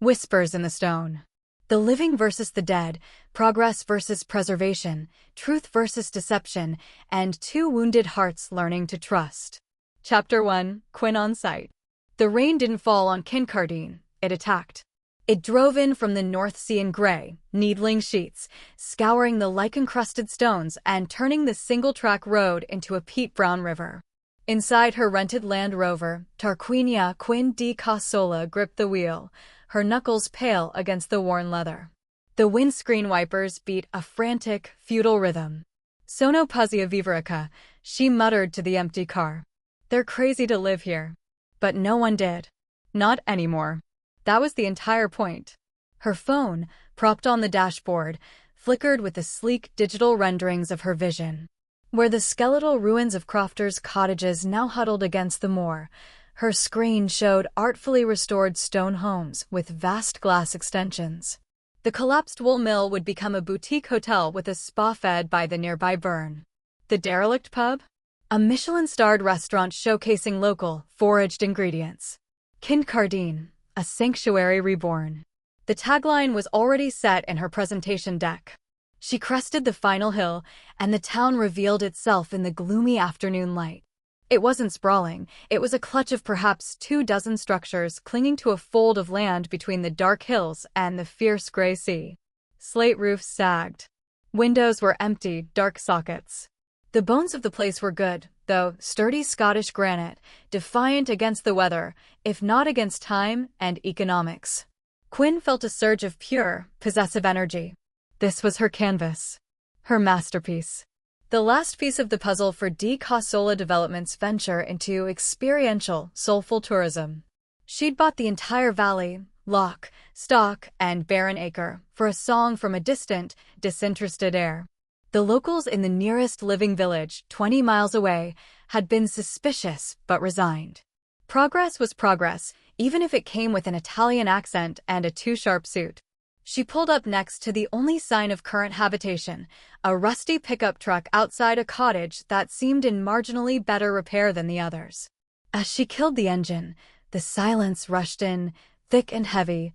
Whispers in the stone. The living versus the dead, progress versus preservation, truth versus deception, and two wounded hearts learning to trust. Chapter 1, Quinn on Sight. The rain didn't fall on Kincardine, it attacked. It drove in from the North Sea in gray, needling sheets, scouring the lichen-crusted stones and turning the single-track road into a peat-brown river. Inside her rented Land Rover, Tarquinia Quinn di Casola gripped the wheel, her knuckles pale against the worn leather. The windscreen wipers beat a frantic, futile rhythm. Sono pazzi a viverica, she muttered to the empty car. They're crazy to live here. But no one did. Not anymore. That was the entire point. Her phone, propped on the dashboard, flickered with the sleek digital renderings of her vision. Where the skeletal ruins of crofters' cottages now huddled against the moor, her screen showed artfully restored stone homes with vast glass extensions. The collapsed wool mill would become a boutique hotel with a spa fed by the nearby burn. The derelict pub? A Michelin-starred restaurant showcasing local, foraged ingredients. Kincardine, a sanctuary reborn. The tagline was already set in her presentation deck. She crested the final hill, and the town revealed itself in the gloomy afternoon light. It wasn't sprawling, it was a clutch of perhaps 24 structures clinging to a fold of land between the dark hills and the fierce gray sea. Slate roofs sagged. Windows were empty, dark sockets. The bones of the place were good, though sturdy Scottish granite, defiant against the weather, if not against time and economics. Quinn felt a surge of pure, possessive energy. This was her canvas. Her masterpiece. The last piece of the puzzle for Di Casola Development's venture into experiential, soulful tourism. She'd bought the entire valley, loch, stock, and barren acre for a song from a distant, disinterested air. The locals in the nearest living village, 20 miles away, had been suspicious but resigned. Progress was progress, even if it came with an Italian accent and a too-sharp suit. She pulled up next to the only sign of current habitation, a rusty pickup truck outside a cottage that seemed in marginally better repair than the others. As she killed the engine, the silence rushed in, thick and heavy,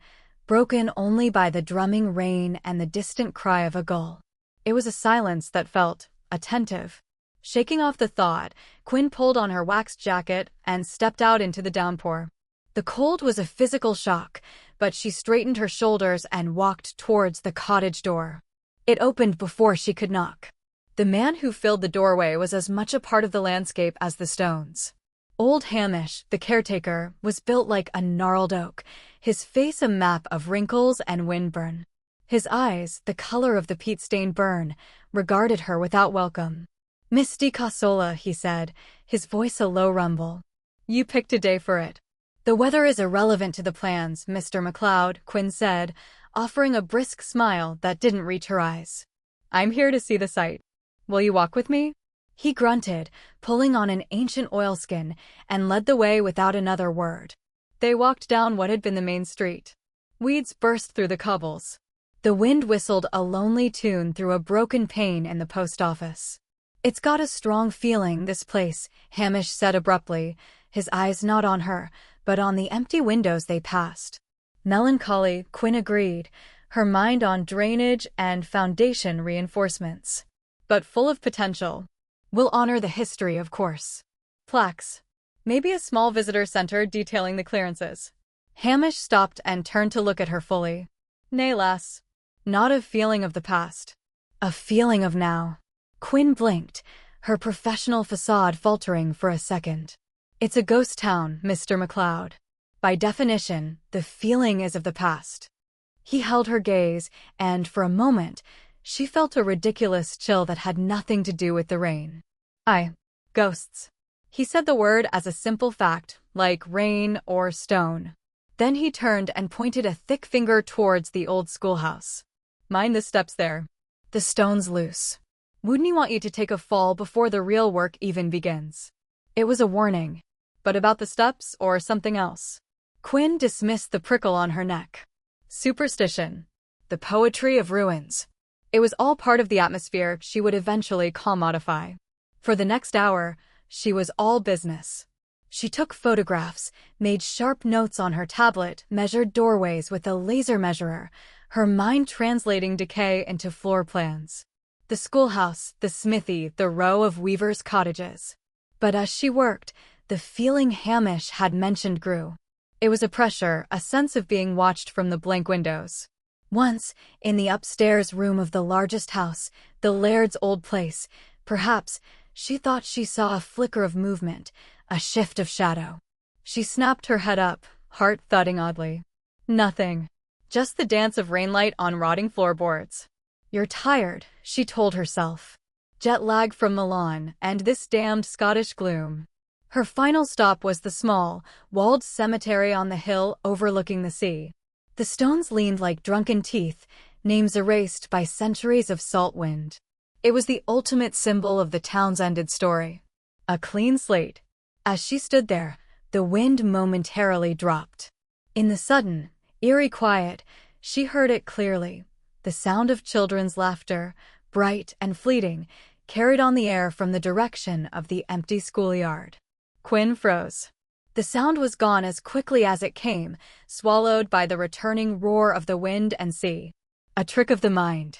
broken only by the drumming rain and the distant cry of a gull. It was a silence that felt attentive. Shaking off the thought, Quinn pulled on her waxed jacket and stepped out into the downpour. The cold was a physical shock, but she straightened her shoulders and walked towards the cottage door. It opened before she could knock. The man who filled the doorway was as much a part of the landscape as the stones. Old Hamish, the caretaker, was built like a gnarled oak, his face a map of wrinkles and windburn. His eyes, the color of the peat-stained burn, regarded her without welcome. "Miss Di Casola," he said, his voice a low rumble. "You picked a day for it." "The weather is irrelevant to the plans, Mr. McLeod," Quinn said, offering a brisk smile that didn't reach her eyes. "I'm here to see the site. Will you walk with me?" He grunted, pulling on an ancient oilskin, and led the way without another word. They walked down what had been the main street. Weeds burst through the cobbles. The wind whistled a lonely tune through a broken pane in the post office. "It's got a strong feeling, this place," Hamish said abruptly, his eyes not on her, but on the empty windows they passed. "Melancholy," Quinn agreed, her mind on drainage and foundation reinforcements. "But full of potential. We'll honor the history, of course. Plaques. Maybe a small visitor center detailing the clearances." Hamish stopped and turned to look at her fully. "Nay, lass. Not a feeling of the past. A feeling of now." Quinn blinked, her professional facade faltering for a second. "It's a ghost town, Mr. McLeod. By definition, the feeling is of the past." He held her gaze, and for a moment, she felt a ridiculous chill that had nothing to do with the rain. Ghosts." He said the word as a simple fact, like rain or stone. Then he turned and pointed a thick finger towards the old schoolhouse. "Mind the steps there. The stone's loose. Wouldn't he want you to take a fall before the real work even begins?" It was a warning. But about the steps or something else? Quinn dismissed the prickle on her neck. Superstition. The poetry of ruins. It was all part of the atmosphere she would eventually commodify. For the next hour, she was all business. She took photographs, made sharp notes on her tablet, measured doorways with a laser measurer, her mind translating decay into floor plans. The schoolhouse, the smithy, the row of weavers' cottages. But as she worked, the feeling Hamish had mentioned grew. It was a pressure, a sense of being watched from the blank windows. Once, in the upstairs room of the largest house, the laird's old place, perhaps, she thought she saw a flicker of movement, a shift of shadow. She snapped her head up, heart thudding oddly. Nothing. Just the dance of rainlight on rotting floorboards. You're tired, she told herself. Jet lag from Milan, and this damned Scottish gloom. Her final stop was the small, walled cemetery on the hill overlooking the sea. The stones leaned like drunken teeth, names erased by centuries of salt wind. It was the ultimate symbol of the town's ended story. A clean slate. As she stood there, the wind momentarily dropped. In the sudden, eerie quiet, she heard it clearly. The sound of children's laughter, bright and fleeting, carried on the air from the direction of the empty schoolyard. Quinn froze. The sound was gone as quickly as it came, swallowed by the returning roar of the wind and sea. A trick of the mind.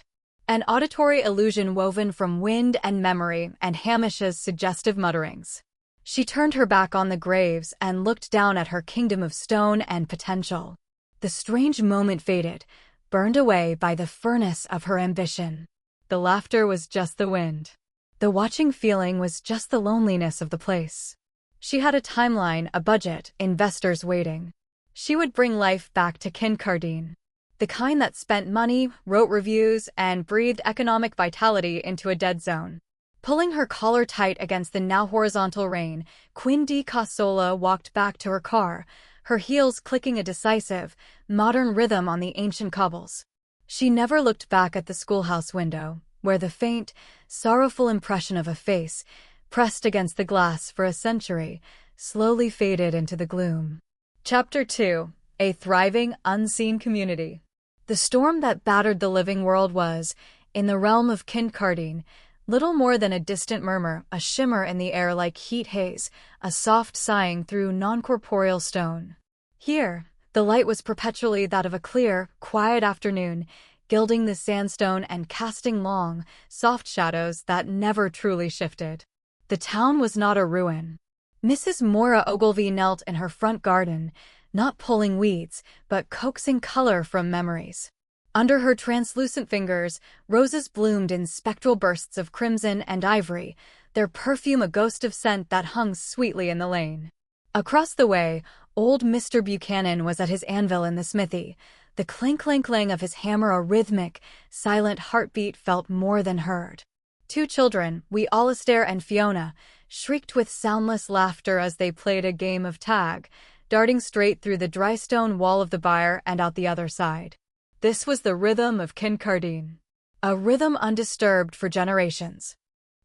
An auditory illusion woven from wind and memory and Hamish's suggestive mutterings. She turned her back on the graves and looked down at her kingdom of stone and potential. The strange moment faded, burned away by the furnace of her ambition. The laughter was just the wind. The watching feeling was just the loneliness of the place. She had a timeline, a budget, investors waiting. She would bring life back to Kincardine. The kind that spent money, wrote reviews, and breathed economic vitality into a dead zone. Pulling her collar tight against the now horizontal rain, Quinn di Casola walked back to her car, her heels clicking a decisive, modern rhythm on the ancient cobbles. She never looked back at the schoolhouse window, where the faint, sorrowful impression of a face, pressed against the glass for a century, slowly faded into the gloom. Chapter 2. A Thriving, Unseen Community. The storm that battered the living world was, in the realm of Kincardine, little more than a distant murmur, a shimmer in the air like heat haze, a soft sighing through non-corporeal stone. Here, the light was perpetually that of a clear, quiet afternoon, gilding the sandstone and casting long, soft shadows that never truly shifted. The town was not a ruin. Mrs. Mora Ogilvy knelt in her front garden, not pulling weeds, but coaxing color from memories. Under her translucent fingers, roses bloomed in spectral bursts of crimson and ivory, their perfume a ghost of scent that hung sweetly in the lane. Across the way, old Mr. Buchanan was at his anvil in the smithy, the clink-clink-clang of his hammer a rhythmic, silent heartbeat felt more than heard. Two children, wee Alistair and Fiona, shrieked with soundless laughter as they played a game of tag, darting straight through the dry stone wall of the byre and out the other side. This was the rhythm of Kincardine. A rhythm undisturbed for generations.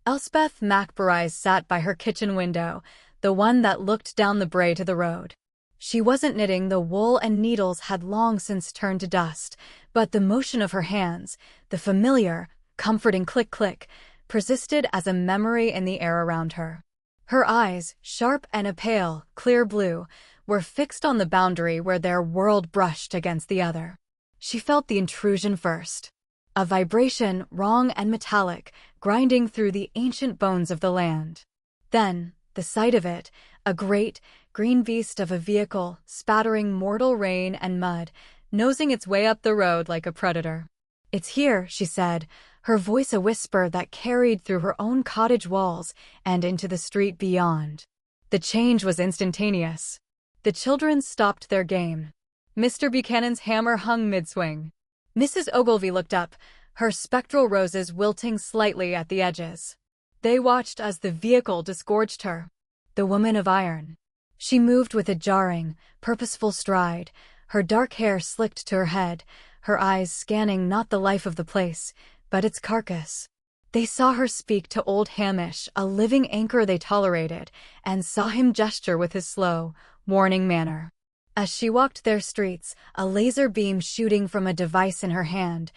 Elspeth MacBride sat by her kitchen window, the one that looked down the brae to the road. She wasn't knitting, the wool and needles had long since turned to dust, but the motion of her hands, the familiar, comforting click-click, persisted as a memory in the air around her. Her eyes, sharp and a pale, clear blue, were fixed on the boundary where their world brushed against the other. She felt the intrusion first. A vibration, wrong and metallic, grinding through the ancient bones of the land. Then, the sight of it, a great, green beast of a vehicle, spattering mortal rain and mud, nosing its way up the road like a predator. "It's here," she said, her voice a whisper that carried through her own cottage walls and into the street beyond. The change was instantaneous. The children stopped their game. Mr. Buchanan's hammer hung mid-swing. Mrs. Ogilvy looked up, her spectral roses wilting slightly at the edges. They watched as the vehicle disgorged her. The woman of iron. She moved with a jarring, purposeful stride, her dark hair slicked to her head, her eyes scanning not the life of the place, but its carcass. They saw her speak to old Hamish, a living anchor they tolerated, and saw him gesture with his slow, warning manner. As she walked their streets, a laser beam shooting from a device in her hand,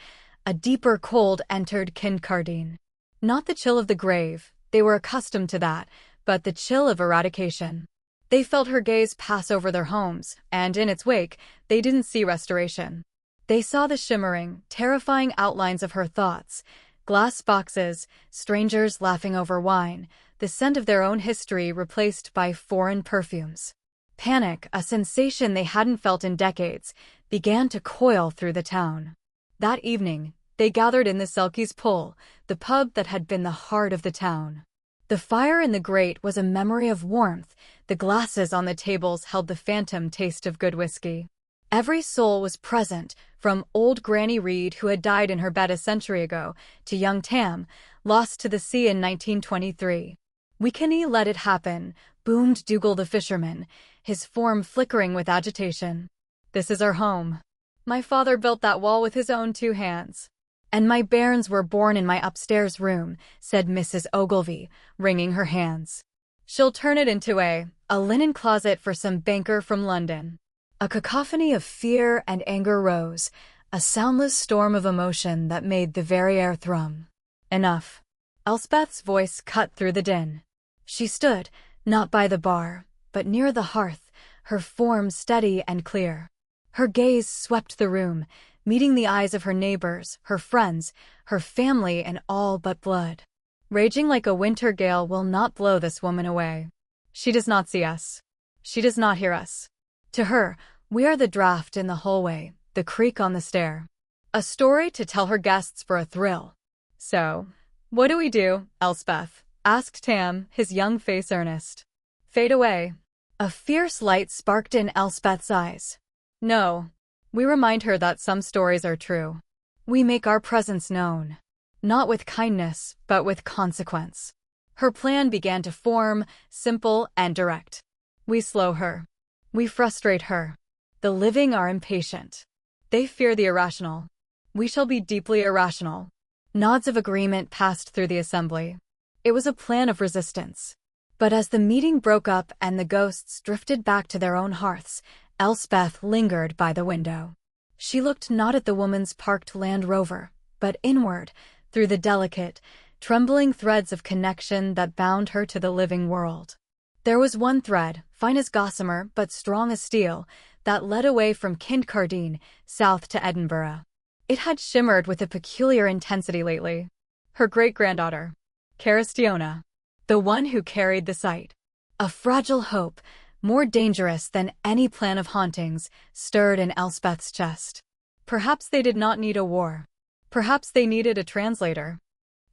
a deeper cold entered Kincardine. Not the chill of the grave, they were accustomed to that, but the chill of eradication. They felt her gaze pass over their homes, and in its wake, they didn't see restoration. They saw the shimmering, terrifying outlines of her thoughts: glass boxes, strangers laughing over wine, the scent of their own history replaced by foreign perfumes. Panic, a sensation they hadn't felt in decades, began to coil through the town. That evening, they gathered in the Selkies Pull, the pub that had been the heart of the town. The fire in the grate was a memory of warmth. The glasses on the tables held the phantom taste of good whiskey. Every soul was present, from old Granny Reed, who had died in her bed a century ago, to young Tam, lost to the sea in 1923. "We can't let it happen," boomed Dougal the fisherman, his form flickering with agitation. "This is our home. My father built that wall with his own 2 hands. And my bairns were born in my upstairs room," said Mrs. Ogilvy, wringing her hands. "She'll turn it into a linen closet for some banker from London." A cacophony of fear and anger rose, a soundless storm of emotion that made the very air thrum. "Enough." Elspeth's voice cut through the din. She stood, not by the bar, but near the hearth, her form steady and clear. Her gaze swept the room, meeting the eyes of her neighbors, her friends, her family, and all but blood. "Raging like a winter gale will not blow this woman away. She does not see us. She does not hear us. To her, we are the draft in the hallway, the creak on the stair. A story to tell her guests for a thrill." "So, what do we do, Elspeth?" asked Tam, his young face earnest. "Fade away." A fierce light sparked in Elspeth's eyes. "No. We remind her that some stories are true. We make our presence known. Not with kindness, but with consequence." Her plan began to form, simple and direct. "We slow her. We frustrate her. The living are impatient. They fear the irrational. We shall be deeply irrational." Nods of agreement passed through the assembly. It was a plan of resistance. But as the meeting broke up and the ghosts drifted back to their own hearths, Elspeth lingered by the window. She looked not at the woman's parked Land Rover, but inward, through the delicate, trembling threads of connection that bound her to the living world. There was one thread, fine as gossamer but strong as steel, that led away from Kincardine, south to Edinburgh. It had shimmered with a peculiar intensity lately. Her great-granddaughter, Caristiona, the one who carried the sight. A fragile hope, more dangerous than any plan of hauntings, stirred in Elspeth's chest. Perhaps they did not need a war. Perhaps they needed a translator.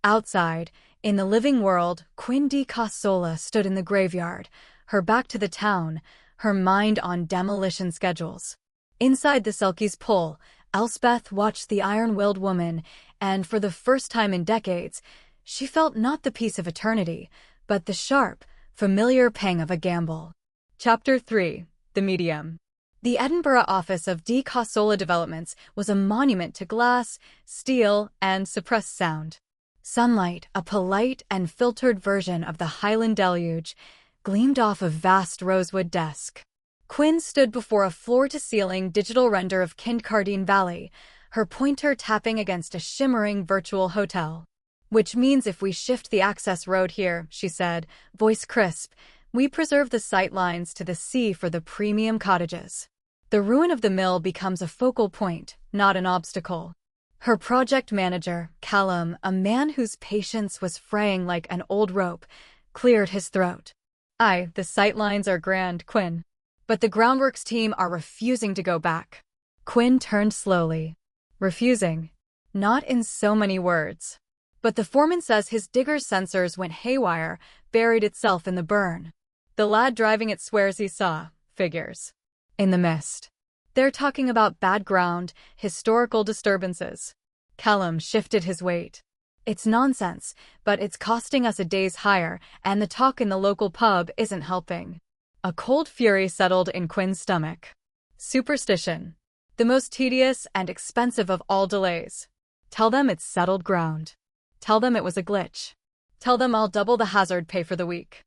Outside, in the living world, Quinn de Cassola stood in the graveyard, her back to the town, her mind on demolition schedules. Inside the Selkies Pull, Elspeth watched the iron-willed woman, and for the first time in decades, she felt not the peace of eternity, but the sharp, familiar pang of a gamble. Chapter 3. The Medium. The Edinburgh office of de Cassola Developments was a monument to glass, steel, and suppressed sound. Sunlight, a polite and filtered version of the Highland deluge, gleamed off a vast rosewood desk. Quinn stood before a floor-to-ceiling digital render of Kincardine Valley, her pointer tapping against a shimmering virtual hotel. "Which means if we shift the access road here," she said, voice crisp, "we preserve the sight lines to the sea for the premium cottages. The ruin of the mill becomes a focal point, not an obstacle." Her project manager, Callum, a man whose patience was fraying like an old rope, cleared his throat. "Aye, the sight lines are grand, Quinn. But the groundworks team are refusing to go back." Quinn turned slowly. "Refusing? Not in so many words. But the foreman says his digger's sensors went haywire, buried itself in the burn. The lad driving it swears he saw figures in the mist. They're talking about bad ground, historical disturbances." Callum shifted his weight. "It's nonsense, but it's costing us a day's hire, and the talk in the local pub isn't helping." A cold fury settled in Quinn's stomach. Superstition. The most tedious and expensive of all delays. Tell them it's settled ground. Tell them it was a glitch. Tell them I'll double the hazard pay for the week.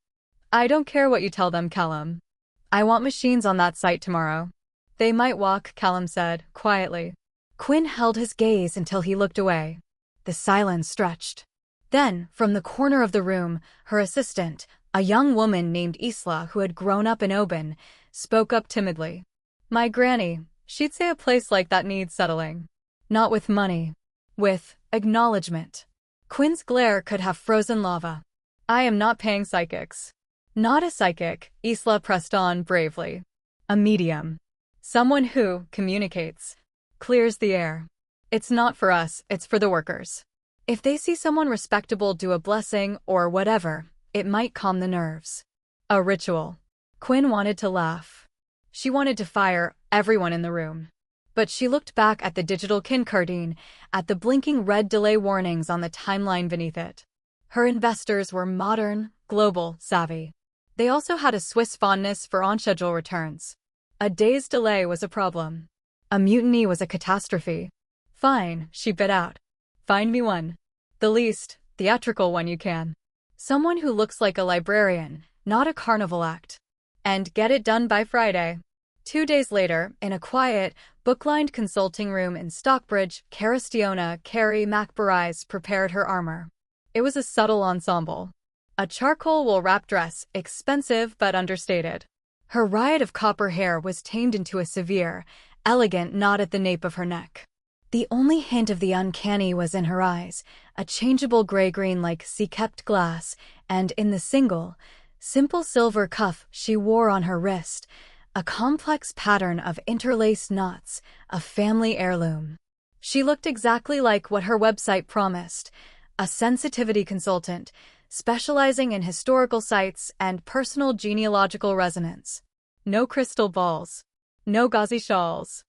"I don't care what you tell them, Callum. I want machines on that site tomorrow." "They might walk," Callum said, quietly. Quinn held his gaze until he looked away. The silence stretched. Then, from the corner of the room, her assistant, A young woman named Isla, who had grown up in Oban, spoke up timidly. My granny, she'd say a place like that needs settling. Not with money. With acknowledgement. Quinn's glare could have frozen lava. I am not paying psychics. Not a psychic, Isla pressed on bravely. A medium. Someone who communicates. Clears the air. It's not for us, it's for the workers. If they see someone respectable do a blessing or whatever, it might calm the nerves. A ritual. Quinn wanted to laugh. She wanted to fire everyone in the room. But she looked back at the digital Kincardine, at the blinking red delay warnings on the timeline beneath it. Her investors were modern, global, savvy. They also had a Swiss fondness for on-schedule returns. A day's delay was a problem. A mutiny was a catastrophe. Fine, she bit out. Find me one. The least theatrical one you can. Someone who looks like a librarian, not a carnival act. And get it done by Friday. 2 days later, in a quiet, book-lined consulting room in Stockbridge, Carrie McBride prepared her armor. It was a subtle ensemble. A charcoal wool wrap dress, expensive but understated. Her riot of copper hair was tamed into a severe, elegant knot at the nape of her neck. The only hint of the uncanny was in her eyes, a changeable gray-green like sea-kept glass, and in the simple silver cuff she wore on her wrist, a complex pattern of interlaced knots, a family heirloom. She looked exactly like what her website promised, a sensitivity consultant, specializing in historical sites and personal genealogical resonance. No crystal balls. No gauzy shawls.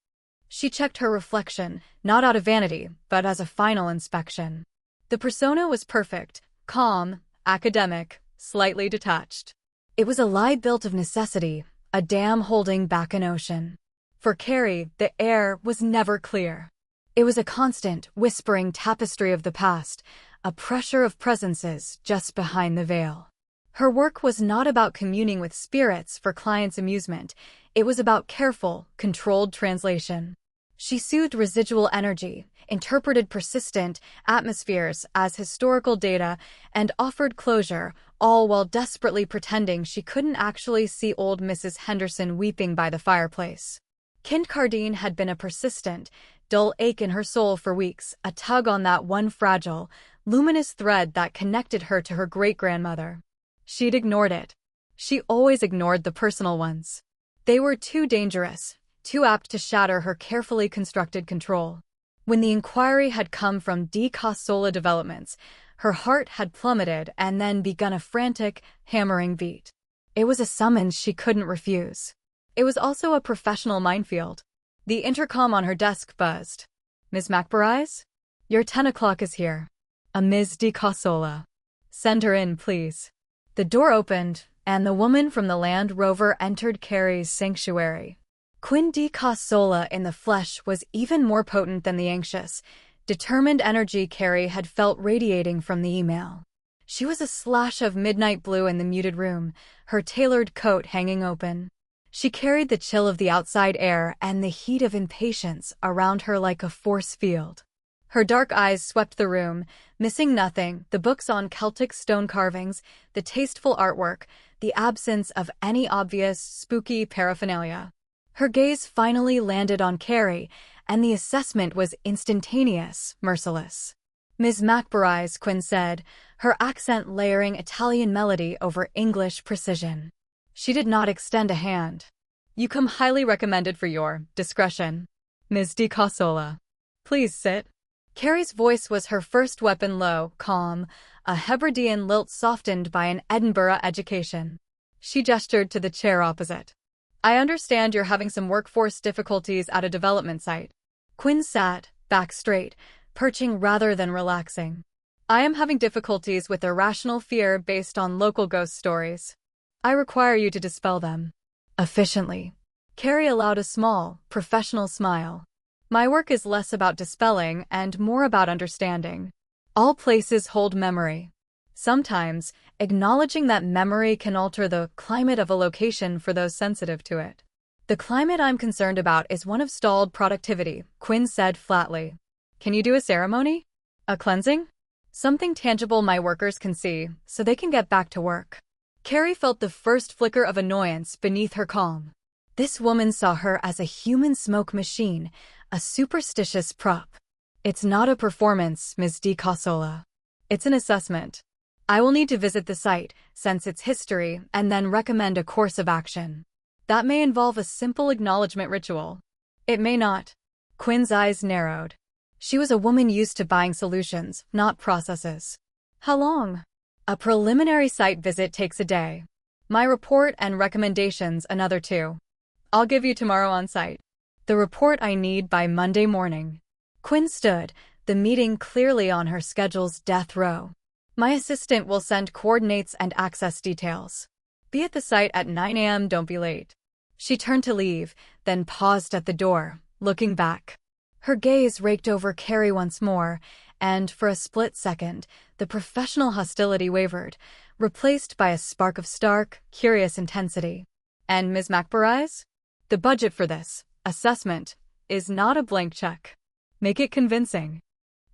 She checked her reflection, not out of vanity, but as a final inspection. The persona was perfect, calm, academic, slightly detached. It was a lie built of necessity, a dam holding back an ocean. For Carrie, the air was never clear. It was a constant, whispering tapestry of the past, a pressure of presences just behind the veil. Her work was not about communing with spirits for clients' amusement. It was about careful, controlled translation. She soothed residual energy, interpreted persistent atmospheres as historical data, and offered closure, all while desperately pretending she couldn't actually see old Mrs. Henderson weeping by the fireplace. Kincardine had been a persistent, dull ache in her soul for weeks, a tug on that one fragile, luminous thread that connected her to her great-grandmother. She'd ignored it. She always ignored the personal ones. They were too dangerous, too apt to shatter her carefully constructed control. When the inquiry had come from Di Casola Developments, her heart had plummeted and then begun a frantic, hammering beat. It was a summons she couldn't refuse. It was also a professional minefield. The intercom on her desk buzzed. Ms. McBride? Your 10 o'clock is here. A Ms. Di Casola. Send her in, please. The door opened, and the woman from the Land Rover entered Carrie's sanctuary. Quinn Di Casola in the flesh was even more potent than the anxious, determined energy Carrie had felt radiating from the email. She was a slash of midnight blue in the muted room, her tailored coat hanging open. She carried the chill of the outside air and the heat of impatience around her like a force field. Her dark eyes swept the room, missing nothing, the books on Celtic stone carvings, the tasteful artwork, the absence of any obvious, spooky paraphernalia. Her gaze finally landed on Carrie, and the assessment was instantaneous, merciless. Ms. McBride, Quinn said, her accent layering Italian melody over English precision. She did not extend a hand. You come highly recommended for your discretion. Ms. Di Casola. Please sit. Carrie's voice was her first weapon, low, calm, a Hebridean lilt softened by an Edinburgh education. She gestured to the chair opposite. I understand you're having some workforce difficulties at a development site. Quinn sat, back straight, perching rather than relaxing. I am having difficulties with irrational fear based on local ghost stories. I require you to dispel them. Efficiently. Carrie allowed a small, professional smile. My work is less about dispelling and more about understanding. All places hold memory. Sometimes, acknowledging that memory can alter the climate of a location for those sensitive to it. The climate I'm concerned about is one of stalled productivity, Quinn said flatly. Can you do a ceremony? A cleansing? Something tangible my workers can see, so they can get back to work. Carrie felt the first flicker of annoyance beneath her calm. This woman saw her as a human smoke machine, a superstitious prop. It's not a performance, Ms. Di Casola. It's an assessment. I will need to visit the site, sense its history, and then recommend a course of action. That may involve a simple acknowledgement ritual. It may not. Quinn's eyes narrowed. She was a woman used to buying solutions, not processes. How long? A preliminary site visit takes a day. My report and recommendations another 2. I'll give you tomorrow on site. The report I need by Monday morning. Quinn stood, the meeting clearly on her schedule's death row. My assistant will send coordinates and access details. Be at the site at 9 a.m., don't be late. She turned to leave, then paused at the door, looking back. Her gaze raked over Carrie once more, and for a split second, the professional hostility wavered, replaced by a spark of stark, curious intensity. And Ms. McBride? The budget for this assessment is not a blank check. Make it convincing.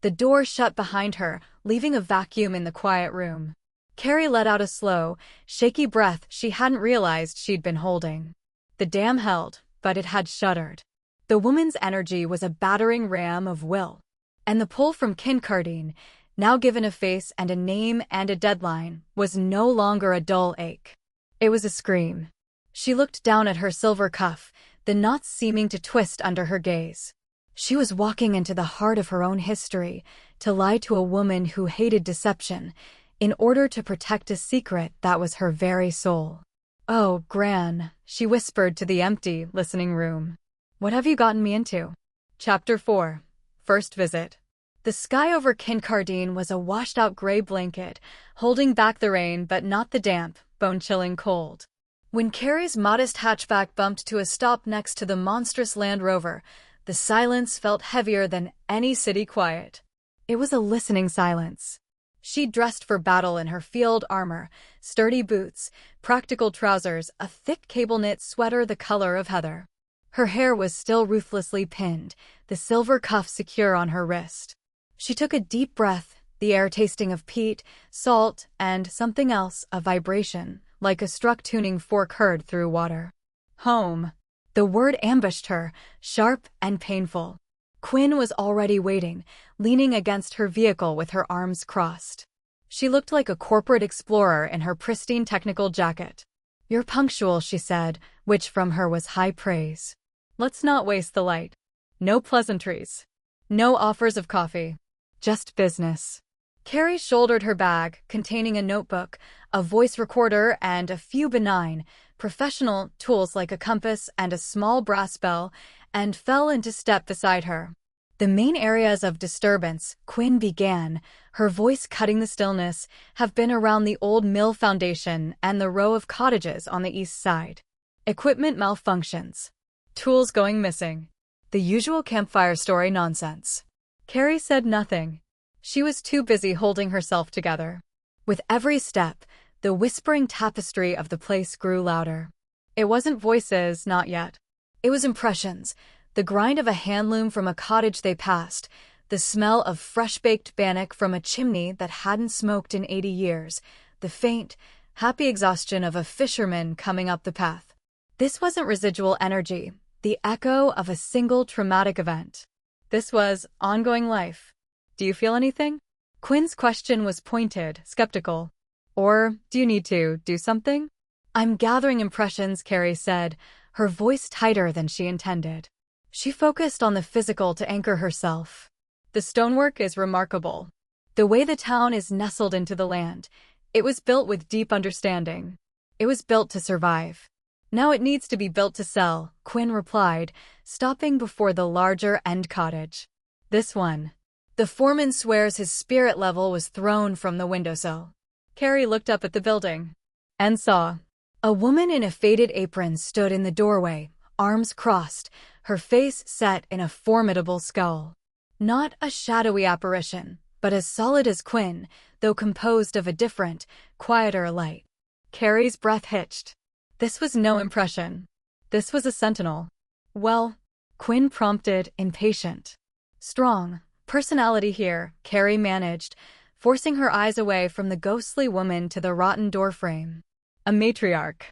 The door shut behind her, leaving a vacuum in the quiet room. Carrie let out a slow, shaky breath she hadn't realized she'd been holding. The dam held, but it had shuddered. The woman's energy was a battering ram of will. And the pull from Kincardine, now given a face and a name and a deadline, was no longer a dull ache. It was a scream. She looked down at her silver cuff, the knots seeming to twist under her gaze. She was walking into the heart of her own history, to lie to a woman who hated deception, in order to protect a secret that was her very soul. "Oh, Gran," she whispered to the empty, listening room. "What have you gotten me into?" Chapter 4. First Visit. The sky over Kincardine was a washed-out gray blanket, holding back the rain but not the damp, bone-chilling cold. When Carrie's modest hatchback bumped to a stop next to the monstrous Land Rover, the silence felt heavier than any city quiet. It was a listening silence. She'd dressed for battle in her field armor, sturdy boots, practical trousers, a thick cable-knit sweater the color of heather. Her hair was still ruthlessly pinned, the silver cuff secure on her wrist. She took a deep breath, the air tasting of peat, salt, and something else, a vibration, like a struck tuning fork heard through water. Home. The word ambushed her, sharp and painful. Quinn was already waiting, leaning against her vehicle with her arms crossed. She looked like a corporate explorer in her pristine technical jacket. "You're punctual," she said, which from her was high praise. "Let's not waste the light. No pleasantries. No offers of coffee. Just business." Carrie shouldered her bag, containing a notebook, a voice recorder, and a few benign, professional tools like a compass and a small brass bell, and fell into step beside her. "The main areas of disturbance," Quinn began, her voice cutting the stillness, "have been around the old mill foundation and the row of cottages on the east side. Equipment malfunctions. Tools going missing. The usual campfire story nonsense." Carrie said nothing. She was too busy holding herself together. With every step, the whispering tapestry of the place grew louder. It wasn't voices, not yet. It was impressions, the grind of a handloom from a cottage they passed, the smell of fresh-baked bannock from a chimney that hadn't smoked in 80 years, the faint, happy exhaustion of a fisherman coming up the path. This wasn't residual energy, the echo of a single traumatic event. This was ongoing life. "Do you feel anything?" Quinn's question was pointed, skeptical. "Or do you need to do something?" "I'm gathering impressions," Carrie said, her voice tighter than she intended. She focused on the physical to anchor herself. "The stonework is remarkable. The way the town is nestled into the land. It was built with deep understanding. It was built to survive. Now it needs to be built to sell," Quinn replied, stopping before the larger end cottage. "This one. The foreman swears his spirit level was thrown from the windowsill." Carrie looked up at the building and saw a woman in a faded apron stood in the doorway, arms crossed, her face set in a formidable scowl. Not a shadowy apparition, but as solid as Quinn, though composed of a different, quieter light. Carrie's breath hitched. This was no impression. This was a sentinel. "Well," Quinn prompted, impatient. "Strong personality here," Carrie managed, forcing her eyes away from the ghostly woman to the rotten doorframe. A matriarch.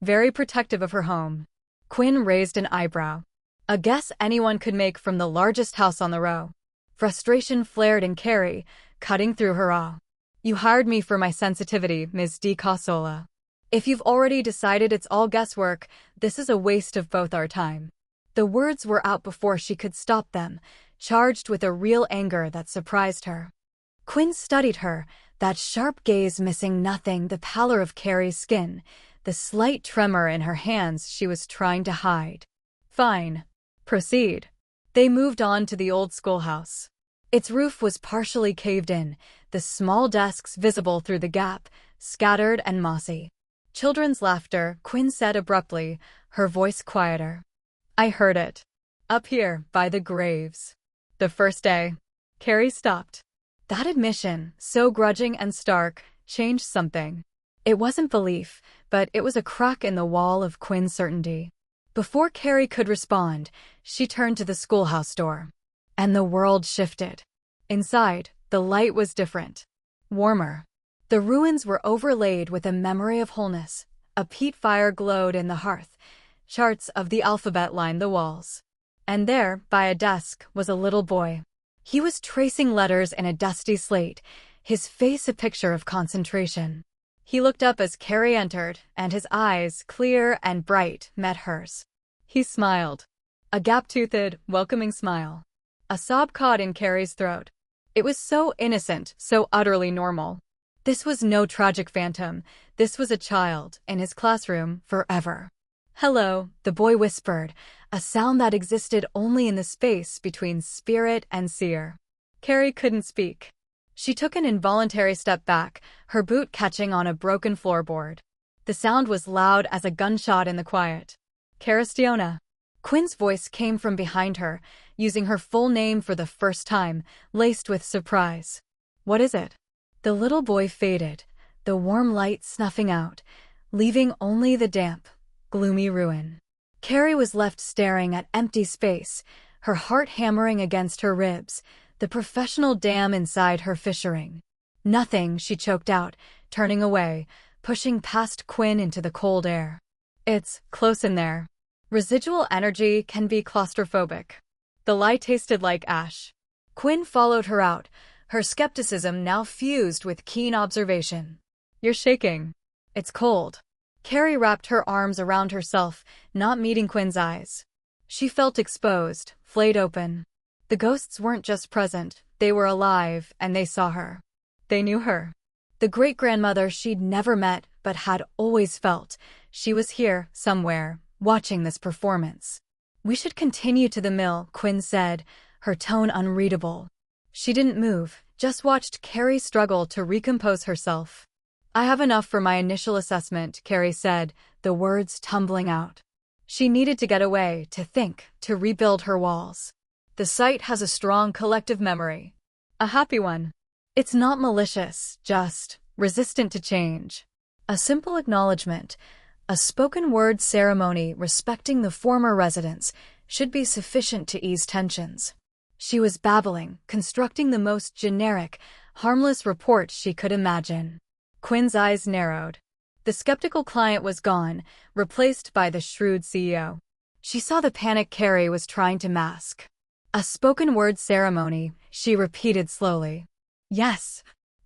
Very protective of her home. Quinn raised an eyebrow. A guess anyone could make from the largest house on the row. Frustration flared in Carrie, cutting through her awe. You hired me for my sensitivity, Ms. Di Casola. If you've already decided it's all guesswork, this is a waste of both our time. The words were out before she could stop them, charged with a real anger that surprised her. Quinn studied her, that sharp gaze missing nothing, the pallor of Carrie's skin, the slight tremor in her hands she was trying to hide. Fine. Proceed. They moved on to the old schoolhouse. Its roof was partially caved in, the small desks visible through the gap, scattered and mossy. Children's laughter, Quinn said abruptly, her voice quieter. I heard it. Up here, by the graves. The first day. Carrie stopped. That admission, so grudging and stark, changed something. It wasn't belief, but it was a crack in the wall of Quinn's certainty. Before Carrie could respond, she turned to the schoolhouse door. And the world shifted. Inside, the light was different. Warmer. The ruins were overlaid with a memory of wholeness. A peat fire glowed in the hearth. Charts of the alphabet lined the walls. And there, by a desk, was a little boy. He was tracing letters in a dusty slate, his face a picture of concentration. He looked up as Carrie entered, and his eyes, clear and bright, met hers. He smiled. A gap-toothed, welcoming smile. A sob caught in Carrie's throat. It was so innocent, so utterly normal. This was no tragic phantom. This was a child, in his classroom, forever. Hello, the boy whispered, a sound that existed only in the space between spirit and seer. Carrie couldn't speak. She took an involuntary step back, her boot catching on a broken floorboard. The sound was loud as a gunshot in the quiet. Caristiona. Quinn's voice came from behind her, using her full name for the first time, laced with surprise. What is it? The little boy faded, the warm light snuffing out, leaving only the damp, gloomy ruin. Carrie was left staring at empty space, her heart hammering against her ribs, the professional dam inside her fissuring. Nothing, she choked out, turning away, pushing past Quinn into the cold air. It's close in there. Residual energy can be claustrophobic. The lie tasted like ash. Quinn followed her out, her skepticism now fused with keen observation. You're shaking. It's cold. Carrie wrapped her arms around herself, not meeting Quinn's eyes. She felt exposed, flayed open. The ghosts weren't just present, they were alive, and they saw her. They knew her. The great-grandmother she'd never met but had always felt. She was here, somewhere, watching this performance. We should continue to the mill, Quinn said, her tone unreadable. She didn't move, just watched Carrie struggle to recompose herself. I have enough for my initial assessment, Carrie said, the words tumbling out. She needed to get away, to think, to rebuild her walls. The site has a strong collective memory. A happy one. It's not malicious, just resistant to change. A simple acknowledgement, a spoken-word ceremony respecting the former residents, should be sufficient to ease tensions. She was babbling, constructing the most generic, harmless report she could imagine. Quinn's eyes narrowed. The skeptical client was gone, replaced by the shrewd CEO. She saw the panic Carrie was trying to mask. A spoken-word ceremony, she repeated slowly. Yes.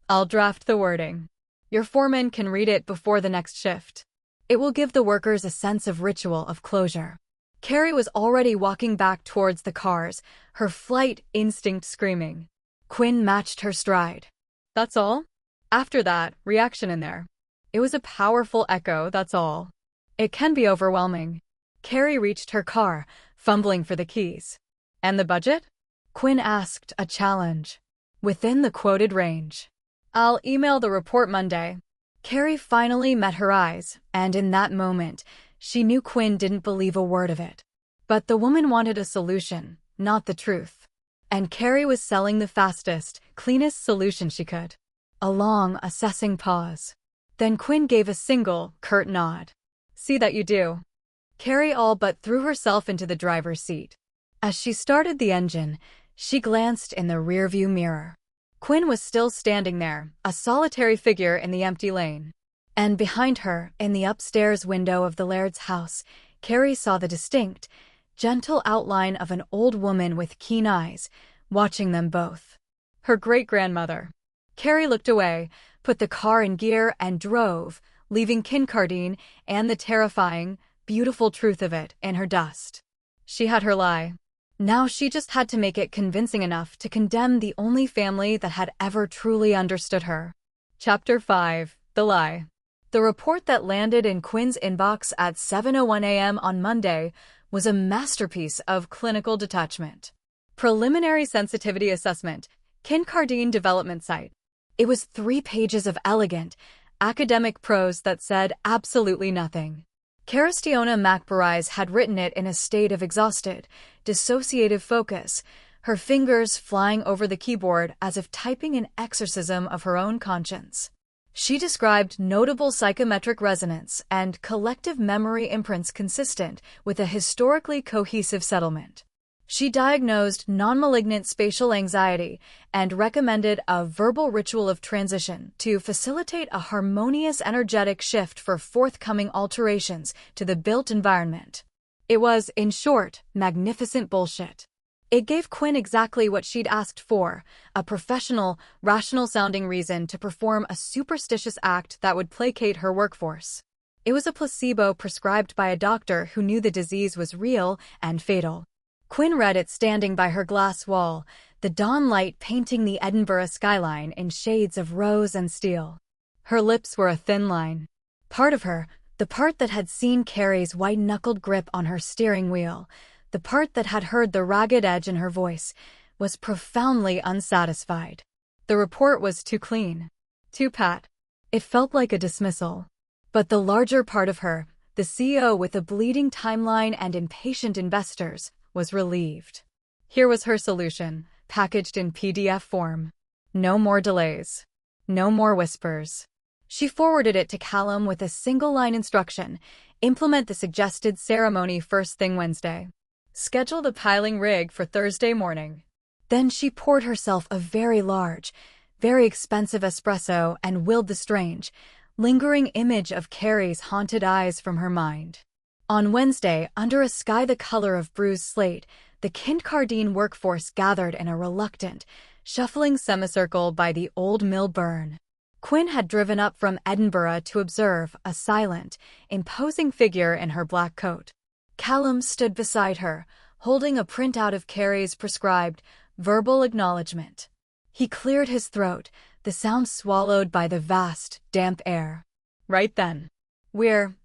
I'll draft the wording. Your foreman can read it before the next shift. It will give the workers a sense of ritual, of closure. Carrie was already walking back towards the cars, her flight instinct screaming. Quinn matched her stride. That's all? After that, reaction in there. It was a powerful echo, that's all. It can be overwhelming. Carrie reached her car, fumbling for the keys. And the budget? Quinn asked, a challenge. Within the quoted range. I'll email the report Monday. Carrie finally met her eyes, and in that moment, she knew Quinn didn't believe a word of it. But the woman wanted a solution, not the truth. And Carrie was selling the fastest, cleanest solution she could. A long, assessing pause. Then Quinn gave a single, curt nod. See that you do. Carrie all but threw herself into the driver's seat. As she started the engine, she glanced in the rearview mirror. Quinn was still standing there, a solitary figure in the empty lane. And behind her, in the upstairs window of the Laird's house, Carrie saw the distinct, gentle outline of an old woman with keen eyes, watching them both. Her great-grandmother. Carrie looked away, put the car in gear, and drove, leaving Kincardine and the terrifying, beautiful truth of it in her dust. She had her lie. Now she just had to make it convincing enough to condemn the only family that had ever truly understood her. Chapter 5. The Lie. The report that landed in Quinn's inbox at 7:01 a.m. on Monday was a masterpiece of clinical detachment. Preliminary sensitivity assessment, Kincardine development site. It was 3 pages of elegant, academic prose that said absolutely nothing. Caristiona McBride had written it in a state of exhausted, dissociative focus, her fingers flying over the keyboard as if typing an exorcism of her own conscience. She described notable psychometric resonance and collective memory imprints consistent with a historically cohesive settlement. She diagnosed non-malignant spatial anxiety and recommended a verbal ritual of transition to facilitate a harmonious energetic shift for forthcoming alterations to the built environment. It was, in short, magnificent bullshit. It gave Quinn exactly what she'd asked for, a professional, rational-sounding reason to perform a superstitious act that would placate her workforce. It was a placebo prescribed by a doctor who knew the disease was real and fatal. Quinn read it standing by her glass wall, the dawn light painting the Edinburgh skyline in shades of rose and steel. Her lips were a thin line. Part of her, the part that had seen Carrie's white-knuckled grip on her steering wheel, the part that had heard the ragged edge in her voice, was profoundly unsatisfied. The report was too clean, too pat. It felt like a dismissal. But the larger part of her, the CEO with a bleeding timeline and impatient investors, was relieved. Here was her solution, packaged in PDF form. No more delays. No more whispers. She forwarded it to Callum with a single-line instruction: implement the suggested ceremony first thing Wednesday. Schedule the piling rig for Thursday morning. Then she poured herself a very large, very expensive espresso and willed the strange, lingering image of Carrie's haunted eyes from her mind. On Wednesday, under a sky the color of bruised slate, the Kincardine workforce gathered in a reluctant, shuffling semicircle by the old mill burn. Quinn had driven up from Edinburgh to observe, a silent, imposing figure in her black coat. Callum stood beside her, holding a printout of Carrie's prescribed, verbal acknowledgement. He cleared his throat, the sound swallowed by the vast, damp air. Right then.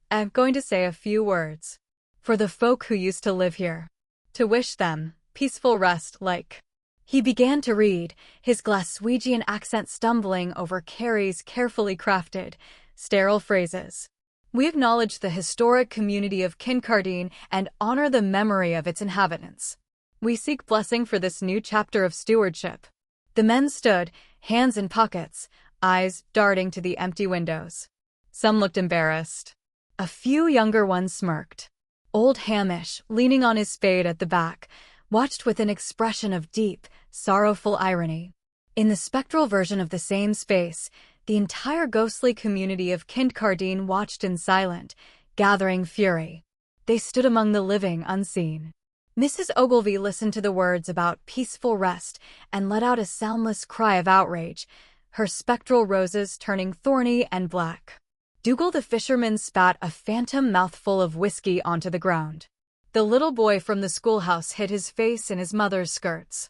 I'm going to say a few words. For the folk who used to live here. To wish them peaceful rest like. He began to read, his Glaswegian accent stumbling over Carrie's carefully crafted, sterile phrases. We acknowledge the historic community of Kincardine and honor the memory of its inhabitants. We seek blessing for this new chapter of stewardship. The men stood, hands in pockets, eyes darting to the empty windows. Some looked embarrassed. A few younger ones smirked. Old Hamish, leaning on his spade at the back, watched with an expression of deep, sorrowful irony. In the spectral version of the same space, the entire ghostly community of Kincardine watched in silent, gathering fury. They stood among the living unseen. Mrs. Ogilvy listened to the words about peaceful rest and let out a soundless cry of outrage, her spectral roses turning thorny and black. Dougal the fisherman spat a phantom mouthful of whiskey onto the ground. The little boy from the schoolhouse hid his face in his mother's skirts.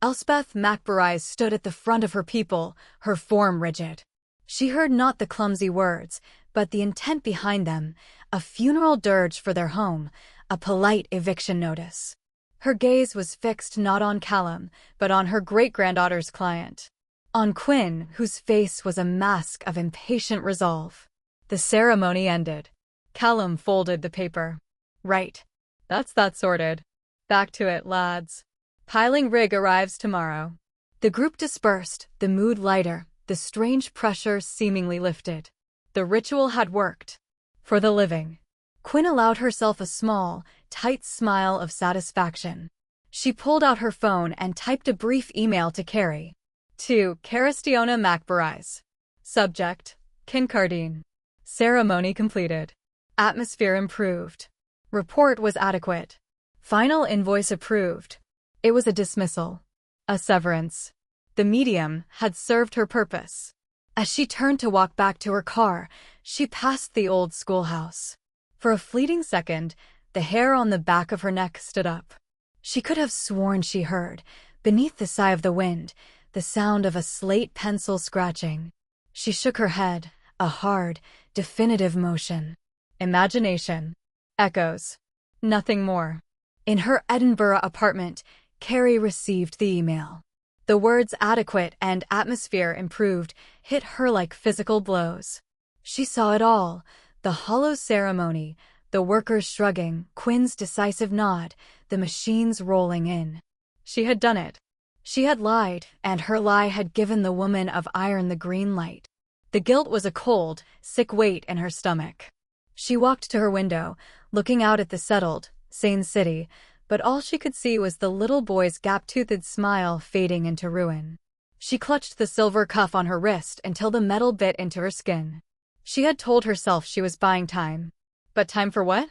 Elspeth McBride stood at the front of her people, her form rigid. She heard not the clumsy words, but the intent behind them, a funeral dirge for their home, a polite eviction notice. Her gaze was fixed not on Callum, but on her great-granddaughter's client. On Quinn, whose face was a mask of impatient resolve. The ceremony ended. Callum folded the paper. Right. That's that sorted. Back to it, lads. Piling rig arrives tomorrow. The group dispersed, the mood lighter, the strange pressure seemingly lifted. The ritual had worked. For the living. Quinn allowed herself a small, tight smile of satisfaction. She pulled out her phone and typed a brief email to Carrie. To Caristiona McBride. Subject: Kincardine. Ceremony completed. Atmosphere improved. Report was adequate. Final invoice approved. It was a dismissal. A severance. The medium had served her purpose. As she turned to walk back to her car, she passed the old schoolhouse. For a fleeting second, the hair on the back of her neck stood up. She could have sworn she heard, beneath the sigh of the wind, the sound of a slate pencil scratching. She shook her head, a hard, definitive motion. Imagination. Echoes. Nothing more. In her Edinburgh apartment, Carrie received the email. The words adequate and atmosphere improved hit her like physical blows. She saw it all, the hollow ceremony, the workers shrugging, Quinn's decisive nod, the machines rolling in. She had done it. She had lied, and her lie had given the woman of iron the green light. The guilt was a cold, sick weight in her stomach. She walked to her window, looking out at the settled, sane city, but all she could see was the little boy's gap-toothed smile fading into ruin. She clutched the silver cuff on her wrist until the metal bit into her skin. She had told herself she was buying time. But time for what?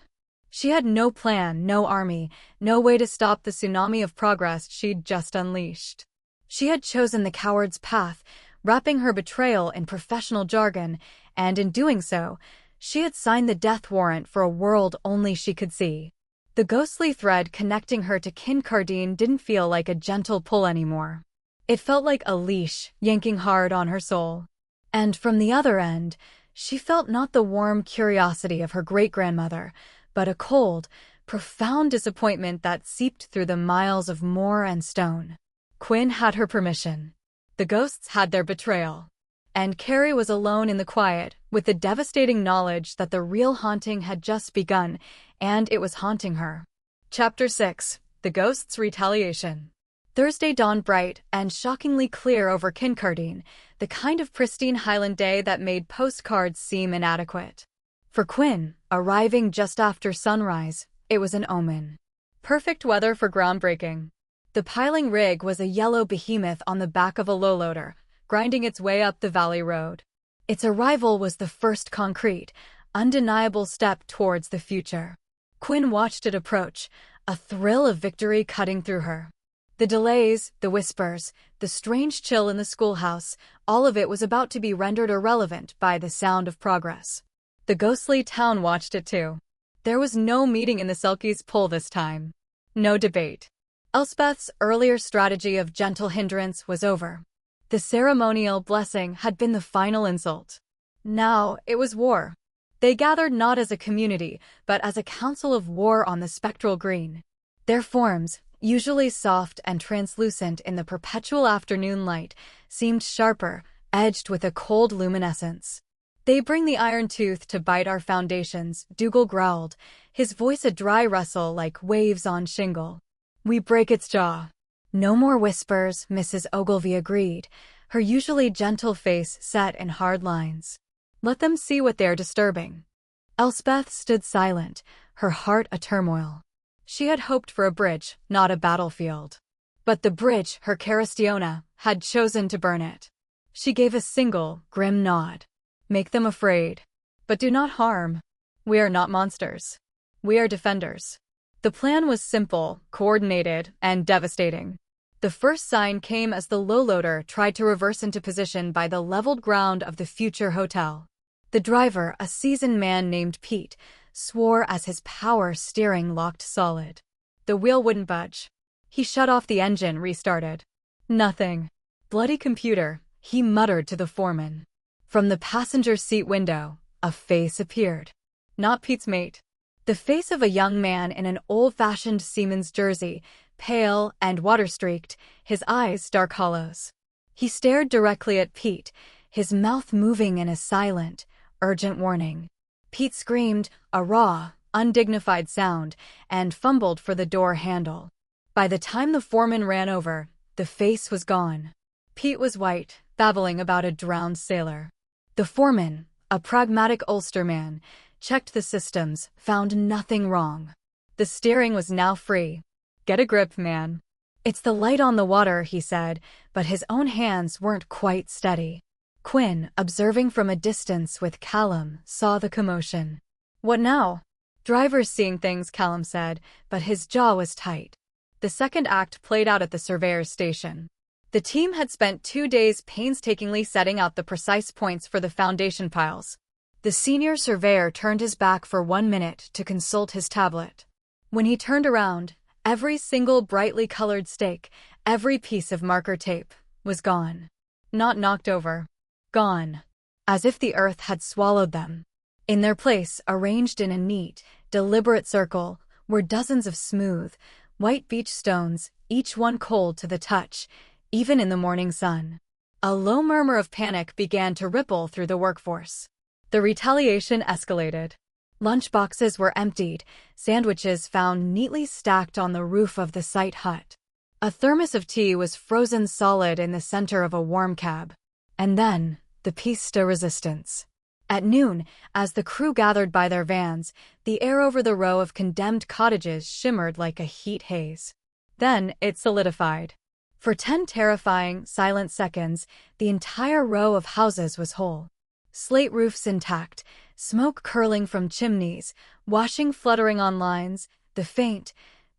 She had no plan, no army, no way to stop the tsunami of progress she'd just unleashed. She had chosen the coward's path, wrapping her betrayal in professional jargon, and in doing so, she had signed the death warrant for a world only she could see. The ghostly thread connecting her to Kincardine didn't feel like a gentle pull anymore. It felt like a leash, yanking hard on her soul. And from the other end, she felt not the warm curiosity of her great-grandmother, but a cold, profound disappointment that seeped through the miles of moor and stone. Quinn had her permission. The ghosts had their betrayal. And Carrie was alone in the quiet, with the devastating knowledge that the real haunting had just begun, and it was haunting her. Chapter 6. The Ghost's Retaliation. Thursday dawned bright and shockingly clear over Kincardine, the kind of pristine Highland day that made postcards seem inadequate. For Quinn, arriving just after sunrise, it was an omen. Perfect weather for groundbreaking. The piling rig was a yellow behemoth on the back of a low-loader, grinding its way up the valley road. Its arrival was the first concrete, undeniable step towards the future. Quinn watched it approach, a thrill of victory cutting through her. The delays, the whispers, the strange chill in the schoolhouse, all of it was about to be rendered irrelevant by the sound of progress. The ghostly town watched it too. There was no meeting in the Selkies' pool this time. No debate. Elspeth's earlier strategy of gentle hindrance was over. The ceremonial blessing had been the final insult. Now it was war. They gathered not as a community, but as a council of war on the spectral green. Their forms, usually soft and translucent in the perpetual afternoon light, seemed sharper, edged with a cold luminescence. "They bring the iron tooth to bite our foundations," Dougal growled, his voice a dry rustle like waves on shingle. "We break its jaw." "No more whispers," Mrs. Ogilvy agreed, her usually gentle face set in hard lines. "Let them see what they're disturbing." Elspeth stood silent, her heart a turmoil. She had hoped for a bridge, not a battlefield. But the bridge, her Caristiona, had chosen to burn it. She gave a single, grim nod. "Make them afraid. But do not harm. We are not monsters. We are defenders." The plan was simple, coordinated, and devastating. The first sign came as the low-loader tried to reverse into position by the leveled ground of the future hotel. The driver, a seasoned man named Pete, swore as his power steering locked solid. The wheel wouldn't budge. He shut off the engine, restarted. Nothing. "Bloody computer," he muttered to the foreman. From the passenger seat window, a face appeared. Not Pete's mate. The face of a young man in an old-fashioned seaman's jersey, pale and water-streaked, his eyes dark hollows. He stared directly at Pete, his mouth moving in a silent, urgent warning. Pete screamed, a raw, undignified sound, and fumbled for the door handle. By the time the foreman ran over, the face was gone. Pete was white, babbling about a drowned sailor. The foreman, a pragmatic Ulsterman, checked the systems, found nothing wrong. The steering was now free. "Get a grip, man." "It's the light on the water," he said, but his own hands weren't quite steady. Quinn, observing from a distance with Callum, saw the commotion. "What now?" "Driver's seeing things," Callum said, but his jaw was tight. The second act played out at the surveyor's station. The team had spent 2 days painstakingly setting out the precise points for the foundation piles. The senior surveyor turned his back for 1 minute to consult his tablet. When he turned around, every single brightly colored stake, every piece of marker tape, was gone. Not knocked over. Gone. As if the earth had swallowed them. In their place, arranged in a neat, deliberate circle, were dozens of smooth, white beach stones, each one cold to the touch, even in the morning sun. A low murmur of panic began to ripple through the workforce. The retaliation escalated. Lunchboxes were emptied, sandwiches found neatly stacked on the roof of the site hut. A thermos of tea was frozen solid in the center of a warm cab. And then, the piece de resistance. At noon, as the crew gathered by their vans, the air over the row of condemned cottages shimmered like a heat haze. Then it solidified. For 10 terrifying, silent seconds, the entire row of houses was whole. Slate roofs intact, smoke curling from chimneys, washing fluttering on lines, the faint,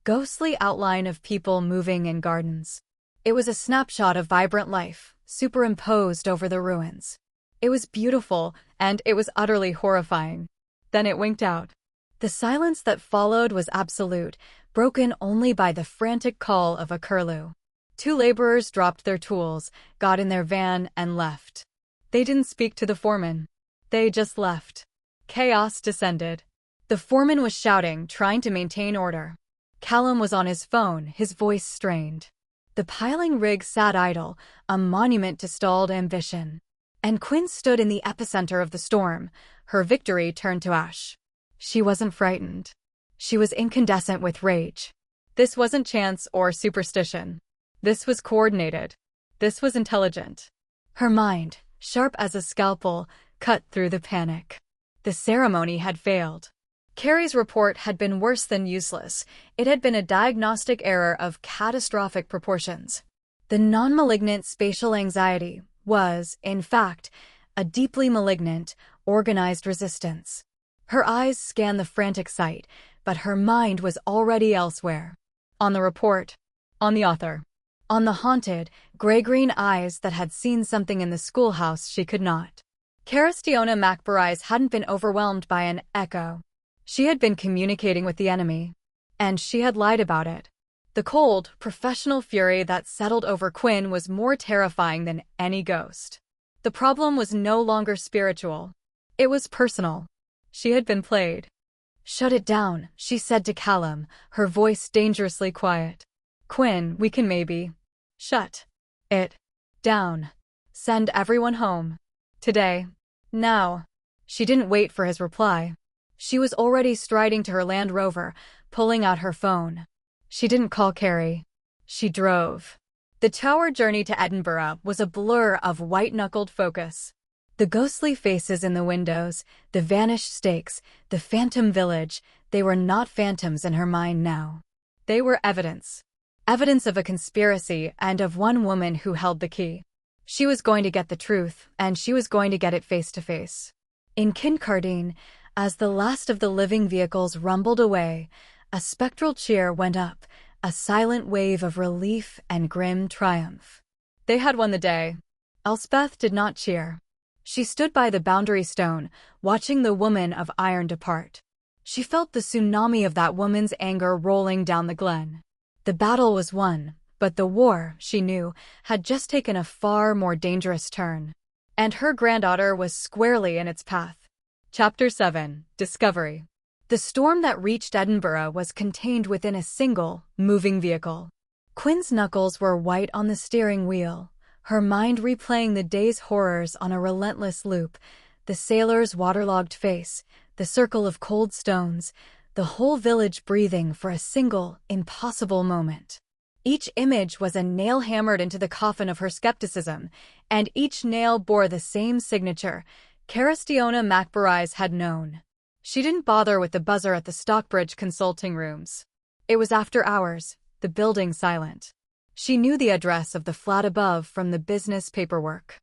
ghostly outline of people moving in gardens. It was a snapshot of vibrant life, superimposed over the ruins. It was beautiful, and it was utterly horrifying. Then it winked out. The silence that followed was absolute, broken only by the frantic call of a curlew. 2 laborers dropped their tools, got in their van, and left. They didn't speak to the foreman. They just left. Chaos descended. The foreman was shouting, trying to maintain order. Callum was on his phone, his voice strained. The piling rig sat idle, a monument to stalled ambition. And Quinn stood in the epicenter of the storm, her victory turned to ash. She wasn't frightened. She was incandescent with rage. This wasn't chance or superstition. This was coordinated. This was intelligent. Her mind, sharp as a scalpel, cut through the panic. The ceremony had failed. Carrie's report had been worse than useless. It had been a diagnostic error of catastrophic proportions. The non-malignant spatial anxiety was, in fact, a deeply malignant, organized resistance. Her eyes scanned the frantic site, but her mind was already elsewhere. On the report. On the author. On the haunted, gray-green eyes that had seen something in the schoolhouse she could not. Caristiona McBride hadn't been overwhelmed by an echo. She had been communicating with the enemy. And she had lied about it. The cold, professional fury that settled over Quinn was more terrifying than any ghost. The problem was no longer spiritual. It was personal. She had been played. "Shut it down," she said to Callum, her voice dangerously quiet. "Quinn, we can maybe shut it down. Send everyone home. Today. Now." She didn't wait for his reply. She was already striding to her Land Rover, pulling out her phone. She didn't call Carrie. She drove. The 2-hour journey to Edinburgh was a blur of white-knuckled focus. The ghostly faces in the windows, the vanished stakes, the phantom village, they were not phantoms in her mind now. They were evidence. Evidence of a conspiracy and of one woman who held the key. She was going to get the truth, and she was going to get it face to face. In Kincardine, as the last of the living vehicles rumbled away, a spectral cheer went up, a silent wave of relief and grim triumph. They had won the day. Elspeth did not cheer. She stood by the boundary stone, watching the woman of iron depart. She felt the tsunami of that woman's anger rolling down the glen. The battle was won, but the war, she knew, had just taken a far more dangerous turn. And her granddaughter was squarely in its path. Chapter 7. Discovery. The storm that reached Edinburgh was contained within a single, moving vehicle. Quinn's knuckles were white on the steering wheel, her mind replaying the day's horrors on a relentless loop, the sailor's waterlogged face, the circle of cold stones, the whole village breathing for a single, impossible moment. Each image was a nail hammered into the coffin of her skepticism, and each nail bore the same signature. Caristiona McBride had known. She didn't bother with the buzzer at the Stockbridge consulting rooms. It was after hours, the building silent. She knew the address of the flat above from the business paperwork.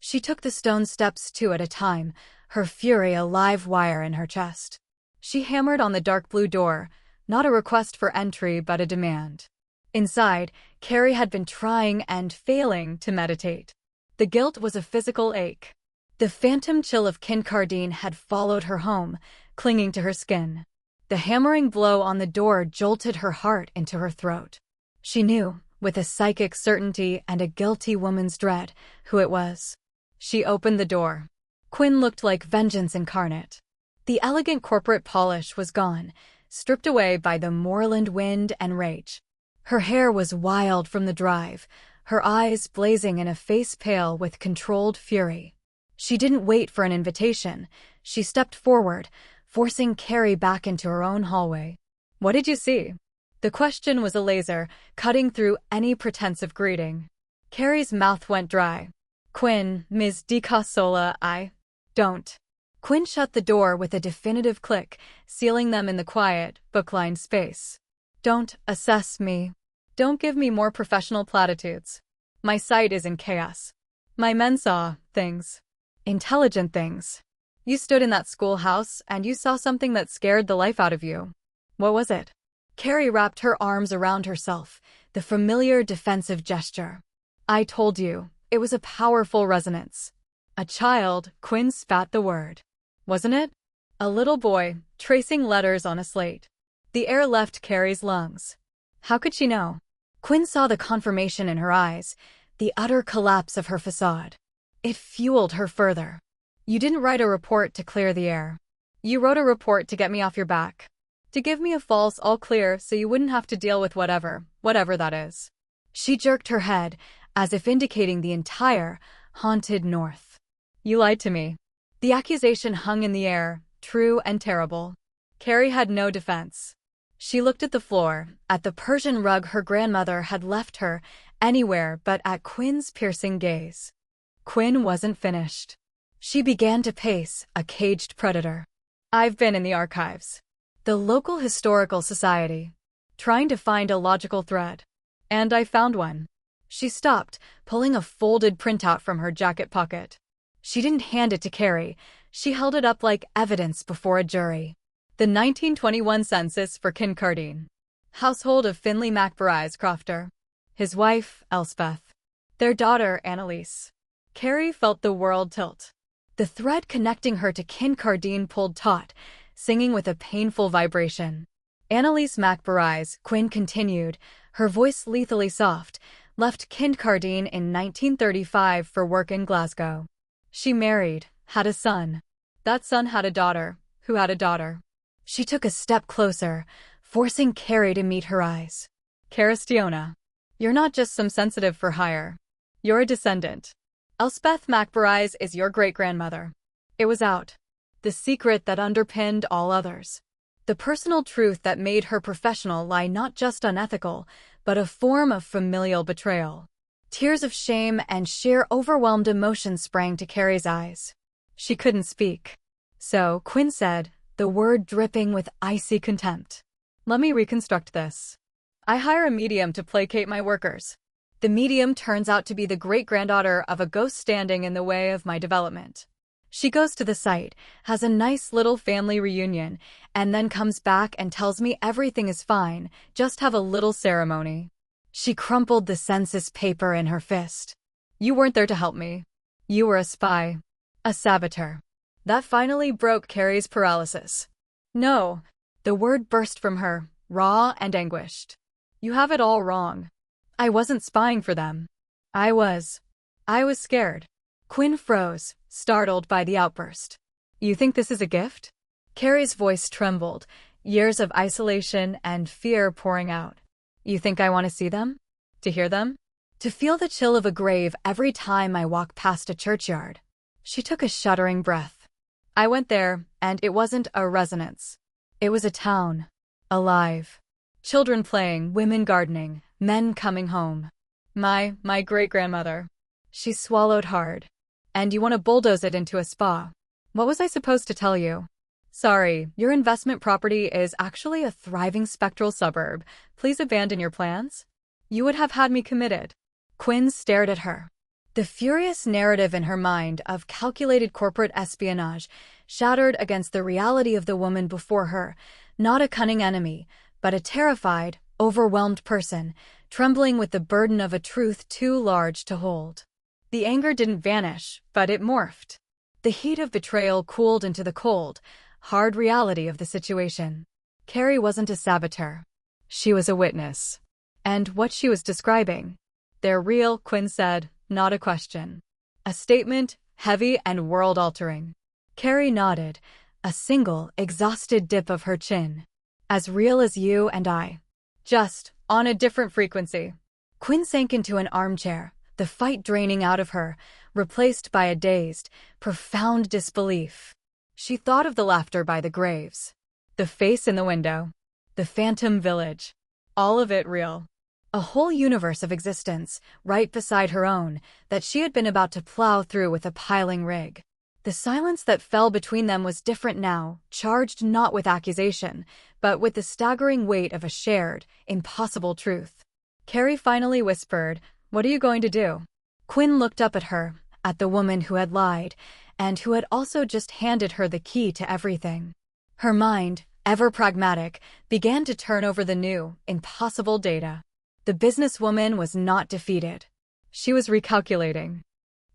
She took the stone steps two at a time, her fury a live wire in her chest. She hammered on the dark blue door, not a request for entry but a demand. Inside, Carrie had been trying and failing to meditate. The guilt was a physical ache. The phantom chill of Kincardine had followed her home, clinging to her skin. The hammering blow on the door jolted her heart into her throat. She knew, with a psychic certainty and a guilty woman's dread, who it was. She opened the door. Quinn looked like vengeance incarnate. The elegant corporate polish was gone, stripped away by the moorland wind and rage. Her hair was wild from the drive, her eyes blazing in a face pale with controlled fury. She didn't wait for an invitation. She stepped forward, forcing Carrie back into her own hallway. "What did you see?" The question was a laser, cutting through any pretense of greeting. Carrie's mouth went dry. "Quinn, Ms. DiCassola, I don't." Quinn shut the door with a definitive click, sealing them in the quiet, book-lined space. "Don't assess me. Don't give me more professional platitudes. My sight is in chaos. My men saw things. Intelligent things. You stood in that schoolhouse and you saw something that scared the life out of you. What was it?" Carrie wrapped her arms around herself, the familiar defensive gesture. "I told you, it was a powerful resonance." "A child," Quinn spat the word. "Wasn't it?" "A little boy, tracing letters on a slate." The air left Carrie's lungs. How could she know? Quinn saw the confirmation in her eyes, the utter collapse of her facade. It fueled her further. "You didn't write a report to clear the air. You wrote a report to get me off your back. To give me a false all clear so you wouldn't have to deal with whatever that is." She jerked her head, as if indicating the entire, haunted North. "You lied to me." The accusation hung in the air, true and terrible. Carrie had no defense. She looked at the floor, at the Persian rug her grandmother had left her, anywhere but at Quinn's piercing gaze. Quinn wasn't finished. She began to pace, a caged predator. "I've been in the archives. The local historical society. Trying to find a logical thread. And I found one." She stopped, pulling a folded printout from her jacket pocket. She didn't hand it to Carrie. She held it up like evidence before a jury. The 1921 census for Kincardine. Household of Finley MacBride Crofter. His wife, Elspeth. Their daughter, Annalise. Carrie felt the world tilt. The thread connecting her to Kincardine pulled taut, singing with a painful vibration. Annalise MacBride, Quinn continued, her voice lethally soft, left Kincardine in 1935 for work in Glasgow. She married, had a son. That son had a daughter, who had a daughter. She took a step closer, forcing Carrie to meet her eyes. "Caristiona, you're not just some sensitive for hire. You're a descendant. Elspeth MacBride is your great-grandmother." It was out. The secret that underpinned all others. The personal truth that made her professional lie not just unethical, but a form of familial betrayal. Tears of shame and sheer overwhelmed emotion sprang to Carrie's eyes. She couldn't speak. So, Quinn said, the word dripping with icy contempt. "Let me reconstruct this. I hire a medium to placate my workers. The medium turns out to be the great-granddaughter of a ghost standing in the way of my development. She goes to the site, has a nice little family reunion, and then comes back and tells me everything is fine, just have a little ceremony." She crumpled the census paper in her fist. "You weren't there to help me. You were a spy. A saboteur." That finally broke Carrie's paralysis. "No." The word burst from her, raw and anguished. "You have it all wrong. I wasn't spying for them. I was scared." Quinn froze, startled by the outburst. "You think this is a gift?" Carrie's voice trembled, years of isolation and fear pouring out. "You think I want to see them? To hear them? To feel the chill of a grave every time I walk past a churchyard?" She took a shuddering breath. "I went there, and it wasn't a resonance. It was a town. Alive. Children playing, women gardening, men coming home. My great-grandmother." She swallowed hard. "And you want to bulldoze it into a spa. What was I supposed to tell you?" "Sorry, your investment property is actually a thriving spectral suburb. Please abandon your plans." "You would have had me committed." Quinn stared at her. The furious narrative in her mind of calculated corporate espionage shattered against the reality of the woman before her, not a cunning enemy, but a terrified, overwhelmed person, trembling with the burden of a truth too large to hold. The anger didn't vanish, but it morphed. The heat of betrayal cooled into the cold, hard reality of the situation. Carrie wasn't a saboteur. She was a witness. And what she was describing? They're real, Quinn said, not a question. A statement, heavy and world-altering. Carrie nodded, a single, exhausted dip of her chin. As real as you and I. Just, on a different frequency. Quinn sank into an armchair, the fight draining out of her, replaced by a dazed, profound disbelief. She thought of the laughter by the graves. The face in the window. The phantom village. All of it real. A whole universe of existence, right beside her own, that she had been about to plow through with a piling rig. The silence that fell between them was different now, charged not with accusation, but with the staggering weight of a shared, impossible truth. Carrie finally whispered, "What are you going to do?" Quinn looked up at her, at the woman who had lied, and who had also just handed her the key to everything. Her mind, ever pragmatic, began to turn over the new, impossible data. The businesswoman was not defeated. She was recalculating.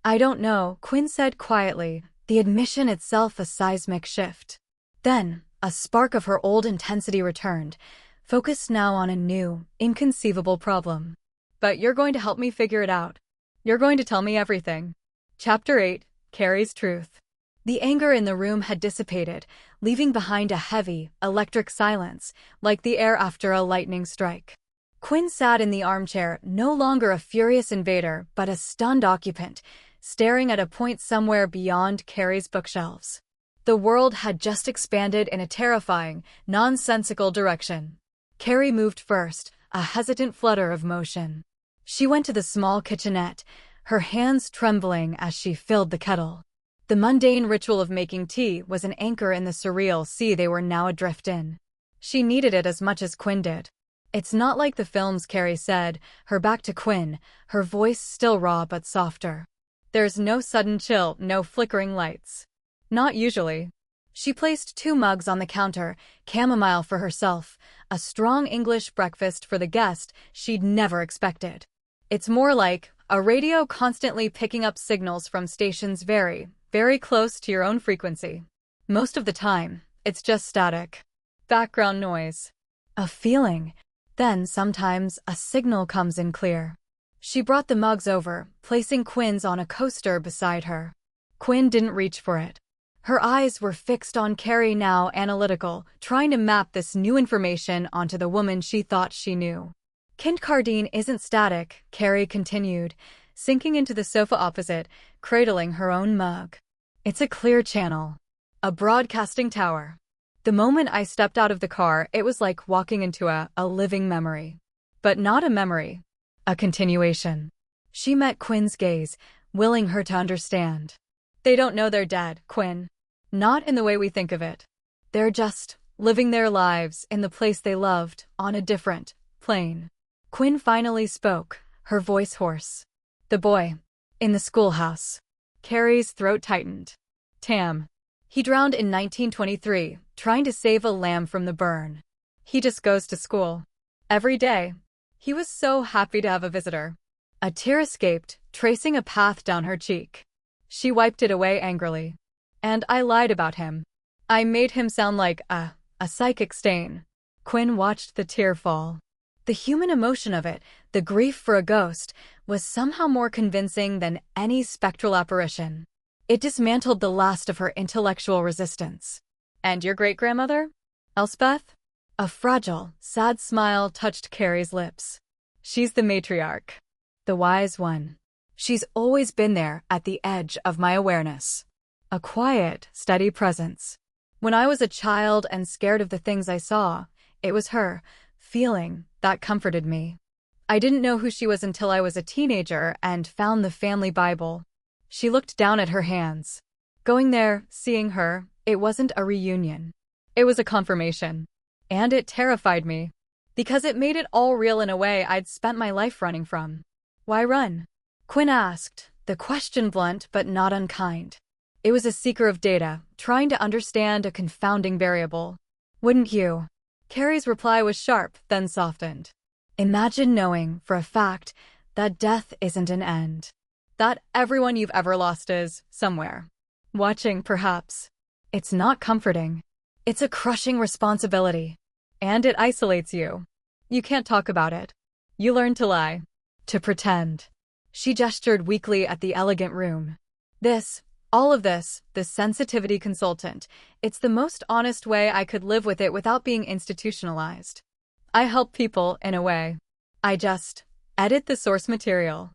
"I don't know," Quinn said quietly, the admission itself a seismic shift. Then, a spark of her old intensity returned, focused now on a new, inconceivable problem. "But you're going to help me figure it out. You're going to tell me everything." Chapter 8, Carrie's Truth. The anger in the room had dissipated, leaving behind a heavy, electric silence, like the air after a lightning strike. Quinn sat in the armchair, no longer a furious invader, but a stunned occupant, staring at a point somewhere beyond Carrie's bookshelves. The world had just expanded in a terrifying, nonsensical direction. Carrie moved first, a hesitant flutter of motion. She went to the small kitchenette, her hands trembling as she filled the kettle. The mundane ritual of making tea was an anchor in the surreal sea they were now adrift in. She needed it as much as Quinn did. "It's not like the films," Carrie said, her back to Quinn, her voice still raw but softer. "There's no sudden chill, no flickering lights. Not usually." She placed 2 mugs on the counter, chamomile for herself, a strong English breakfast for the guest she'd never expected. "It's more like a radio constantly picking up signals from stations very, very close to your own frequency. Most of the time, it's just static. Background noise. A feeling. Then sometimes a signal comes in clear." She brought the mugs over, placing Quinn's on a coaster beside her. Quinn didn't reach for it. Her eyes were fixed on Carrie now, analytical, trying to map this new information onto the woman she thought she knew. "Kincardine isn't static," Carrie continued, sinking into the sofa opposite, cradling her own mug. "It's a clear channel. A broadcasting tower. The moment I stepped out of the car, it was like walking into a living memory. But not a memory. A continuation." She met Quinn's gaze, willing her to understand. "They don't know they're dead, Quinn. Not in the way we think of it. They're just living their lives in the place they loved, on a different plane." Quinn finally spoke, her voice hoarse. "The boy. In the schoolhouse." Carrie's throat tightened. "Tam. He drowned in 1923, trying to save a lamb from the burn. He just goes to school. Every day. He was so happy to have a visitor." A tear escaped, tracing a path down her cheek. She wiped it away angrily. "And I lied about him. I made him sound like a psychic stain." Quinn watched the tear fall. The human emotion of it, the grief for a ghost, was somehow more convincing than any spectral apparition. It dismantled the last of her intellectual resistance. "And your great-grandmother? Elspeth?" A fragile, sad smile touched Carrie's lips. "She's the matriarch. The wise one. She's always been there, at the edge of my awareness. A quiet, steady presence. When I was a child and scared of the things I saw, it was her, feeling, that comforted me. I didn't know who she was until I was a teenager and found the family Bible." She looked down at her hands. Going there, seeing her, it wasn't a reunion. It was a confirmation. And it terrified me. Because it made it all real in a way I'd spent my life running from. "Why run?" Quinn asked, the question blunt but not unkind. It was a seeker of data, trying to understand a confounding variable. Wouldn't you? Carrie's reply was sharp, then softened. Imagine knowing, for a fact, that death isn't an end. That everyone you've ever lost is, somewhere. Watching, perhaps. It's not comforting. It's a crushing responsibility. And it isolates you. You can't talk about it. You learn to lie. To pretend. She gestured weakly at the elegant room. All of this, the sensitivity consultant, it's the most honest way I could live with it without being institutionalized. I help people, in a way. I just edit the source material.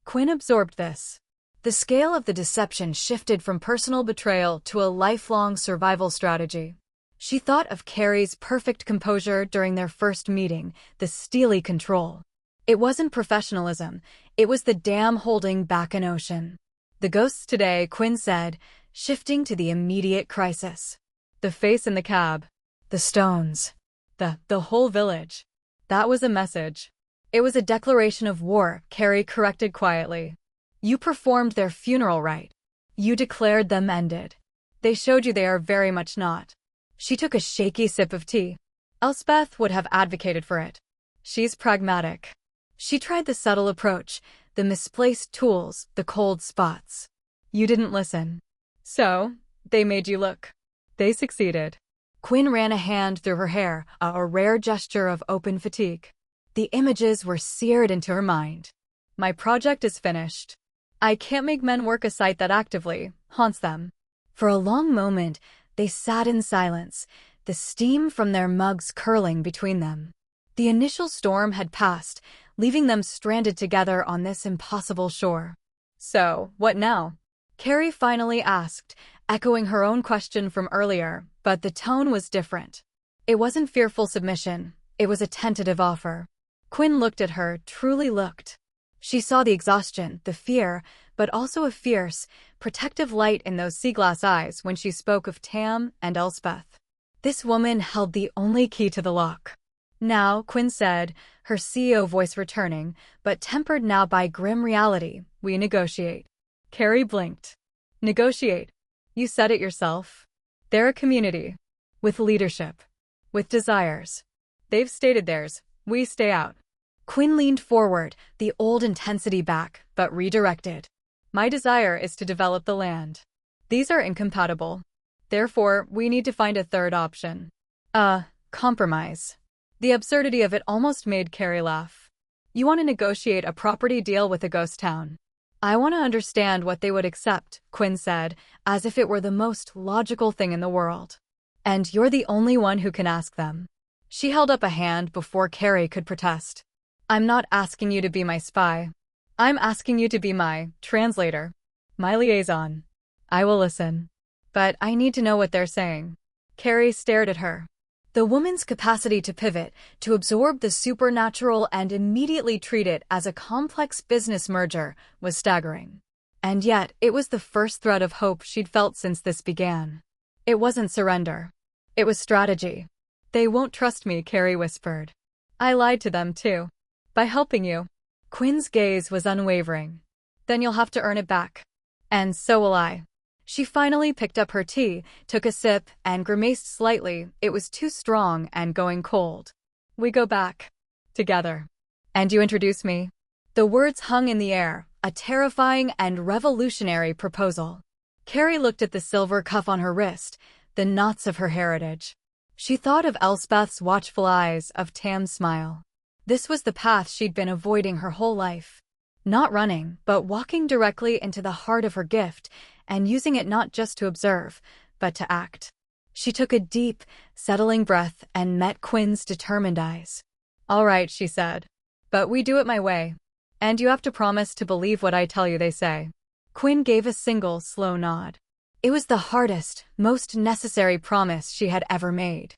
Quinn absorbed this. The scale of the deception shifted from personal betrayal to a lifelong survival strategy. She thought of Carrie's perfect composure during their first meeting, the steely control. It wasn't professionalism, it was the dam holding back an ocean. The ghosts today, Quinn said, shifting to the immediate crisis. The face in the cab. The stones. The whole village. That was a message. It was a declaration of war, Carrie corrected quietly. You performed their funeral rite. You declared them ended. They showed you they are very much not. She took a shaky sip of tea. Elspeth would have advocated for it. She's pragmatic. She tried the subtle approach, the misplaced tools, the cold spots. You didn't listen. So, they made you look. They succeeded. Quinn ran a hand through her hair, a rare gesture of open fatigue. The images were seared into her mind. My project is finished. I can't make men work a site that actively haunts them. For a long moment, they sat in silence, the steam from their mugs curling between them. The initial storm had passed, leaving them stranded together on this impossible shore. So, what now? Carrie finally asked, echoing her own question from earlier, but the tone was different. It wasn't fearful submission, it was a tentative offer. Quinn looked at her, truly looked. She saw the exhaustion, the fear, but also a fierce, protective light in those sea-glass eyes when she spoke of Tam and Elspeth. This woman held the only key to the lock. Now, Quinn said, her CEO voice returning, but tempered now by grim reality, we negotiate. Carrie blinked. Negotiate. You said it yourself. They're a community. With leadership. With desires. They've stated theirs. We stay out. Quinn leaned forward, the old intensity back, but redirected. My desire is to develop the land. These are incompatible. Therefore, we need to find a third option. Compromise. The absurdity of it almost made Carrie laugh. You want to negotiate a property deal with a ghost town. I want to understand what they would accept, Quinn said, as if it were the most logical thing in the world. And you're the only one who can ask them. She held up a hand before Carrie could protest. I'm not asking you to be my spy. I'm asking you to be my translator. My liaison. I will listen. But I need to know what they're saying. Carrie stared at her. The woman's capacity to pivot, to absorb the supernatural and immediately treat it as a complex business merger, was staggering. And yet, it was the first thread of hope she'd felt since this began. It wasn't surrender. It was strategy. They won't trust me, Carrie whispered. I lied to them, too. By helping you. Quinn's gaze was unwavering. Then you'll have to earn it back. And so will I. She finally picked up her tea, took a sip, and grimaced slightly. It was too strong and going cold. We go back. Together. And you introduce me? The words hung in the air, a terrifying and revolutionary proposal. Carrie looked at the silver cuff on her wrist, the knots of her heritage. She thought of Elspeth's watchful eyes, of Tam's smile. This was the path she'd been avoiding her whole life. Not running, but walking directly into the heart of her gift, and using it not just to observe, but to act. She took a deep, settling breath and met Quinn's determined eyes. All right, she said. But we do it my way. And you have to promise to believe what I tell you, they say. Quinn gave a single, slow nod. It was the hardest, most necessary promise she had ever made.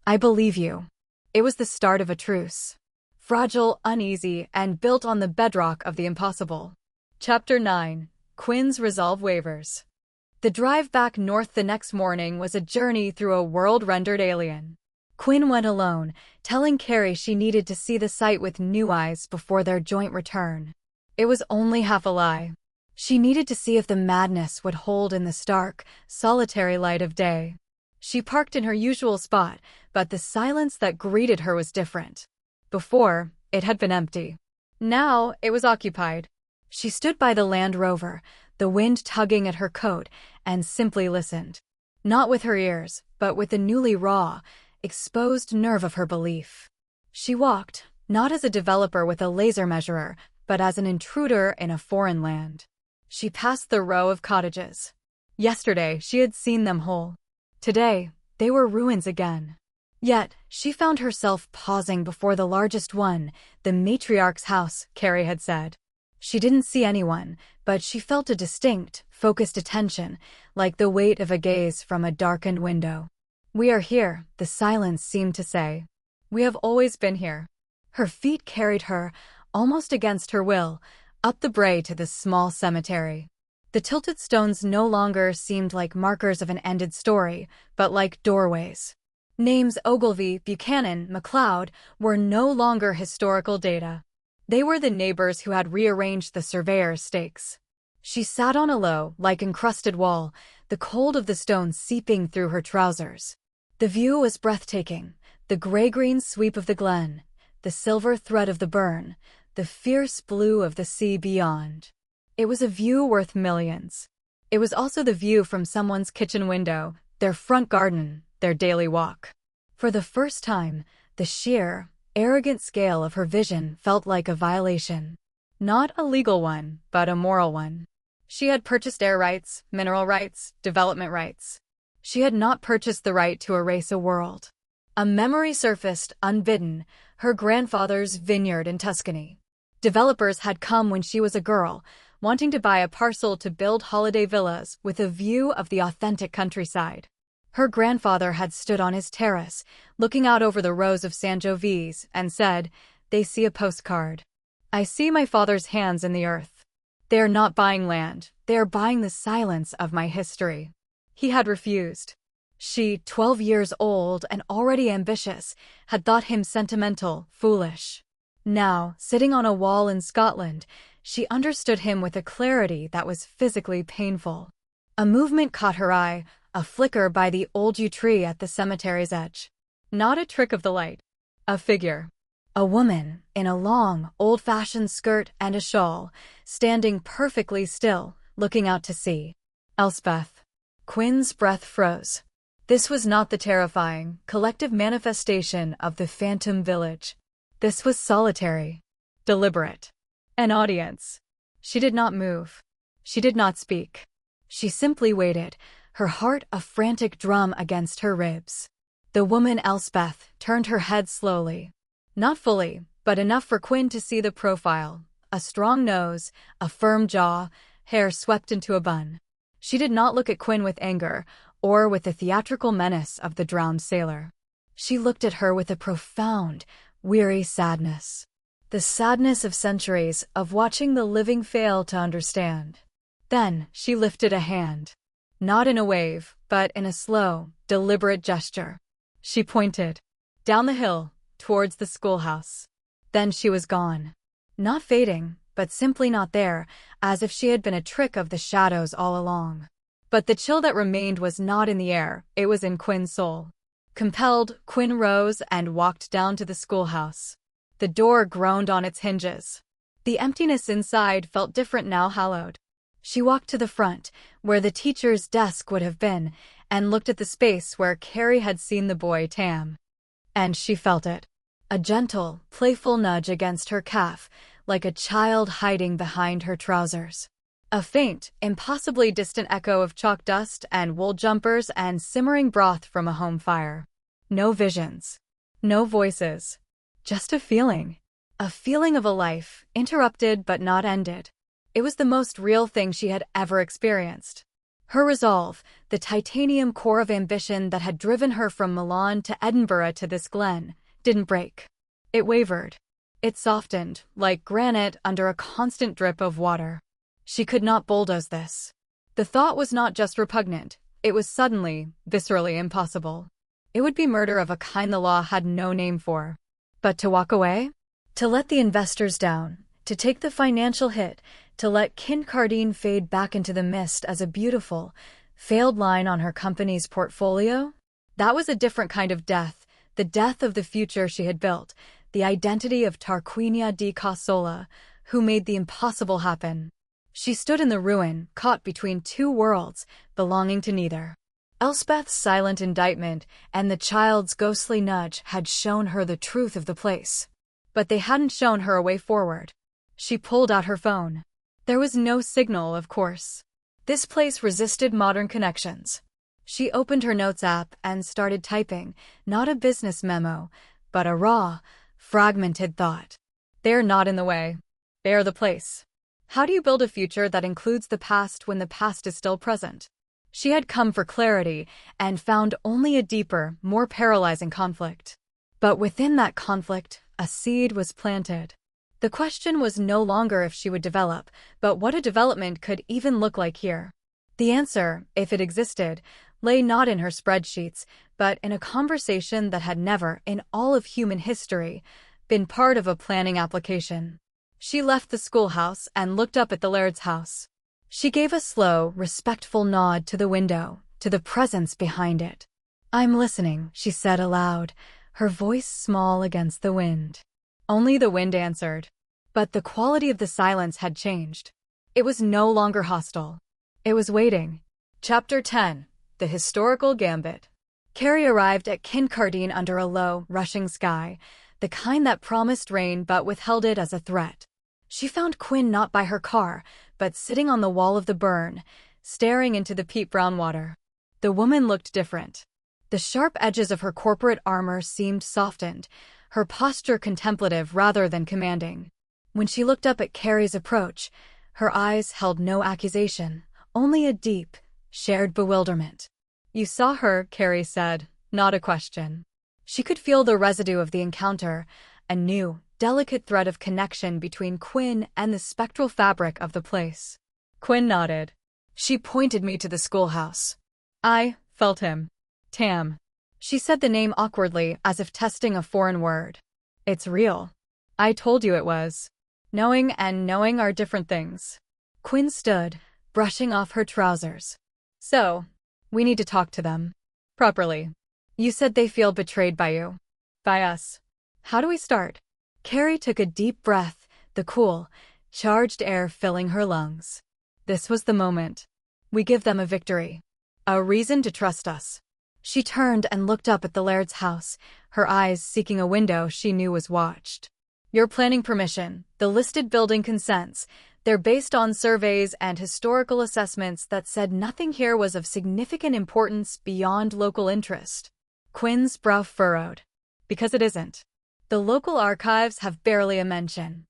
I believe you. It was the start of a truce. Fragile, uneasy, and built on the bedrock of the impossible. Chapter 9. Quinn's resolve wavers. The drive back north the next morning was a journey through a world rendered alien. Quinn went alone, telling Carrie she needed to see the site with new eyes before their joint return. It was only half a lie. She needed to see if the madness would hold in the stark, solitary light of day. She parked in her usual spot, but the silence that greeted her was different. Before, it had been empty. Now, it was occupied. She stood by the Land Rover, the wind tugging at her coat, and simply listened. Not with her ears, but with the newly raw, exposed nerve of her belief. She walked, not as a developer with a laser measurer, but as an intruder in a foreign land. She passed the row of cottages. Yesterday, she had seen them whole. Today, they were ruins again. Yet, she found herself pausing before the largest one, the matriarch's house, Carrie had said. She didn't see anyone, but she felt a distinct, focused attention, like the weight of a gaze from a darkened window. "We are here," the silence seemed to say. "We have always been here." Her feet carried her, almost against her will, up the brae to the small cemetery. The tilted stones no longer seemed like markers of an ended story, but like doorways. Names Ogilvy, Buchanan, MacLeod were no longer historical data. They were the neighbors who had rearranged the surveyor's stakes. She sat on a low, like encrusted wall, the cold of the stone seeping through her trousers. The view was breathtaking, the gray-green sweep of the glen, the silver thread of the burn, the fierce blue of the sea beyond. It was a view worth millions. It was also the view from someone's kitchen window, their front garden, their daily walk. For the first time, the sheer, arrogant scale of her vision felt like a violation. Not a legal one, but a moral one. She had purchased air rights, mineral rights, development rights. She had not purchased the right to erase a world. A memory surfaced, unbidden, her grandfather's vineyard in Tuscany. Developers had come when she was a girl, wanting to buy a parcel to build holiday villas with a view of the authentic countryside. Her grandfather had stood on his terrace, looking out over the rows of Sangiovese, and said, "They see a postcard. I see my father's hands in the earth. They are not buying land, they are buying the silence of my history." He had refused. She, 12 years old and already ambitious, had thought him sentimental, foolish. Now, sitting on a wall in Scotland, she understood him with a clarity that was physically painful. A movement caught her eye, a flicker by the old yew tree at the cemetery's edge. Not a trick of the light. A figure. A woman, in a long, old-fashioned skirt and a shawl, standing perfectly still, looking out to sea. Elspeth. Quinn's breath froze. This was not the terrifying, collective manifestation of the phantom village. This was solitary. Deliberate. An audience. She did not move. She did not speak. She simply waited, her heart a frantic drum against her ribs. The woman Elspeth turned her head slowly. Not fully, but enough for Quinn to see the profile. A strong nose, a firm jaw, hair swept into a bun. She did not look at Quinn with anger, or with the theatrical menace of the drowned sailor. She looked at her with a profound, weary sadness. The sadness of centuries of watching the living fail to understand. Then she lifted a hand. Not in a wave, but in a slow, deliberate gesture. She pointed. Down the hill, towards the schoolhouse. Then she was gone. Not fading, but simply not there, as if she had been a trick of the shadows all along. But the chill that remained was not in the air, it was in Quinn's soul. Compelled, Quinn rose and walked down to the schoolhouse. The door groaned on its hinges. The emptiness inside felt different now, hallowed. She walked to the front, where the teacher's desk would have been, and looked at the space where Carrie had seen the boy Tam. And she felt it. A gentle, playful nudge against her calf, like a child hiding behind her trousers. A faint, impossibly distant echo of chalk dust and wool jumpers and simmering broth from a home fire. No visions. No voices. Just a feeling. A feeling of a life, interrupted but not ended. It was the most real thing she had ever experienced. Her resolve, the titanium core of ambition that had driven her from Milan to Edinburgh to this glen, didn't break. It wavered. It softened, like granite under a constant drip of water. She could not bulldoze this. The thought was not just repugnant, it was suddenly, viscerally impossible. It would be murder of a kind the law had no name for. But to walk away? To let the investors down, to take the financial hit, to let Kincardine fade back into the mist as a beautiful, failed line on her company's portfolio? That was a different kind of death, the death of the future she had built, the identity of Tarquinia di Cossola, who made the impossible happen. She stood in the ruin, caught between two worlds, belonging to neither. Elspeth's silent indictment and the child's ghostly nudge had shown her the truth of the place. But they hadn't shown her a way forward. She pulled out her phone. There was no signal, of course. This place resisted modern connections. She opened her notes app and started typing, not a business memo, but a raw, fragmented thought. They're not in the way. They are the place. How do you build a future that includes the past when the past is still present? She had come for clarity and found only a deeper, more paralyzing conflict. But within that conflict, a seed was planted. The question was no longer if she would develop, but what a development could even look like here. The answer, if it existed, lay not in her spreadsheets, but in a conversation that had never, in all of human history, been part of a planning application. She left the schoolhouse and looked up at the Laird's house. She gave a slow, respectful nod to the window, to the presence behind it. "I'm listening," she said aloud, her voice small against the wind. Only the wind answered. But the quality of the silence had changed. It was no longer hostile. It was waiting. Chapter 10. The Historical Gambit. Carrie arrived at Kincardine under a low, rushing sky, the kind that promised rain but withheld it as a threat. She found Quinn not by her car, but sitting on the wall of the burn, staring into the peat brown water. The woman looked different. The sharp edges of her corporate armor seemed softened, her posture contemplative rather than commanding. When she looked up at Carrie's approach, her eyes held no accusation, only a deep, shared bewilderment. "You saw her," Carrie said, not a question. She could feel the residue of the encounter, a new, delicate thread of connection between Quinn and the spectral fabric of the place. Quinn nodded. "She pointed me to the schoolhouse. I felt him. Tam." She said the name awkwardly, as if testing a foreign word. "It's real. I told you it was. Knowing and knowing are different things." Quinn stood, brushing off her trousers. "So, we need to talk to them. Properly. You said they feel betrayed by you. By us. How do we start?" Carrie took a deep breath, the cool, charged air filling her lungs. This was the moment. We give them a victory. A reason to trust us. She turned and looked up at the Laird's house, her eyes seeking a window she knew was watched. "Your planning permission, the listed building consents, they're based on surveys and historical assessments that said nothing here was of significant importance beyond local interest." Quinn's brow furrowed. "Because it isn't. The local archives have barely a mention."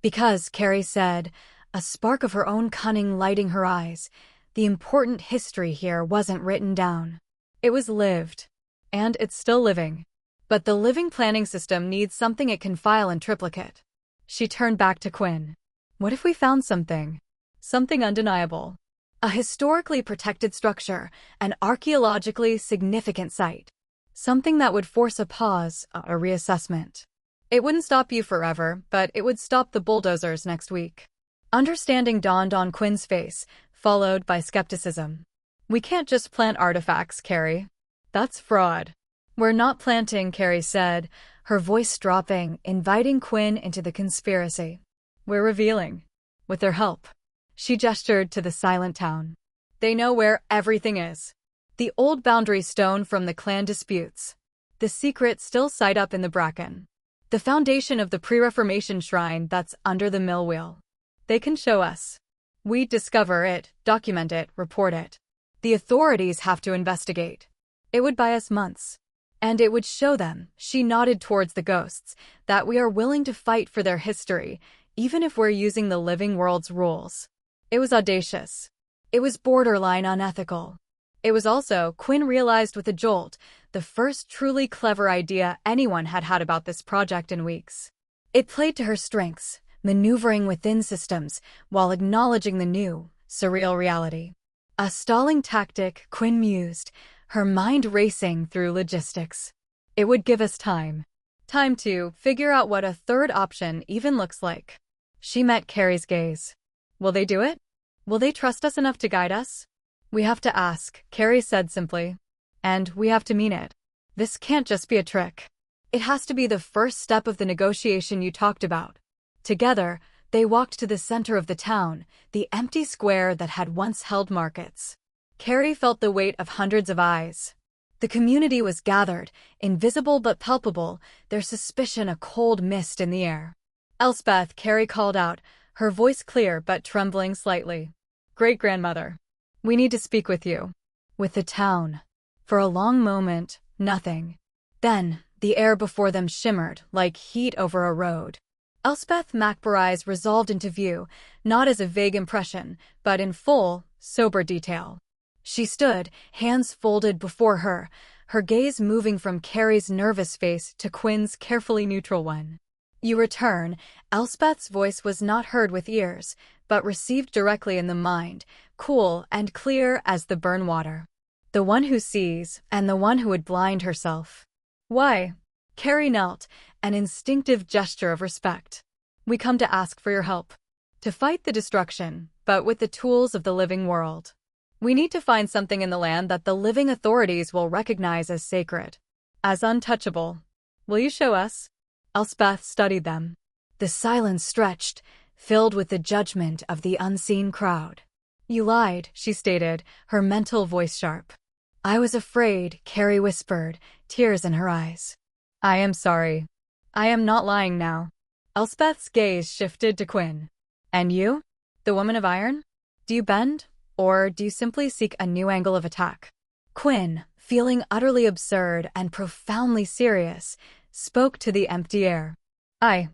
"Because," Carrie said, a spark of her own cunning lighting her eyes, "the important history here wasn't written down. It was lived. And it's still living. But the living planning system needs something it can file in triplicate." She turned back to Quinn. "What if we found something? Something undeniable. A historically protected structure, an archaeologically significant site. Something that would force a pause, a reassessment. It wouldn't stop you forever, but it would stop the bulldozers next week." Understanding dawned on Quinn's face, followed by skepticism. "We can't just plant artifacts, Carrie. That's fraud." "We're not planting," Carrie said, her voice dropping, inviting Quinn into the conspiracy. "We're revealing. With their help." She gestured to the silent town. "They know where everything is. The old boundary stone from the clan disputes. The secret still site up in the bracken. The foundation of the pre-Reformation shrine that's under the mill wheel. They can show us. We discover it, document it, report it. The authorities have to investigate. It would buy us months. And it would show them," she nodded towards the ghosts, "that we are willing to fight for their history, even if we're using the living world's rules." It was audacious. It was borderline unethical. It was also, Quinn realized with a jolt, the first truly clever idea anyone had had about this project in weeks. It played to her strengths, maneuvering within systems while acknowledging the new, surreal reality. A stalling tactic, Quinn mused, her mind racing through logistics. It would give us time. Time to figure out what a third option even looks like. She met Carrie's gaze. Will they do it? Will they trust us enough to guide us? We have to ask, Carrie said simply. And we have to mean it. This can't just be a trick. It has to be the first step of the negotiation you talked about. Together, they walked to the center of the town, the empty square that had once held markets. Carrie felt the weight of hundreds of eyes. The community was gathered, invisible but palpable, their suspicion a cold mist in the air. Elspeth, Carrie called out, her voice clear but trembling slightly. Great-grandmother, we need to speak with you. With the town. For a long moment, nothing. Then, the air before them shimmered, like heat over a road. Elspeth McBride's resolved into view, not as a vague impression, but in full, sober detail. She stood, hands folded before her, her gaze moving from Carrie's nervous face to Quinn's carefully neutral one. You return. Elspeth's voice was not heard with ears, but received directly in the mind, cool and clear as the burn water. The one who sees, and the one who would blind herself. Why? Carrie knelt, an instinctive gesture of respect. We come to ask for your help. To fight the destruction, but with the tools of the living world. We need to find something in the land that the living authorities will recognize as sacred, as untouchable. Will you show us? Elspeth studied them. The silence stretched, filled with the judgment of the unseen crowd. You lied, she stated, her mental voice sharp. I was afraid, Carrie whispered, tears in her eyes. I am sorry. I am not lying now. Elspeth's gaze shifted to Quinn. And you? The woman of iron? Do you bend? Or do you simply seek a new angle of attack? Quinn, feeling utterly absurd and profoundly serious, spoke to the empty air. I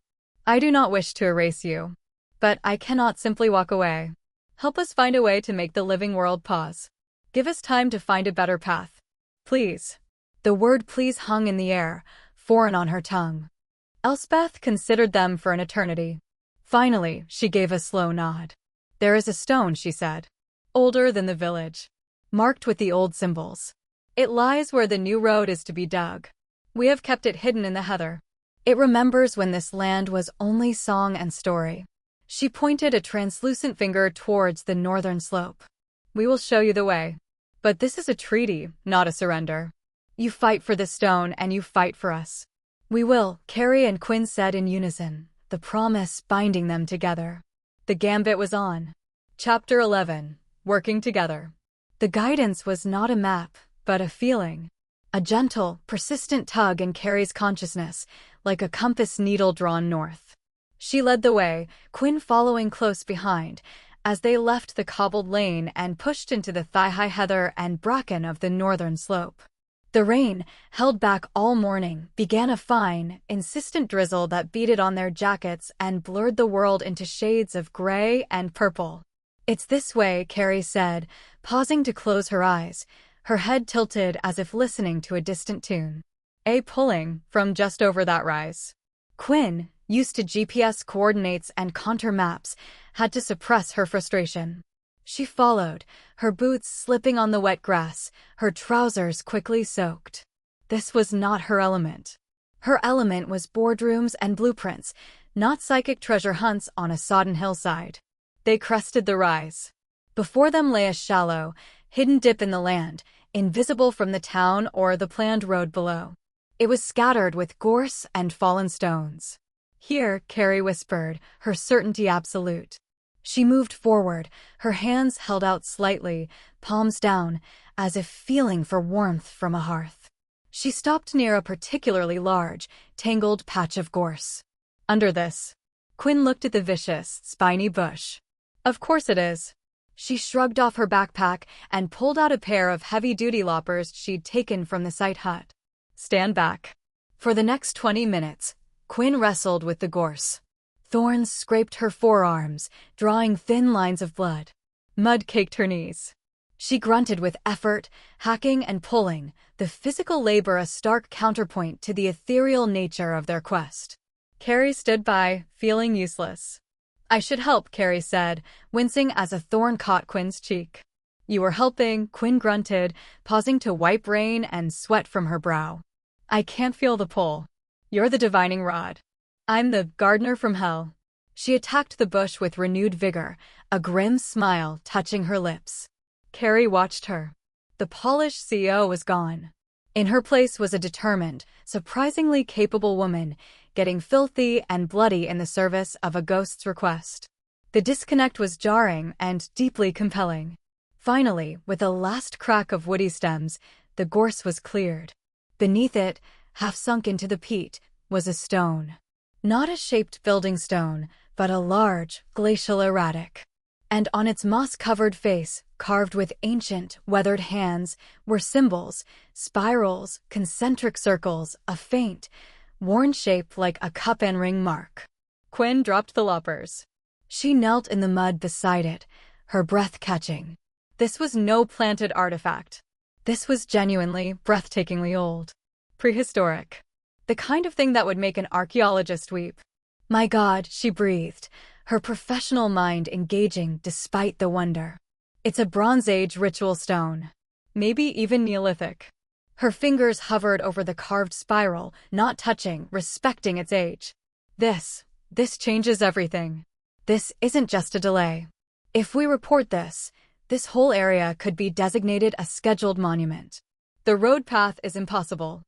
do not wish to erase you. But I cannot simply walk away. Help us find a way to make the living world pause. Give us time to find a better path. Please. The word please hung in the air, foreign on her tongue. Elspeth considered them for an eternity. Finally, she gave a slow nod. There is a stone, she said. Older than the village. Marked with the old symbols. It lies where the new road is to be dug. We have kept it hidden in the heather. It remembers when this land was only song and story. She pointed a translucent finger towards the northern slope. We will show you the way. But this is a treaty, not a surrender. You fight for this stone and you fight for us. We will, Carrie and Quinn said in unison, the promise binding them together. The gambit was on. Chapter 11. Working together. The guidance was not a map, but a feeling. A gentle, persistent tug in Carrie's consciousness, like a compass needle drawn north. She led the way, Quinn following close behind, as they left the cobbled lane and pushed into the thigh-high heather and bracken of the northern slope. The rain, held back all morning, began a fine, insistent drizzle that beaded on their jackets and blurred the world into shades of gray and purple. It's this way, Carrie said, pausing to close her eyes, her head tilted as if listening to a distant tune. Pulling from just over that rise. Quinn, used to GPS coordinates and contour maps, had to suppress her frustration. She followed, her boots slipping on the wet grass, her trousers quickly soaked. This was not her element. Her element was boardrooms and blueprints, not psychic treasure hunts on a sodden hillside. They crested the rise. Before them lay a shallow, hidden dip in the land, invisible from the town or the planned road below. It was scattered with gorse and fallen stones. Here, Carrie whispered, her certainty absolute. She moved forward, her hands held out slightly, palms down, as if feeling for warmth from a hearth. She stopped near a particularly large, tangled patch of gorse. Under this, Quinn looked at the vicious, spiny bush. Of course it is. She shrugged off her backpack and pulled out a pair of heavy-duty loppers she'd taken from the site hut. Stand back. For the next 20 minutes, Quinn wrestled with the gorse. Thorns scraped her forearms, drawing thin lines of blood. Mud caked her knees. She grunted with effort, hacking and pulling, the physical labor a stark counterpoint to the ethereal nature of their quest. Carrie stood by, feeling useless. I should help, Carrie said, wincing as a thorn caught Quinn's cheek. You were helping, Quinn grunted, pausing to wipe rain and sweat from her brow. I can't feel the pull. You're the divining rod. I'm the gardener from hell. She attacked the bush with renewed vigor, a grim smile touching her lips. Carrie watched her. The polished CEO was gone. In her place was a determined, surprisingly capable woman, getting filthy and bloody in the service of a ghost's request. The disconnect was jarring and deeply compelling. Finally, with a last crack of woody stems, the gorse was cleared. Beneath it, half sunk into the peat, was a stone. Not a shaped building stone, but a large, glacial erratic. And on its moss-covered face, carved with ancient, weathered hands, were symbols, spirals, concentric circles, a faint, worn shape like a cup and ring mark. Quinn dropped the loppers. She knelt in the mud beside it, her breath catching. This was no planted artifact. This was genuinely, breathtakingly old. Prehistoric. The kind of thing that would make an archaeologist weep. My God, she breathed, her professional mind engaging despite the wonder. It's a Bronze Age ritual stone. Maybe even Neolithic. Her fingers hovered over the carved spiral, not touching, respecting its age. This changes everything. This isn't just a delay. If we report this whole area could be designated a scheduled monument. The road path is impossible.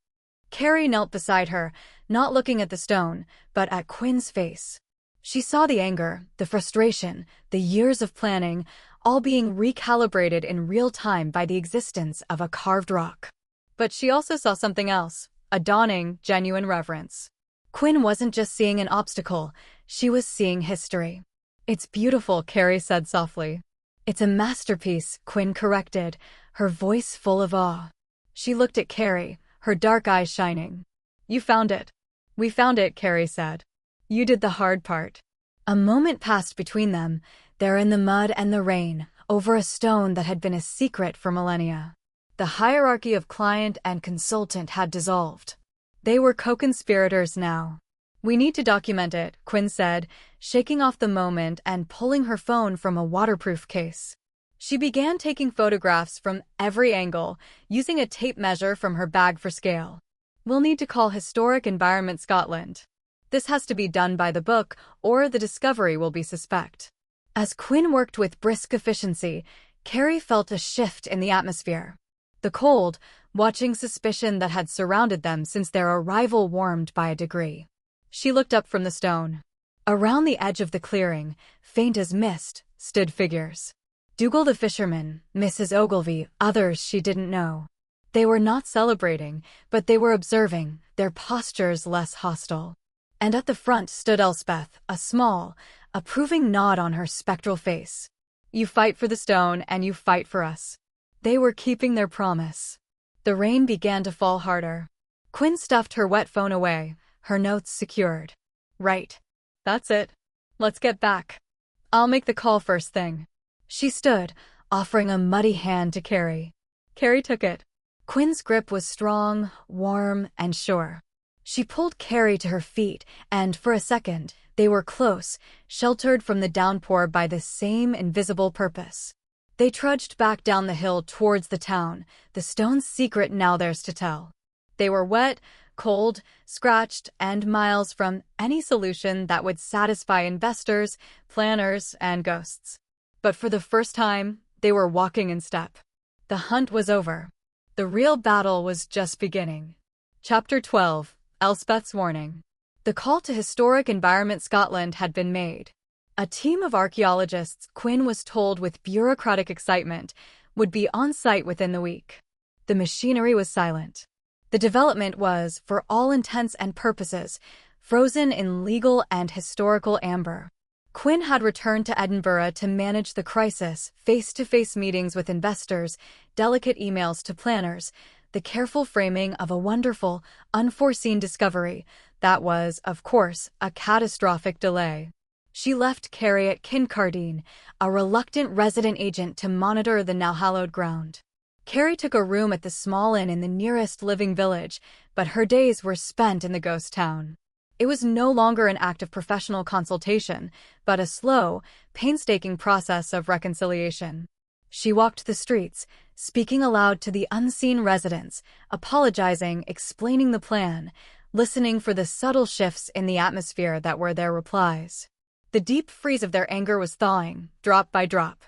Carrie knelt beside her, not looking at the stone, but at Quinn's face. She saw the anger, the frustration, the years of planning, all being recalibrated in real time by the existence of a carved rock. But she also saw something else, a dawning, genuine reverence. Quinn wasn't just seeing an obstacle, she was seeing history. It's beautiful, Carrie said softly. It's a masterpiece, Quinn corrected, her voice full of awe. She looked at Carrie, her dark eyes shining. You found it. We found it, Carrie said. You did the hard part. A moment passed between them, there in the mud and the rain, over a stone that had been a secret for millennia. The hierarchy of client and consultant had dissolved. They were co-conspirators now. We need to document it, Quinn said, shaking off the moment and pulling her phone from a waterproof case. She began taking photographs from every angle, using a tape measure from her bag for scale. We'll need to call Historic Environment Scotland. This has to be done by the book, or the discovery will be suspect. As Quinn worked with brisk efficiency, Carrie felt a shift in the atmosphere. The cold, watching suspicion that had surrounded them since their arrival warmed by a degree. She looked up from the stone. Around the edge of the clearing, faint as mist, stood figures. Dougal the fisherman, Mrs. Ogilvy, others she didn't know. They were not celebrating, but they were observing, their postures less hostile. And at the front stood Elspeth, a small, approving nod on her spectral face. You fight for the stone and you fight for us. They were keeping their promise. The rain began to fall harder. Quinn stuffed her wet phone away, her notes secured. Right. That's it. Let's get back. I'll make the call first thing. She stood, offering a muddy hand to Carrie. Carrie took it. Quinn's grip was strong, warm, and sure. She pulled Carrie to her feet, and for a second, they were close, sheltered from the downpour by the same invisible purpose. They trudged back down the hill towards the town, the stone's secret now theirs to tell. They were wet, cold, scratched, and miles from any solution that would satisfy investors, planners, and ghosts. But for the first time, they were walking in step. The hunt was over. The real battle was just beginning. Chapter 12. Elspeth's Warning. The call to Historic Environment Scotland had been made. A team of archaeologists, Quinn was told with bureaucratic excitement, would be on site within the week. The machinery was silent. The development was, for all intents and purposes, frozen in legal and historical amber. Quinn had returned to Edinburgh to manage the crisis, face-to-face meetings with investors, delicate emails to planners, the careful framing of a wonderful, unforeseen discovery that was, of course, a catastrophic delay. She left Carrie at Kincardine, a reluctant resident agent to monitor the now hallowed ground. Carrie took a room at the small inn in the nearest living village, but her days were spent in the ghost town. It was no longer an act of professional consultation, but a slow, painstaking process of reconciliation. She walked the streets, speaking aloud to the unseen residents, apologizing, explaining the plan, listening for the subtle shifts in the atmosphere that were their replies. The deep freeze of their anger was thawing, drop by drop.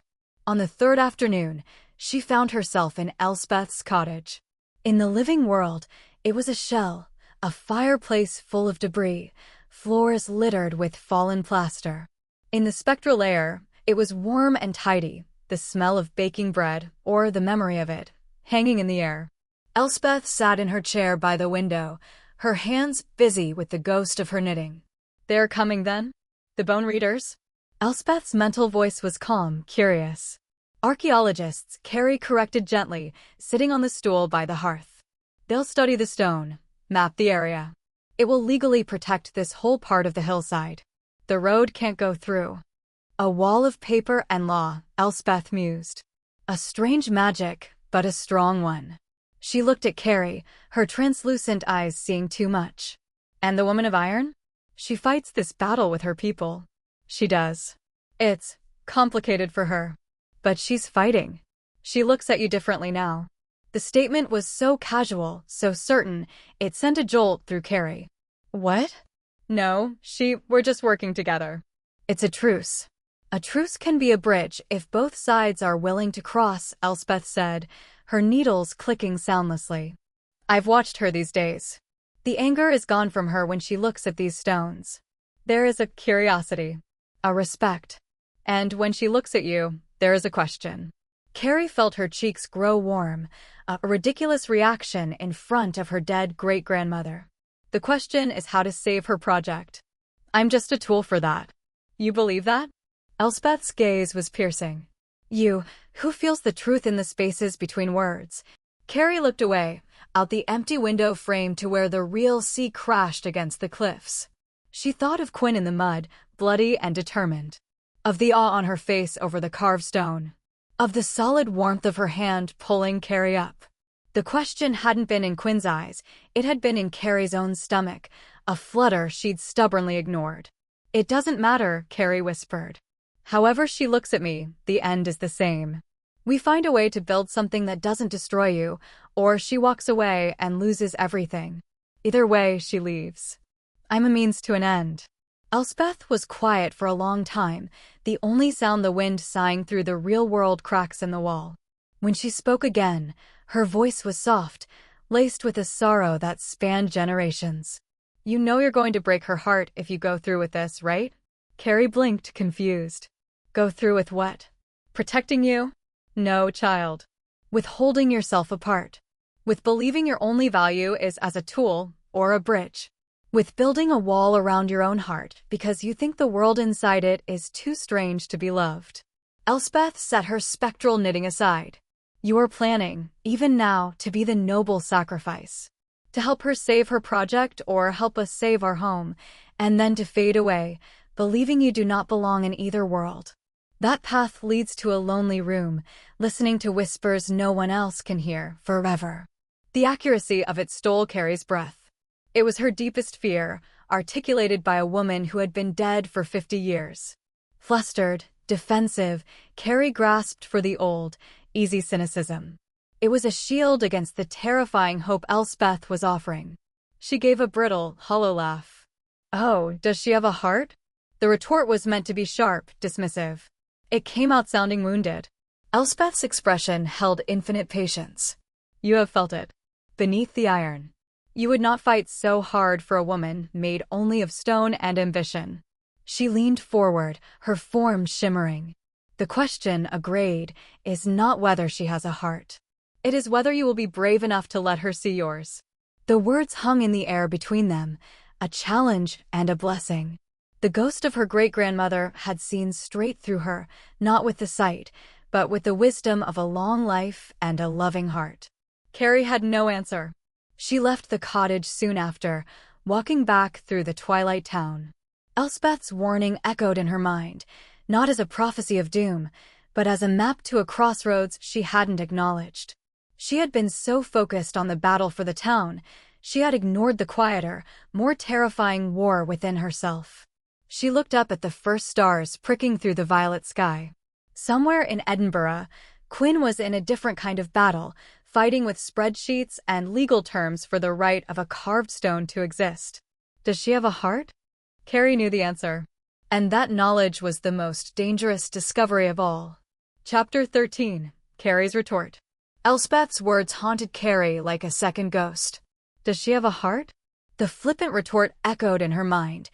On the third afternoon, she found herself in Elspeth's cottage. In the living world, it was a shell, a fireplace full of debris, floors littered with fallen plaster. In the spectral layer, it was warm and tidy, the smell of baking bread, or the memory of it, hanging in the air. Elspeth sat in her chair by the window, her hands busy with the ghost of her knitting. "They're coming then? The bone readers?" Elspeth's mental voice was calm, curious. "Archaeologists," Carrie corrected gently, sitting on the stool by the hearth. "They'll study the stone, map the area. It will legally protect this whole part of the hillside. The road can't go through." A wall of paper and law, Elspeth mused. A strange magic, but a strong one. She looked at Carrie, her translucent eyes seeing too much. "And the woman of iron? She fights this battle with her people." "She does. It's complicated for her. But she's fighting. She looks at you differently now." The statement was so casual, so certain, it sent a jolt through Carrie. "What?" "No, we're just working together. It's a truce." "A truce can be a bridge if both sides are willing to cross," Elspeth said, her needles clicking soundlessly. "I've watched her these days. The anger is gone from her when she looks at these stones. There is a curiosity, a respect. And when she looks at you, there is a question." Carrie felt her cheeks grow warm, a ridiculous reaction in front of her dead great-grandmother. "The question is how to save her project. I'm just a tool for that." "You believe that?" Elspeth's gaze was piercing. "You, who feels the truth in the spaces between words." Carrie looked away, out the empty window frame to where the real sea crashed against the cliffs. She thought of Quinn in the mud, bloody and determined. Of the awe on her face over the carved stone. Of the solid warmth of her hand pulling Carrie up. The question hadn't been in Quinn's eyes, it had been in Carrie's own stomach, a flutter she'd stubbornly ignored. "It doesn't matter," Carrie whispered. "However she looks at me, the end is the same. We find a way to build something that doesn't destroy you, or she walks away and loses everything. Either way, she leaves. I'm a means to an end." Elspeth was quiet for a long time, the only sound the wind sighing through the real-world cracks in the wall. When she spoke again, her voice was soft, laced with a sorrow that spanned generations. "You know you're going to break her heart if you go through with this, right?" Carrie blinked, confused. "Go through with what? Protecting you? No, child. With holding yourself apart. With believing your only value is as a tool or a bridge. With building a wall around your own heart because you think the world inside it is too strange to be loved." Elspeth set her spectral knitting aside. "You are planning, even now, to be the noble sacrifice. To help her save her project or help us save our home, and then to fade away, believing you do not belong in either world. That path leads to a lonely room, listening to whispers no one else can hear, forever." The accuracy of it stole Carrie's breath. It was her deepest fear, articulated by a woman who had been dead for 50 years. Flustered, defensive, Carrie grasped for the old, easy cynicism. It was a shield against the terrifying hope Elspeth was offering. She gave a brittle, hollow laugh. "Oh, does she have a heart?" The retort was meant to be sharp, dismissive. It came out sounding wounded. Elspeth's expression held infinite patience. "You have felt it. Beneath the iron. You would not fight so hard for a woman made only of stone and ambition." She leaned forward, her form shimmering. "The question, agreed, is not whether she has a heart. It is whether you will be brave enough to let her see yours." The words hung in the air between them, a challenge and a blessing. The ghost of her great-grandmother had seen straight through her, not with the sight, but with the wisdom of a long life and a loving heart. Carrie had no answer. She left the cottage soon after, walking back through the twilight town. Elspeth's warning echoed in her mind, not as a prophecy of doom, but as a map to a crossroads she hadn't acknowledged. She had been so focused on the battle for the town, she had ignored the quieter, more terrifying war within herself. She looked up at the first stars pricking through the violet sky. Somewhere in Edinburgh, Quinn was in a different kind of battle, fighting with spreadsheets and legal terms for the right of a carved stone to exist. Does she have a heart? Carrie knew the answer. And that knowledge was the most dangerous discovery of all. Chapter 13. Carrie's Retort. Elspeth's words haunted Carrie like a second ghost. Does she have a heart? The flippant retort echoed in her mind,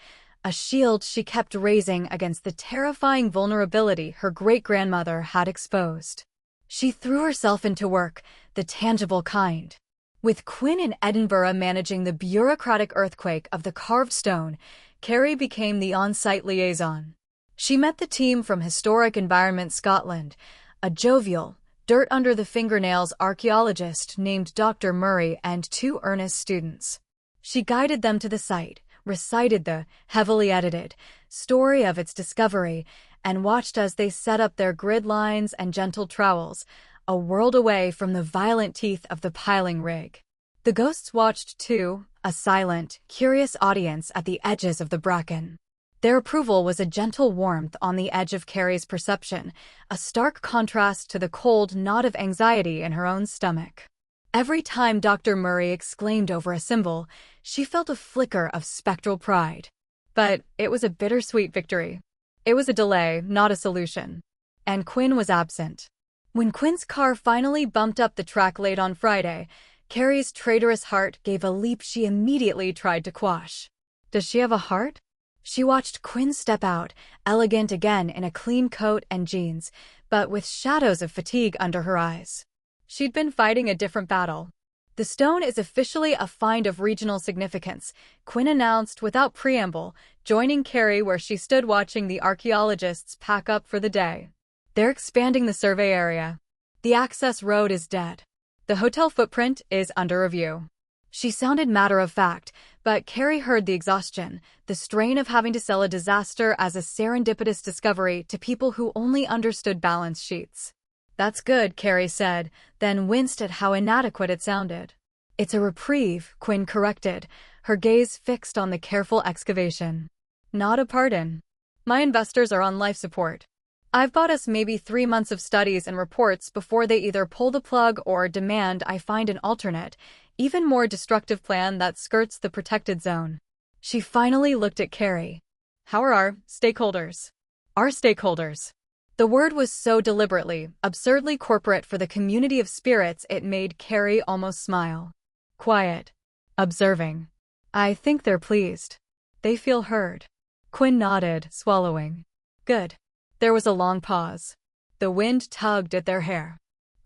a shield she kept raising against the terrifying vulnerability her great-grandmother had exposed. She threw herself into work, the tangible kind. With Quinn in Edinburgh managing the bureaucratic earthquake of the carved stone, Carrie became the on-site liaison. She met the team from Historic Environment Scotland, a jovial, dirt-under-the-fingernails archaeologist named Dr. Murray and 2 earnest students. She guided them to the site, recited the heavily edited story of its discovery, and watched as they set up their grid lines and gentle trowels, a world away from the violent teeth of the piling rig. The ghosts watched too, a silent, curious audience at the edges of the bracken. Their approval was a gentle warmth on the edge of Carrie's perception, a stark contrast to the cold knot of anxiety in her own stomach. Every time Dr. Murray exclaimed over a symbol, she felt a flicker of spectral pride. But it was a bittersweet victory. It was a delay, not a solution. And Quinn was absent. When Quinn's car finally bumped up the track late on Friday, Carrie's traitorous heart gave a leap she immediately tried to quash. Does she have a heart? She watched Quinn step out, elegant again in a clean coat and jeans, but with shadows of fatigue under her eyes. She'd been fighting a different battle. The stone is officially a find of regional significance, Quinn announced without preamble, joining Carrie where she stood watching the archaeologists pack up for the day. They're expanding the survey area. The access road is dead. The hotel footprint is under review. She sounded matter-of-fact, but Carrie heard the exhaustion, the strain of having to sell a disaster as a serendipitous discovery to people who only understood balance sheets. That's good, Carrie said, then winced at how inadequate it sounded. It's a reprieve, Quinn corrected, her gaze fixed on the careful excavation. Not a pardon. My investors are on life support. I've bought us maybe 3 months of studies and reports before they either pull the plug or demand I find an alternate, even more destructive plan that skirts the protected zone. She finally looked at Carrie. How are our stakeholders? Our stakeholders. The word was so deliberately, absurdly corporate for the community of spirits it made Carrie almost smile. Quiet. Observing. I think they're pleased. They feel heard. Quinn nodded, swallowing. Good. There was a long pause. The wind tugged at their hair.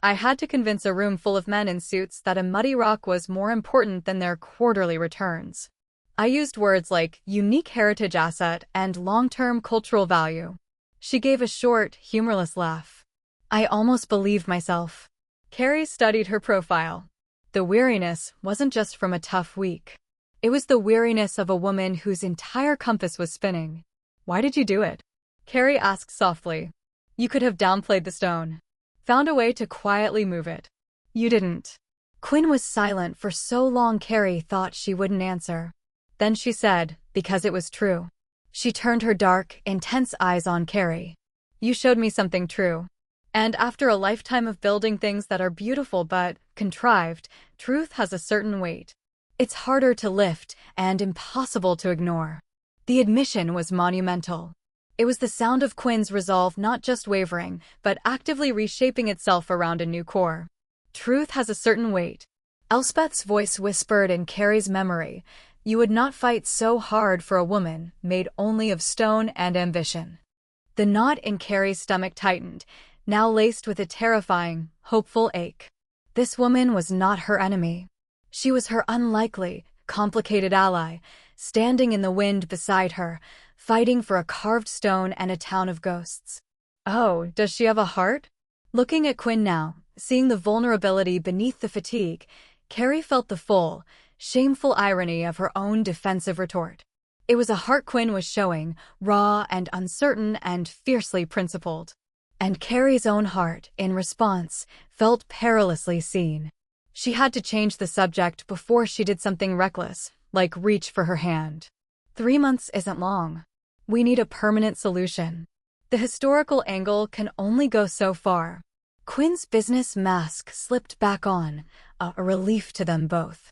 I had to convince a room full of men in suits that a muddy rock was more important than their quarterly returns. I used words like unique heritage asset and long-term cultural value. She gave a short, humorless laugh. I almost believed myself. Carrie studied her profile. The weariness wasn't just from a tough week. It was the weariness of a woman whose entire compass was spinning. Why did you do it? Carrie asked softly. You could have downplayed the stone. Found a way to quietly move it. You didn't. Quinn was silent for so long Carrie thought she wouldn't answer. Then she said, because it was true. She turned her dark, intense eyes on Carrie. You showed me something true. And after a lifetime of building things that are beautiful but contrived, truth has a certain weight. It's harder to lift and impossible to ignore. The admission was monumental. It was the sound of Quinn's resolve not just wavering, but actively reshaping itself around a new core. Truth has a certain weight. Elspeth's voice whispered in Carrie's memory, you would not fight so hard for a woman made only of stone and ambition. The knot in Carrie's stomach tightened, now laced with a terrifying, hopeful ache. This woman was not her enemy. She was her unlikely, complicated ally, standing in the wind beside her, fighting for a carved stone and a town of ghosts. Oh, does she have a heart? Looking at Quinn now, seeing the vulnerability beneath the fatigue, Carrie felt the full, shameful irony of her own defensive retort. It was a heart Quinn was showing, raw and uncertain and fiercely principled. And Carrie's own heart, in response, felt perilously seen. She had to change the subject before she did something reckless, like reach for her hand. 3 months isn't long. We need a permanent solution. The historical angle can only go so far. Quinn's business mask slipped back on, a relief to them both.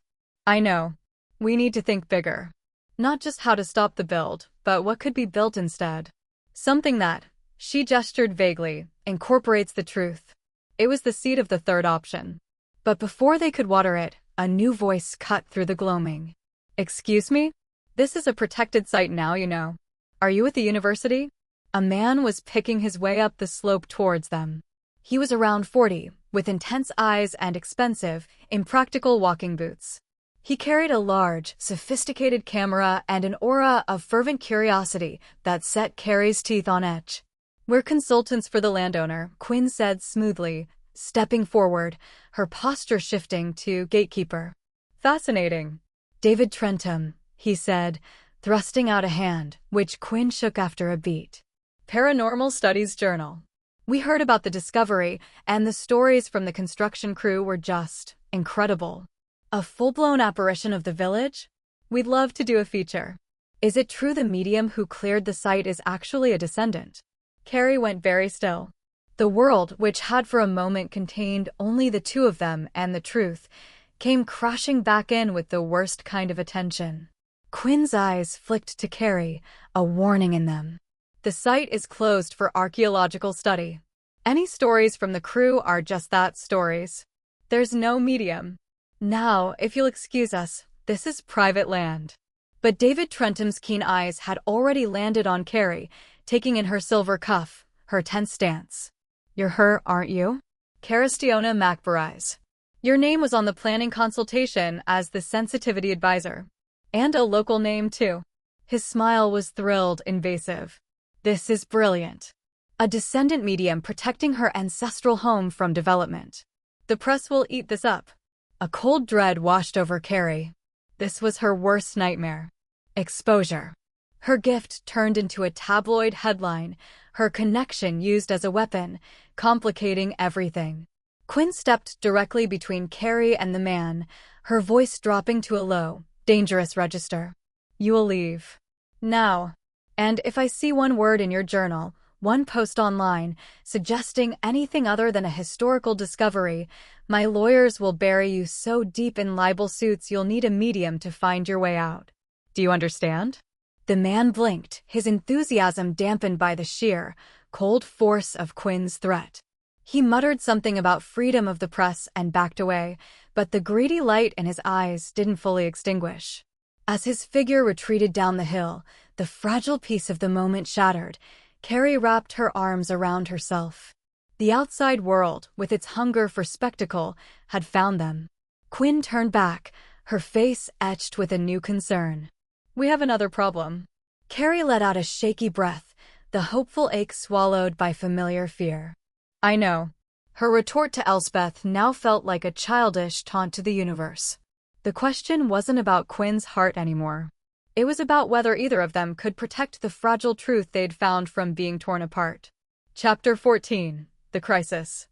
I know. We need to think bigger. Not just how to stop the build, but what could be built instead? Something that, she gestured vaguely, incorporates the truth. It was the seed of the third option. But before they could water it, a new voice cut through the gloaming. Excuse me? This is a protected site now, you know. Are you at the university? A man was picking his way up the slope towards them. He was around 40, with intense eyes and expensive, impractical walking boots. He carried a large, sophisticated camera and an aura of fervent curiosity that set Carrie's teeth on edge. "We're consultants for the landowner," Quinn said smoothly, stepping forward, her posture shifting to gatekeeper. "Fascinating." "David Trentham," he said, thrusting out a hand, which Quinn shook after a beat. "Paranormal Studies Journal. We heard about the discovery, and the stories from the construction crew were just incredible. A full-blown apparition of the village? We'd love to do a feature. Is it true the medium who cleared the site is actually a descendant?" Carrie went very still. The world, which had for a moment contained only the two of them and the truth, came crashing back in with the worst kind of attention. Quinn's eyes flicked to Carrie, a warning in them. "The site is closed for archaeological study. Any stories from the crew are just that, stories. There's no medium. Now, if you'll excuse us, this is private land." But David Trentham's keen eyes had already landed on Carrie, taking in her silver cuff, her tense stance. "You're her, aren't you? Caristiona McBride. Your name was on the planning consultation as the sensitivity advisor. And a local name, too." His smile was thrilled, invasive. "This is brilliant. A descendant medium protecting her ancestral home from development. The press will eat this up." A cold dread washed over Carrie. This was her worst nightmare. Exposure. Her gift turned into a tabloid headline, her connection used as a weapon, complicating everything. Quinn stepped directly between Carrie and the man, her voice dropping to a low, dangerous register. "You will leave. Now. And if I see one word in your journal, one post online, suggesting anything other than a historical discovery, my lawyers will bury you so deep in libel suits you'll need a medium to find your way out. Do you understand?" The man blinked, his enthusiasm dampened by the sheer, cold force of Quinn's threat. He muttered something about freedom of the press and backed away, but the greedy light in his eyes didn't fully extinguish. As his figure retreated down the hill, the fragile peace of the moment shattered. Carrie wrapped her arms around herself. The outside world, with its hunger for spectacle, had found them. Quinn turned back, her face etched with a new concern. "We have another problem." Carrie let out a shaky breath, the hopeful ache swallowed by familiar fear. "I know." Her retort to Elspeth now felt like a childish taunt to the universe. The question wasn't about Quinn's heart anymore. It was about whether either of them could protect the fragile truth they'd found from being torn apart. Chapter 14. The Crisis.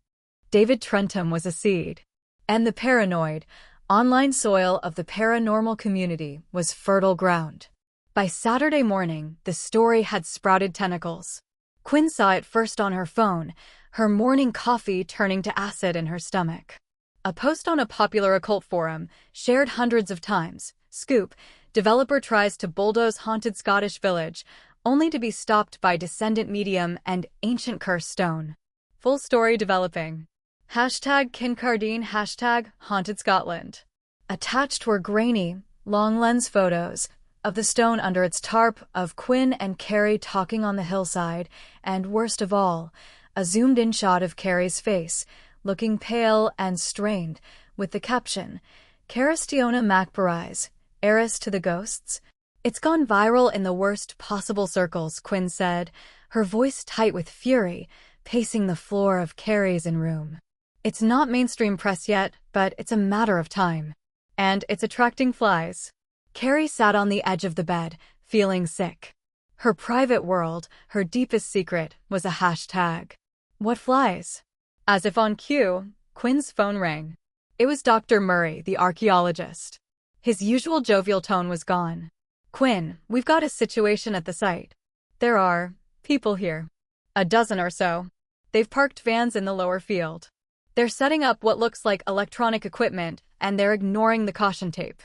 David Trentham was a seed. And the paranoid, online soil of the paranormal community was fertile ground. By Saturday morning, the story had sprouted tentacles. Quinn saw it first on her phone, her morning coffee turning to acid in her stomach. A post on a popular occult forum, shared hundreds of times. Scoop: developer tries to bulldoze haunted Scottish village, only to be stopped by descendant medium and ancient cursed stone. Full story developing. Hashtag Kincardine, hashtag Haunted Scotland. Attached were grainy, long lens photos of the stone under its tarp, of Quinn and Carrie talking on the hillside, and worst of all, a zoomed-in shot of Carrie's face, looking pale and strained, with the caption, "Caristiona McBride, heiress to the ghosts." "It's gone viral in the worst possible circles," Quinn said, her voice tight with fury, pacing the floor of Carrie's room. "It's not mainstream press yet, but it's a matter of time. And it's attracting flies." Carrie sat on the edge of the bed, feeling sick. Her private world, her deepest secret, was a hashtag. What flies? As if on cue, Quinn's phone rang. It was Dr. Murray, the archaeologist. His usual jovial tone was gone. "Quinn, we've got a situation at the site. There are people here. A dozen or so. They've parked vans in the lower field. They're setting up what looks like electronic equipment, and they're ignoring the caution tape.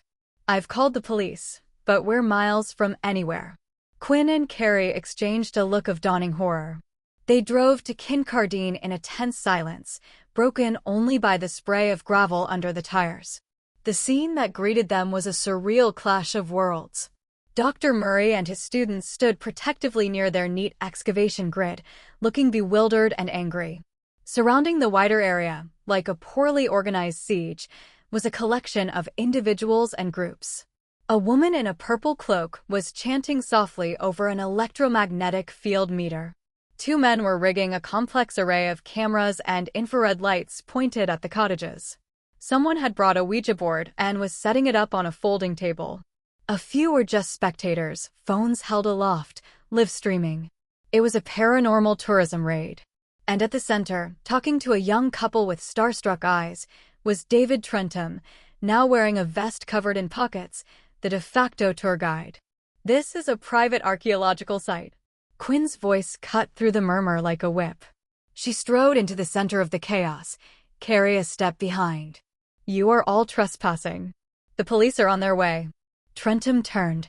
I've called the police, but we're miles from anywhere." Quinn and Carrie exchanged a look of dawning horror. They drove to Kincardine in a tense silence, broken only by the spray of gravel under the tires. The scene that greeted them was a surreal clash of worlds. Dr. Murray and his students stood protectively near their neat excavation grid, looking bewildered and angry. Surrounding the wider area, like a poorly organized siege, was a collection of individuals and groups. A woman in a purple cloak was chanting softly over an electromagnetic field meter. Two men were rigging a complex array of cameras and infrared lights pointed at the cottages. Someone had brought a Ouija board and was setting it up on a folding table. A few were just spectators, phones held aloft, live streaming. It was a paranormal tourism raid. And at the center, talking to a young couple with starstruck eyes, was David Trentum, now wearing a vest covered in pockets, the de facto tour guide. "This is a private archaeological site." Quinn's voice cut through the murmur like a whip. She strode into the center of the chaos, Carrie a step behind. "You are all trespassing. The police are on their way." Trentum turned,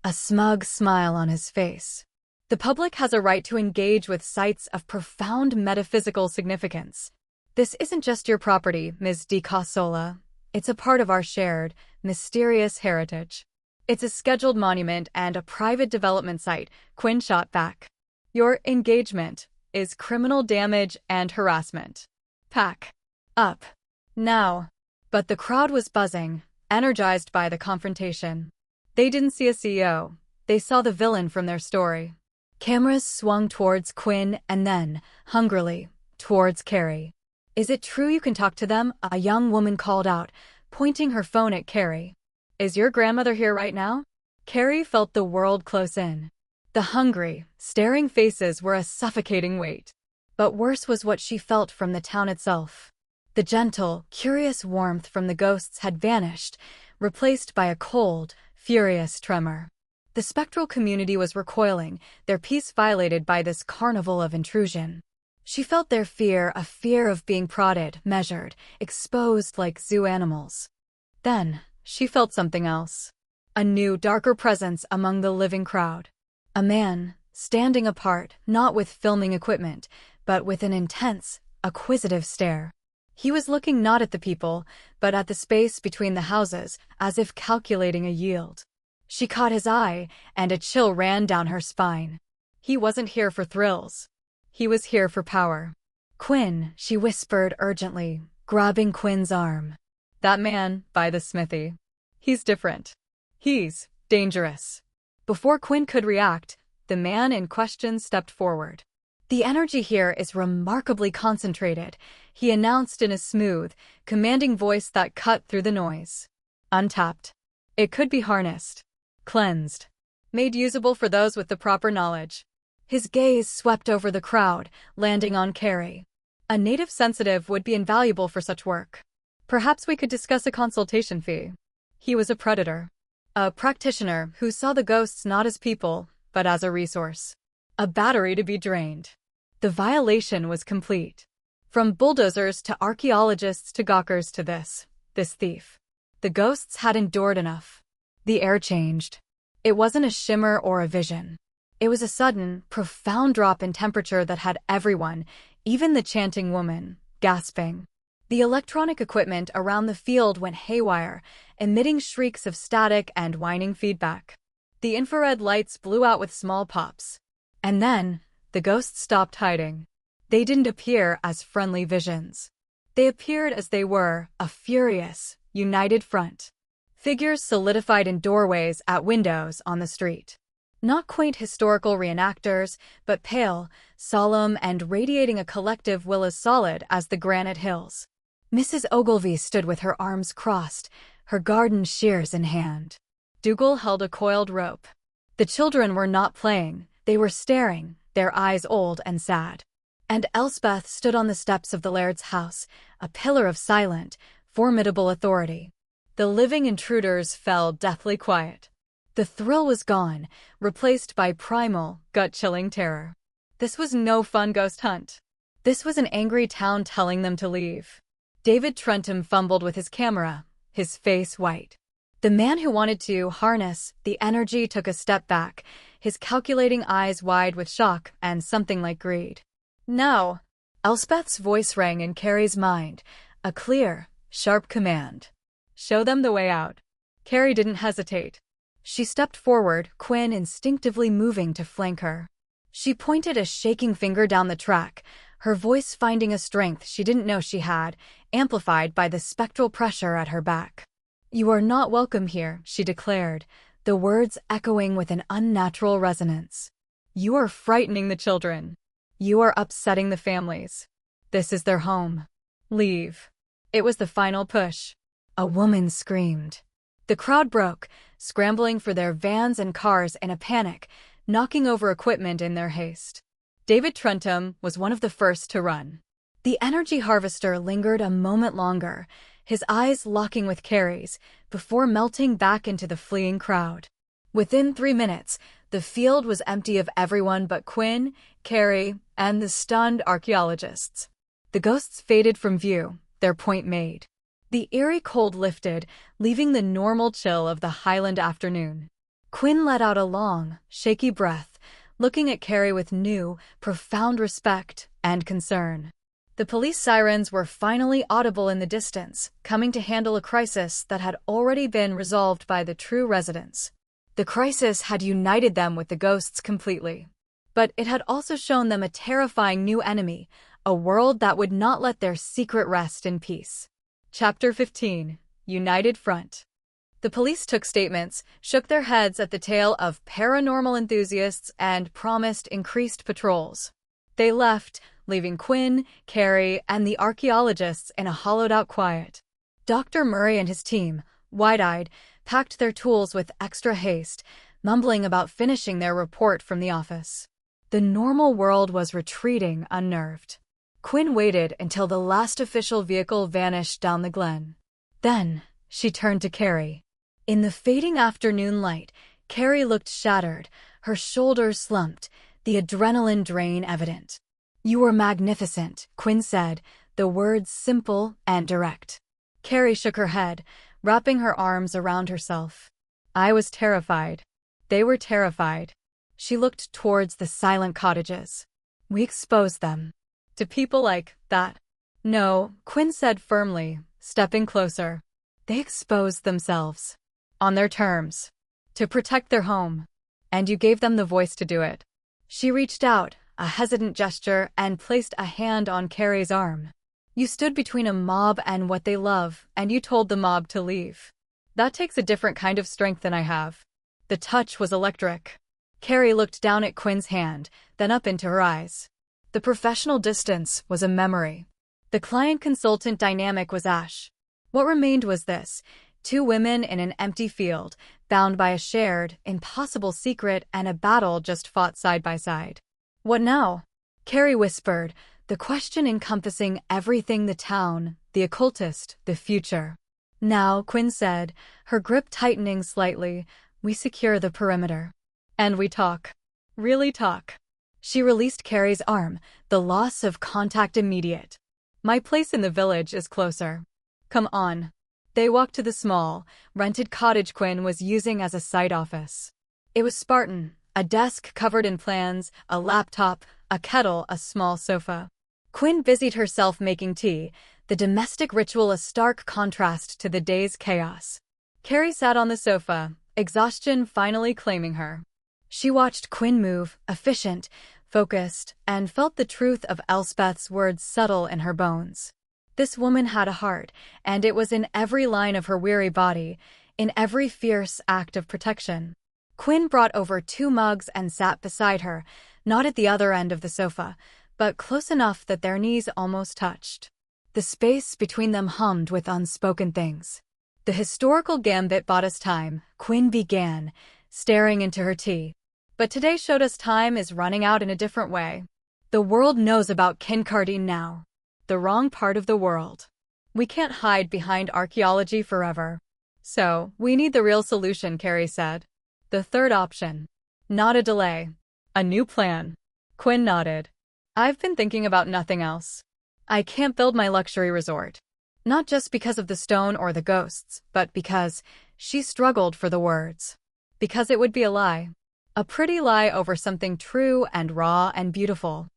a smug smile on his face. "The public has a right to engage with sites of profound metaphysical significance. This isn't just your property, Ms. Di Casola. It's a part of our shared, mysterious heritage. It's a scheduled monument and a private development site," Quinn shot back. "Your engagement is criminal damage and harassment. Pack up. Now." But the crowd was buzzing, energized by the confrontation. They didn't see a CEO. They saw the villain from their story. Cameras swung towards Quinn and then, hungrily, towards Carrie. "Is it true you can talk to them?" a young woman called out, pointing her phone at Carrie. "Is your grandmother here right now?" Carrie felt the world close in. The hungry, staring faces were a suffocating weight. But worse was what she felt from the town itself. The gentle, curious warmth from the ghosts had vanished, replaced by a cold, furious tremor. The spectral community was recoiling, their peace violated by this carnival of intrusion. She felt their fear, a fear of being prodded, measured, exposed like zoo animals. Then, she felt something else. A new, darker presence among the living crowd. A man, standing apart, not with filming equipment, but with an intense, acquisitive stare. He was looking not at the people, but at the space between the houses, as if calculating a yield. She caught his eye, and a chill ran down her spine. He wasn't here for thrills. He was here for power. "Quinn," she whispered urgently, grabbing Quinn's arm. "That man, by the smithy. He's different. He's dangerous." Before Quinn could react, the man in question stepped forward. "The energy here is remarkably concentrated," he announced in a smooth, commanding voice that cut through the noise. "Untapped. It could be harnessed, cleansed, made usable for those with the proper knowledge." His gaze swept over the crowd, landing on Carrie. "A native sensitive would be invaluable for such work. Perhaps we could discuss a consultation fee." He was a predator. A practitioner who saw the ghosts not as people, but as a resource. A battery to be drained. The violation was complete. From bulldozers to archaeologists to gawkers to this thief. The ghosts had endured enough. The air changed. It wasn't a shimmer or a vision. It was a sudden, profound drop in temperature that had everyone, even the chanting woman, gasping. The electronic equipment around the field went haywire, emitting shrieks of static and whining feedback. The infrared lights blew out with small pops. And then, the ghosts stopped hiding. They didn't appear as friendly visions. They appeared as they were, a furious, united front. Figures solidified in doorways, at windows, on the street. Not quaint historical reenactors, but pale, solemn, and radiating a collective will as solid as the granite hills. Mrs. Ogilvy stood with her arms crossed, her garden shears in hand. Dougal held a coiled rope. The children were not playing, they were staring, their eyes old and sad. And Elspeth stood on the steps of the laird's house, a pillar of silent, formidable authority. The living intruders fell deathly quiet. The thrill was gone, replaced by primal, gut-chilling terror. This was no fun ghost hunt. This was an angry town telling them to leave. David Trentum fumbled with his camera, his face white. The man who wanted to harness the energy took a step back, his calculating eyes wide with shock and something like greed. "No." Elspeth's voice rang in Carrie's mind, a clear, sharp command. "Show them the way out." Carrie didn't hesitate. She stepped forward, Quinn instinctively moving to flank her. She pointed a shaking finger down the track, her voice finding a strength she didn't know she had, amplified by the spectral pressure at her back. "You are not welcome here," she declared, the words echoing with an unnatural resonance. "You are frightening the children. You are upsetting the families. This is their home. Leave." It was the final push. A woman screamed. The crowd broke, scrambling for their vans and cars in a panic, knocking over equipment in their haste. David Trentham was one of the first to run. The energy harvester lingered a moment longer, his eyes locking with Carrie's, before melting back into the fleeing crowd. Within 3 minutes, the field was empty of everyone but Quinn, Carrie, and the stunned archaeologists. The ghosts faded from view, their point made. The eerie cold lifted, leaving the normal chill of the Highland afternoon. Quinn let out a long, shaky breath, looking at Carrie with new, profound respect and concern. The police sirens were finally audible in the distance, coming to handle a crisis that had already been resolved by the true residents. The crisis had united them with the ghosts completely. But it had also shown them a terrifying new enemy, a world that would not let their secret rest in peace. Chapter 15. United Front. The police took statements, shook their heads at the tale of paranormal enthusiasts, and promised increased patrols. They left, leaving Quinn, Carrie, and the archaeologists in a hollowed-out quiet. Dr. Murray and his team, wide-eyed, packed their tools with extra haste, mumbling about finishing their report from the office. The normal world was retreating, unnerved. Quinn waited until the last official vehicle vanished down the glen. Then, she turned to Carrie. In the fading afternoon light, Carrie looked shattered, her shoulders slumped, the adrenaline drain evident. "You were magnificent," Quinn said, the words simple and direct. Carrie shook her head, wrapping her arms around herself. "I was terrified. They were terrified." She looked towards the silent cottages. "We exposed them. To people like that." "No," Quinn said firmly, stepping closer. "They exposed themselves. On their terms. To protect their home. And you gave them the voice to do it." She reached out, a hesitant gesture, and placed a hand on Carrie's arm. "You stood between a mob and what they love, and you told the mob to leave. That takes a different kind of strength than I have." The touch was electric. Carrie looked down at Quinn's hand, then up into her eyes. The professional distance was a memory. The client-consultant dynamic was ash. What remained was this: 2 women in an empty field, bound by a shared, impossible secret and a battle just fought side by side. "What now?" Carrie whispered, the question encompassing everything: the town, the occultist, the future. "Now," Quinn said, her grip tightening slightly, "we secure the perimeter. And we talk. Really talk." She released Carrie's arm, the loss of contact immediate. "My place in the village is closer. Come on." They walked to the small, rented cottage Quinn was using as a side office. It was Spartan, a desk covered in plans, a laptop, a kettle, a small sofa. Quinn busied herself making tea, the domestic ritual a stark contrast to the day's chaos. Carrie sat on the sofa, exhaustion finally claiming her. She watched Quinn move, efficient, focused, and felt the truth of Elspeth's words settle in her bones. This woman had a heart, and it was in every line of her weary body, in every fierce act of protection. Quinn brought over 2 mugs and sat beside her, not at the other end of the sofa, but close enough that their knees almost touched. The space between them hummed with unspoken things. "The historical gambit bought us time," Quinn began, staring into her tea. "But today showed us time is running out in a different way. The world knows about Kincardine now. The wrong part of the world. We can't hide behind archaeology forever. So, we need the real solution," Carrie said. "The third option. Not a delay. A new plan." Quinn nodded. "I've been thinking about nothing else. I can't build my luxury resort. Not just because of the stone or the ghosts, but because," she struggled for the words. Because it would be a lie. A pretty lie over something true and raw and beautiful.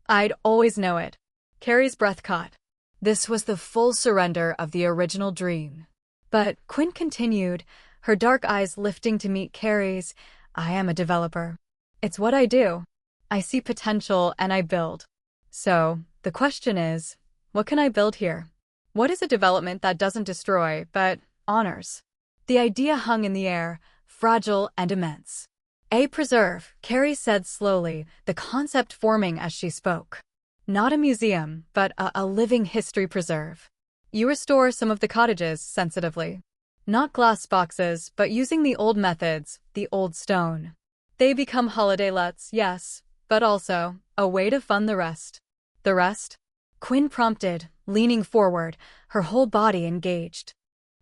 I'd always know it. Carrie's breath caught. This was the full surrender of the original dream. But Quinn continued, her dark eyes lifting to meet Carrie's. I am a developer. It's what I do. I see potential and I build. So, the question is, what can I build here? What is a development that doesn't destroy, but honors? The idea hung in the air, fragile and immense. A preserve, Carrie said slowly, the concept forming as she spoke. Not a museum, but a living history preserve. You restore some of the cottages sensitively. Not glass boxes, but using the old methods, the old stone. They become holiday lets, yes, but also a way to fund the rest. The rest? Quinn prompted, leaning forward, her whole body engaged.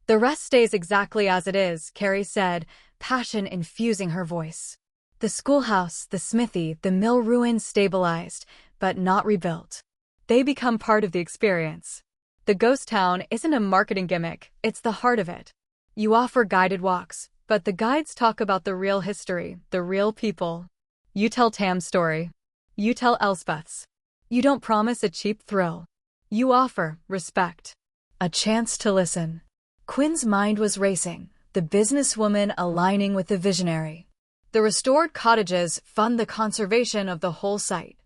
The rest stays exactly as it is, Carrie said, passion infusing her voice. The schoolhouse, the smithy, the mill ruins stabilized, but not rebuilt. They become part of the experience. The ghost town isn't a marketing gimmick, it's the heart of it. You offer guided walks, but the guides talk about the real history, the real people. You tell Tam's story. You tell Elspeth's. You don't promise a cheap thrill. You offer respect. A chance to listen. Quinn's mind was racing, the businesswoman aligning with the visionary. The restored cottages fund the conservation of the whole site.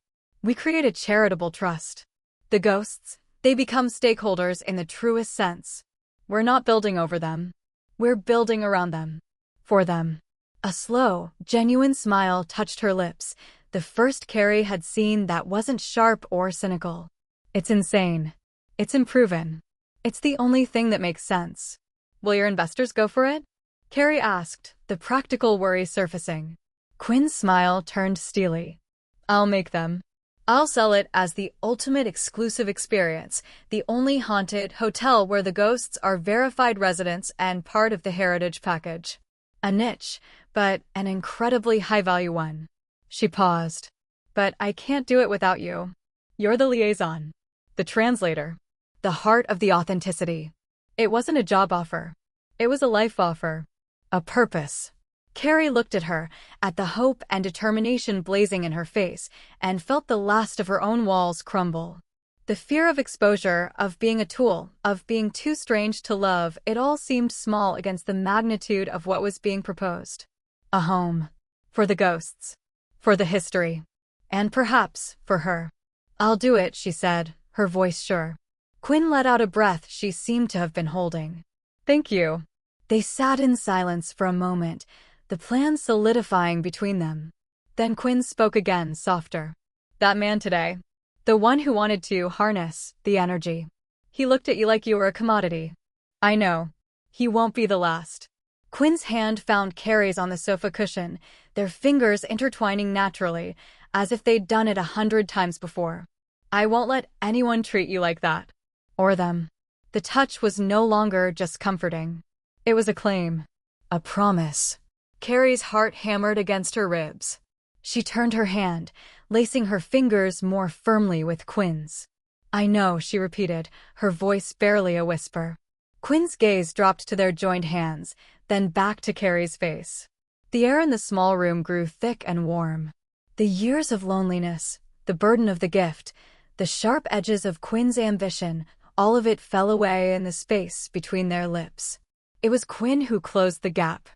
We create a charitable trust. The ghosts, they become stakeholders in the truest sense. We're not building over them. We're building around them. For them. A slow, genuine smile touched her lips, the first Carrie had seen that wasn't sharp or cynical. It's insane. It's unproven. It's the only thing that makes sense. Will your investors go for it? Carrie asked, the practical worry surfacing. Quinn's smile turned steely. I'll make them. I'll sell it as the ultimate exclusive experience, the only haunted hotel where the ghosts are verified residents and part of the heritage package. A niche, but an incredibly high-value one. She paused. But I can't do it without you. You're the liaison. The translator. The heart of the authenticity. It wasn't a job offer. It was a life offer. A purpose. Carrie looked at her, at the hope and determination blazing in her face, and felt the last of her own walls crumble. The fear of exposure, of being a tool, of being too strange to love, it all seemed small against the magnitude of what was being proposed. A home. For the ghosts. For the history. And perhaps, for her. I'll do it, she said, her voice sure. Quinn let out a breath she seemed to have been holding. Thank you. They sat in silence for a moment, the plan solidifying between them. Then Quinn spoke again, softer. That man today. The one who wanted to harness the energy. He looked at you like you were a commodity. I know. He won't be the last. Quinn's hand found Carrie's on the sofa cushion, their fingers intertwining naturally, as if they'd done it 100 times before. I won't let anyone treat you like that. Or them. The touch was no longer just comforting. It was a claim. A promise. Carrie's heart hammered against her ribs. She turned her hand, lacing her fingers more firmly with Quinn's. I know, she repeated, her voice barely a whisper. Quinn's gaze dropped to their joined hands, then back to Carrie's face. The air in the small room grew thick and warm. The years of loneliness, the burden of the gift, the sharp edges of Quinn's ambition, all of it fell away in the space between their lips. It was Quinn who closed the gap.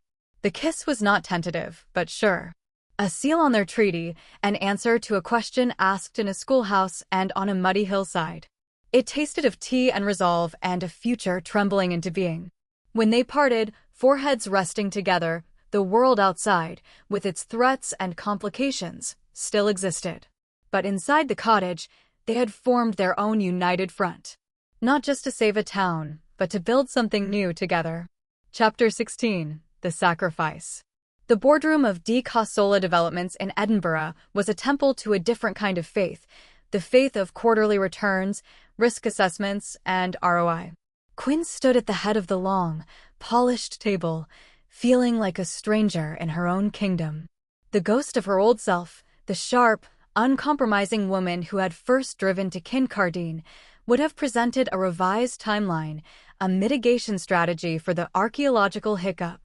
The kiss was not tentative, but sure. A seal on their treaty, an answer to a question asked in a schoolhouse and on a muddy hillside. It tasted of tea and resolve and a future trembling into being. When they parted, foreheads resting together, the world outside, with its threats and complications, still existed. But inside the cottage, they had formed their own united front. Not just to save a town, but to build something new together. Chapter 16. The Sacrifice. The boardroom of De Cossola Developments in Edinburgh was a temple to a different kind of faith, the faith of quarterly returns, risk assessments, and ROI. Quinn stood at the head of the long, polished table, feeling like a stranger in her own kingdom. The ghost of her old self, the sharp, uncompromising woman who had first driven to Kincardine, would have presented a revised timeline, a mitigation strategy for the archaeological hiccup.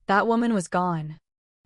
That woman was gone.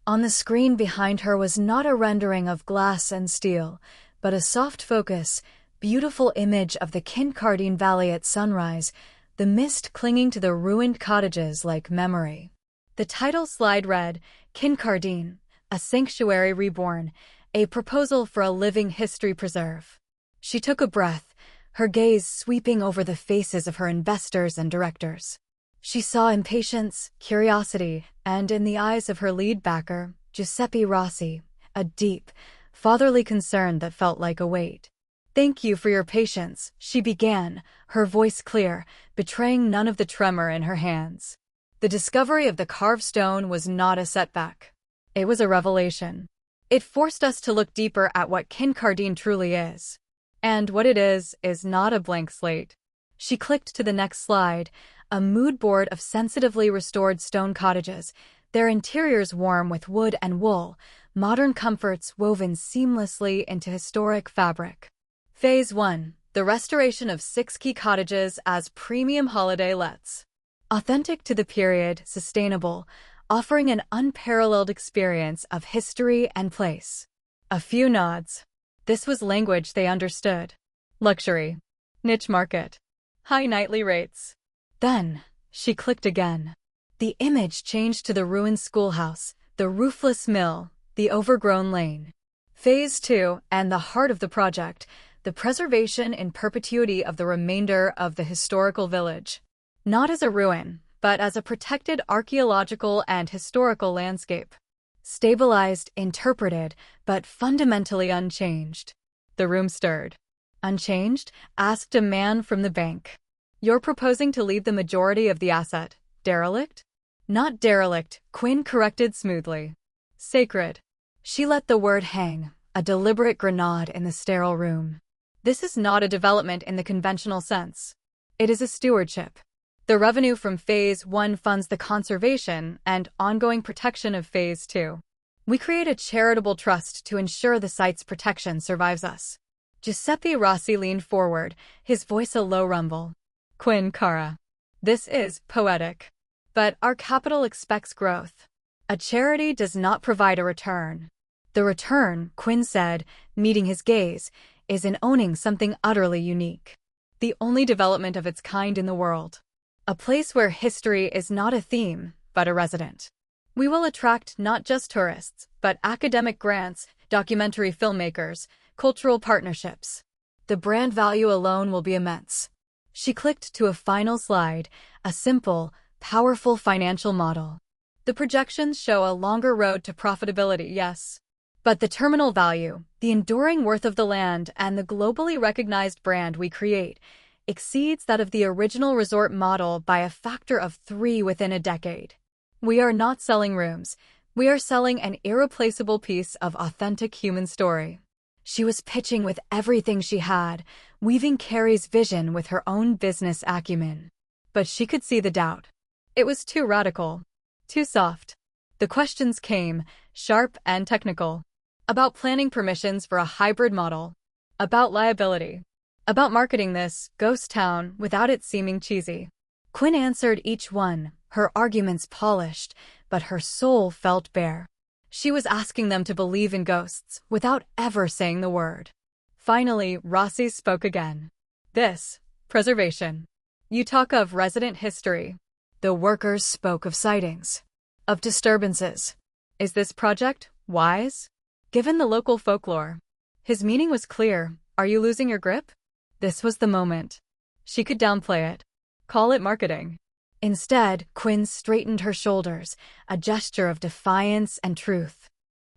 On the screen behind her was not a rendering of glass and steel, but a soft focus, beautiful image of the Kincardine Valley at sunrise, the mist clinging to the ruined cottages like memory. The title slide read, Kincardine, a sanctuary reborn, a proposal for a living history preserve. She took a breath, her gaze sweeping over the faces of her investors and directors. She saw impatience, curiosity, and in the eyes of her lead backer, Giuseppe Rossi, a deep, fatherly concern that felt like a weight. "Thank you for your patience," she began, her voice clear, betraying none of the tremor in her hands. The discovery of the carved stone was not a setback. It was a revelation. It forced us to look deeper at what Kincardine truly is. And what it is not a blank slate. She clicked to the next slide, a mood board of sensitively restored stone cottages, their interiors warm with wood and wool, modern comforts woven seamlessly into historic fabric. Phase 1. The restoration of 6 key cottages as premium holiday lets. Authentic to the period, sustainable, offering an unparalleled experience of history and place. A few nods. This was language they understood. Luxury. Niche market. High nightly rates. Then, she clicked again. The image changed to the ruined schoolhouse, the roofless mill, the overgrown lane. Phase 2, and the heart of the project, the preservation in perpetuity of the remainder of the historical village. Not as a ruin, but as a protected archaeological and historical landscape. Stabilized, interpreted, but fundamentally unchanged. The room stirred. "Unchanged?" asked a man from the bank. "You're proposing to leave the majority of the asset derelict?" "Not derelict," Quinn corrected smoothly. "Sacred." She let the word hang, a deliberate grenade in the sterile room. "This is not a development in the conventional sense. It is a stewardship. The revenue from Phase 1 funds the conservation and ongoing protection of Phase 2. We create a charitable trust to ensure the site's protection survives us." Giuseppe Rossi leaned forward, his voice a low rumble. "Quinn, Cara. This is poetic. But our capital expects growth. A charity does not provide a return. The return," Quinn said, meeting his gaze, "is in owning something utterly unique. The only development of its kind in the world. A place where history is not a theme, but a resident. We will attract not just tourists, but academic grants, documentary filmmakers, cultural partnerships. The brand value alone will be immense." She clicked to a final slide, a simple, powerful financial model. "The projections show a longer road to profitability, yes. But the terminal value, the enduring worth of the land, and the globally recognized brand we create exceeds that of the original resort model by a factor of 3 within a decade. We are not selling rooms. We are selling an irreplaceable piece of authentic human story." She was pitching with everything she had, weaving Carrie's vision with her own business acumen. But she could see the doubt. It was too radical. Too soft. The questions came, sharp and technical. About planning permissions for a hybrid model. About liability. About marketing this ghost town without it seeming cheesy. Quinn answered each one, her arguments polished, but her soul felt bare. She was asking them to believe in ghosts without ever saying the word. Finally, Rossi spoke again. "This, preservation. You talk of resident history." The workers spoke of sightings. Of disturbances. "Is this project wise? Given the local folklore?" His meaning was clear. "Are you losing your grip?" This was the moment. She could downplay it. Call it marketing. Instead, Quinn straightened her shoulders, a gesture of defiance and truth.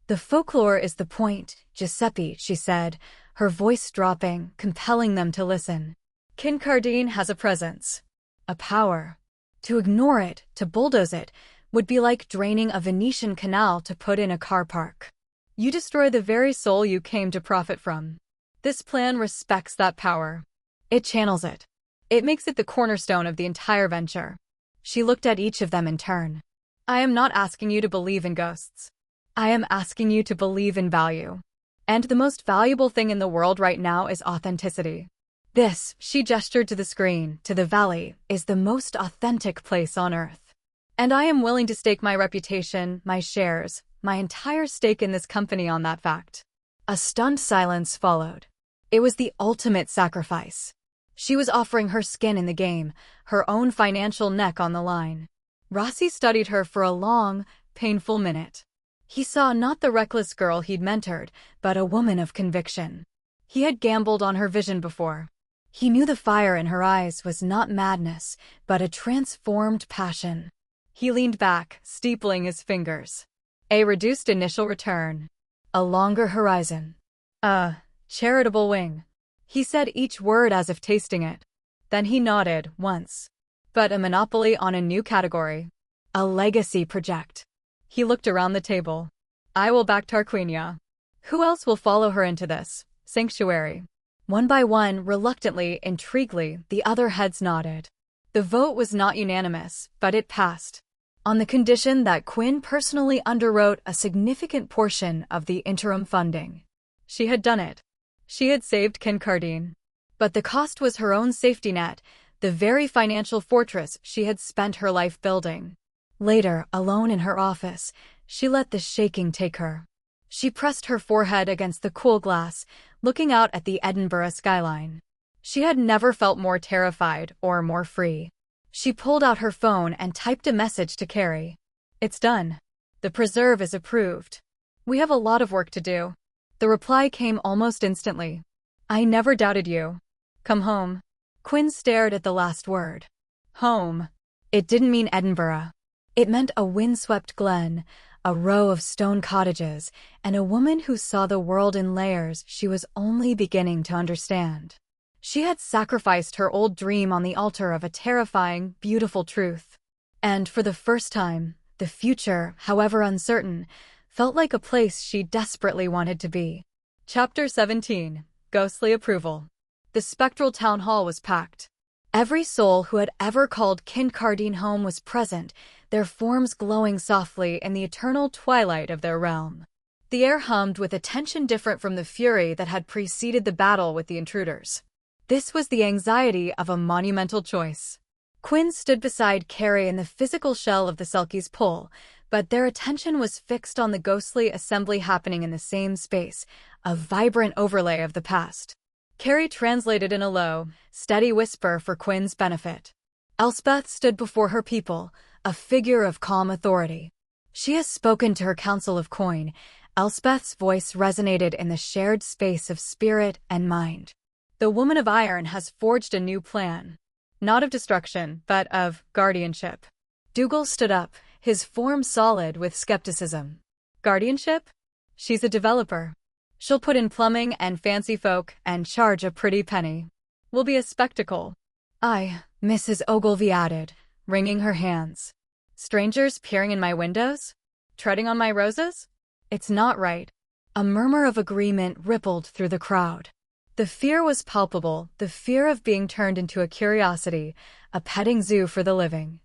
"The folklore is the point, Giuseppe," she said, her voice dropping, compelling them to listen. "Kincardine has a presence. A power. To ignore it, to bulldoze it, would be like draining a Venetian canal to put in a car park. You destroy the very soul you came to profit from. This plan respects that power. It channels it. It makes it the cornerstone of the entire venture." She looked at each of them in turn. "I am not asking you to believe in ghosts. I am asking you to believe in value. And the most valuable thing in the world right now is authenticity. This, she gestured to the screen, to the valley, is the most authentic place on earth. And I am willing to stake my reputation, my shares, my entire stake in this company on that fact. A stunned silence followed. It was the ultimate sacrifice. She was offering her skin in the game, her own financial neck on the line. Rossi studied her for a long, painful minute. He saw not the reckless girl he'd mentored, but a woman of conviction. He had gambled on her vision before. He knew the fire in her eyes was not madness, but a transformed passion. He leaned back, steepling his fingers. A reduced initial return. A longer horizon. A charitable wing. He said each word as if tasting it. Then he nodded, once. But a monopoly on a new category. A legacy project. He looked around the table. I will back Tarquínia. Who else will follow her into this sanctuary? One by one, reluctantly, intriguedly, the other heads nodded. The vote was not unanimous, but it passed. On the condition that Quinn personally underwrote a significant portion of the interim funding. She had done it. She had saved Kincardine. But the cost was her own safety net, the very financial fortress she had spent her life building. Later, alone in her office, she let the shaking take her. She pressed her forehead against the cool glass, looking out at the Edinburgh skyline. She had never felt more terrified or more free. She pulled out her phone and typed a message to Carrie. It's done. The preserve is approved. We have a lot of work to do. The reply came almost instantly. I never doubted you. Come home. Quinn stared at the last word. Home. It didn't mean Edinburgh. It meant a windswept glen, a row of stone cottages, and a woman who saw the world in layers she was only beginning to understand. She had sacrificed her old dream on the altar of a terrifying, beautiful truth. And for the first time, the future, however uncertain, felt like a place she desperately wanted to be. Chapter 17. Ghostly Approval. The spectral town hall was packed. Every soul who had ever called Kincardine home was present, their forms glowing softly in the eternal twilight of their realm. The air hummed with a tension different from the fury that had preceded the battle with the intruders. This was the anxiety of a monumental choice. Quinn stood beside Carrie in the physical shell of the Selkies' pole, but their attention was fixed on the ghostly assembly happening in the same space, a vibrant overlay of the past. Carrie translated in a low, steady whisper for Quinn's benefit. Elspeth stood before her people, a figure of calm authority. She has spoken to her council of coin. Elspeth's voice resonated in the shared space of spirit and mind. The woman of iron has forged a new plan. Not of destruction, but of guardianship. Dougal stood up, his form solid with skepticism. Guardianship? She's a developer. She'll put in plumbing and fancy folk and charge a pretty penny. Will be a spectacle. Mrs. Ogilvy added, wringing her hands. Strangers peering in my windows? Treading on my roses? It's not right. A murmur of agreement rippled through the crowd. The fear was palpable, the fear of being turned into a curiosity, a petting zoo for the living.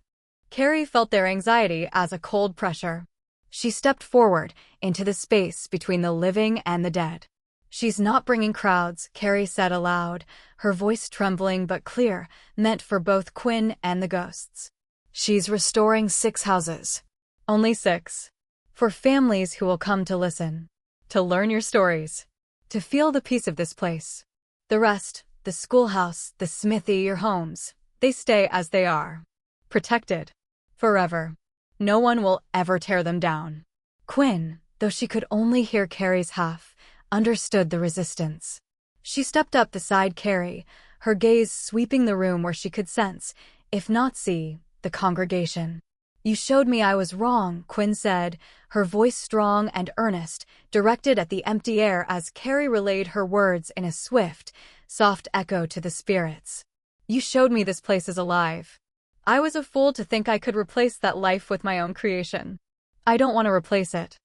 Carrie felt their anxiety as a cold pressure. She stepped forward, into the space between the living and the dead. She's not bringing crowds, Carrie said aloud, her voice trembling but clear, meant for both Quinn and the ghosts. She's restoring 6 houses. Only 6. For families who will come to listen. To learn your stories. To feel the peace of this place. The rest, the schoolhouse, the smithy, your homes, they stay as they are. Protected. Forever. No one will ever tear them down. Quinn, though she could only hear Carrie's half, understood the resistance. She stepped up beside Carrie, her gaze sweeping the room where she could sense, if not see, the congregation. You showed me I was wrong, Quinn said, her voice strong and earnest, directed at the empty air as Carrie relayed her words in a swift, soft echo to the spirits. You showed me this place is alive. I was a fool to think I could replace that life with my own creation. I don't want to replace it.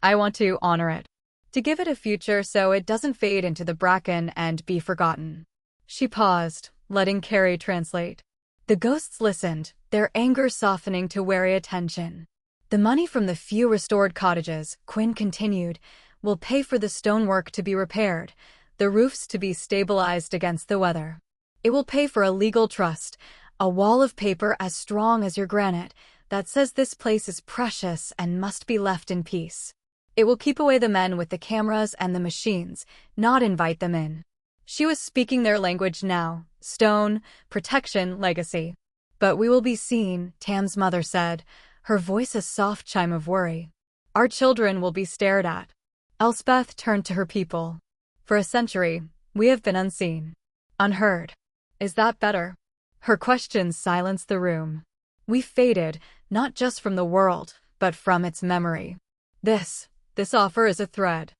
I want to honor it. To give it a future so it doesn't fade into the bracken and be forgotten. She paused, letting Carrie translate. The ghosts listened, their anger softening to wary attention. The money from the few restored cottages, Quinn continued, will pay for the stonework to be repaired, the roofs to be stabilized against the weather. It will pay for a legal trust, a wall of paper as strong as your granite that says this place is precious and must be left in peace. It will keep away the men with the cameras and the machines, not invite them in. She was speaking their language now: stone, protection, legacy. But we will be seen, Tam's mother said, her voice a soft chime of worry. Our children will be stared at. Elspeth turned to her people. For a century, we have been unseen, unheard. Is that better? Her questions silenced the room. We faded, not just from the world, but from its memory. This offer is a thread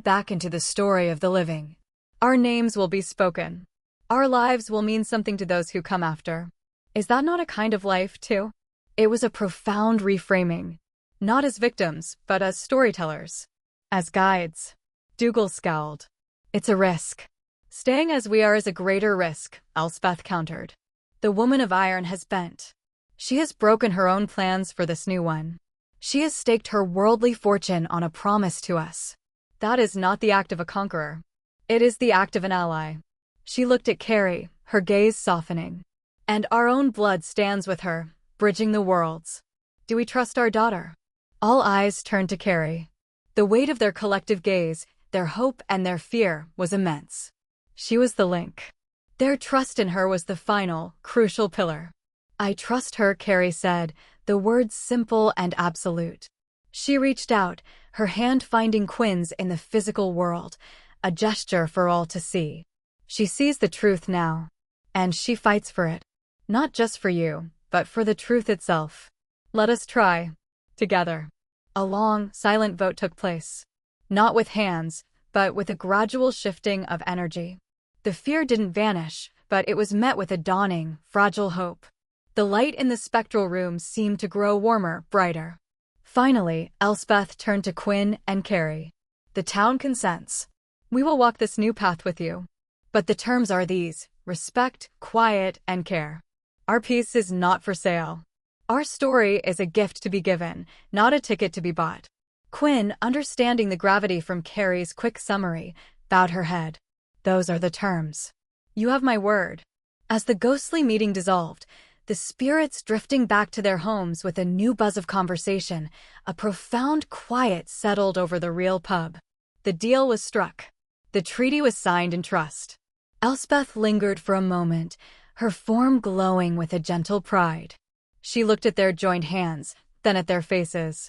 back into the story of the living. Our names will be spoken. Our lives will mean something to those who come after. Is that not a kind of life, too? It was a profound reframing. Not as victims, but as storytellers. As guides. Dougal scowled. It's a risk. Staying as we are is a greater risk, Elspeth countered. The woman of iron has bent. She has broken her own plans for this new one. She has staked her worldly fortune on a promise to us. That is not the act of a conqueror. It is the act of an ally. She looked at Carrie, her gaze softening. And our own blood stands with her, bridging the worlds. Do we trust our daughter? All eyes turned to Carrie. The weight of their collective gaze, their hope and their fear, was immense. She was the link. Their trust in her was the final, crucial pillar. I trust her, Carrie said, the words simple and absolute. She reached out, her hand finding Quinn's in the physical world, a gesture for all to see. She sees the truth now. And she fights for it. Not just for you, but for the truth itself. Let us try. Together. A long, silent vote took place. Not with hands, but with a gradual shifting of energy. The fear didn't vanish, but it was met with a dawning, fragile hope. The light in the spectral room seemed to grow warmer, brighter. Finally, Elspeth turned to Quinn and Carrie. The town consents. We will walk this new path with you. But the terms are these: respect, quiet, and care. Our peace is not for sale. Our story is a gift to be given, not a ticket to be bought. Quinn, understanding the gravity from Carrie's quick summary, bowed her head. Those are the terms. You have my word. As the ghostly meeting dissolved, the spirits drifting back to their homes with a new buzz of conversation, a profound quiet settled over the real pub. The deal was struck. The treaty was signed in trust. Elspeth lingered for a moment, her form glowing with a gentle pride. She looked at their joined hands, then at their faces.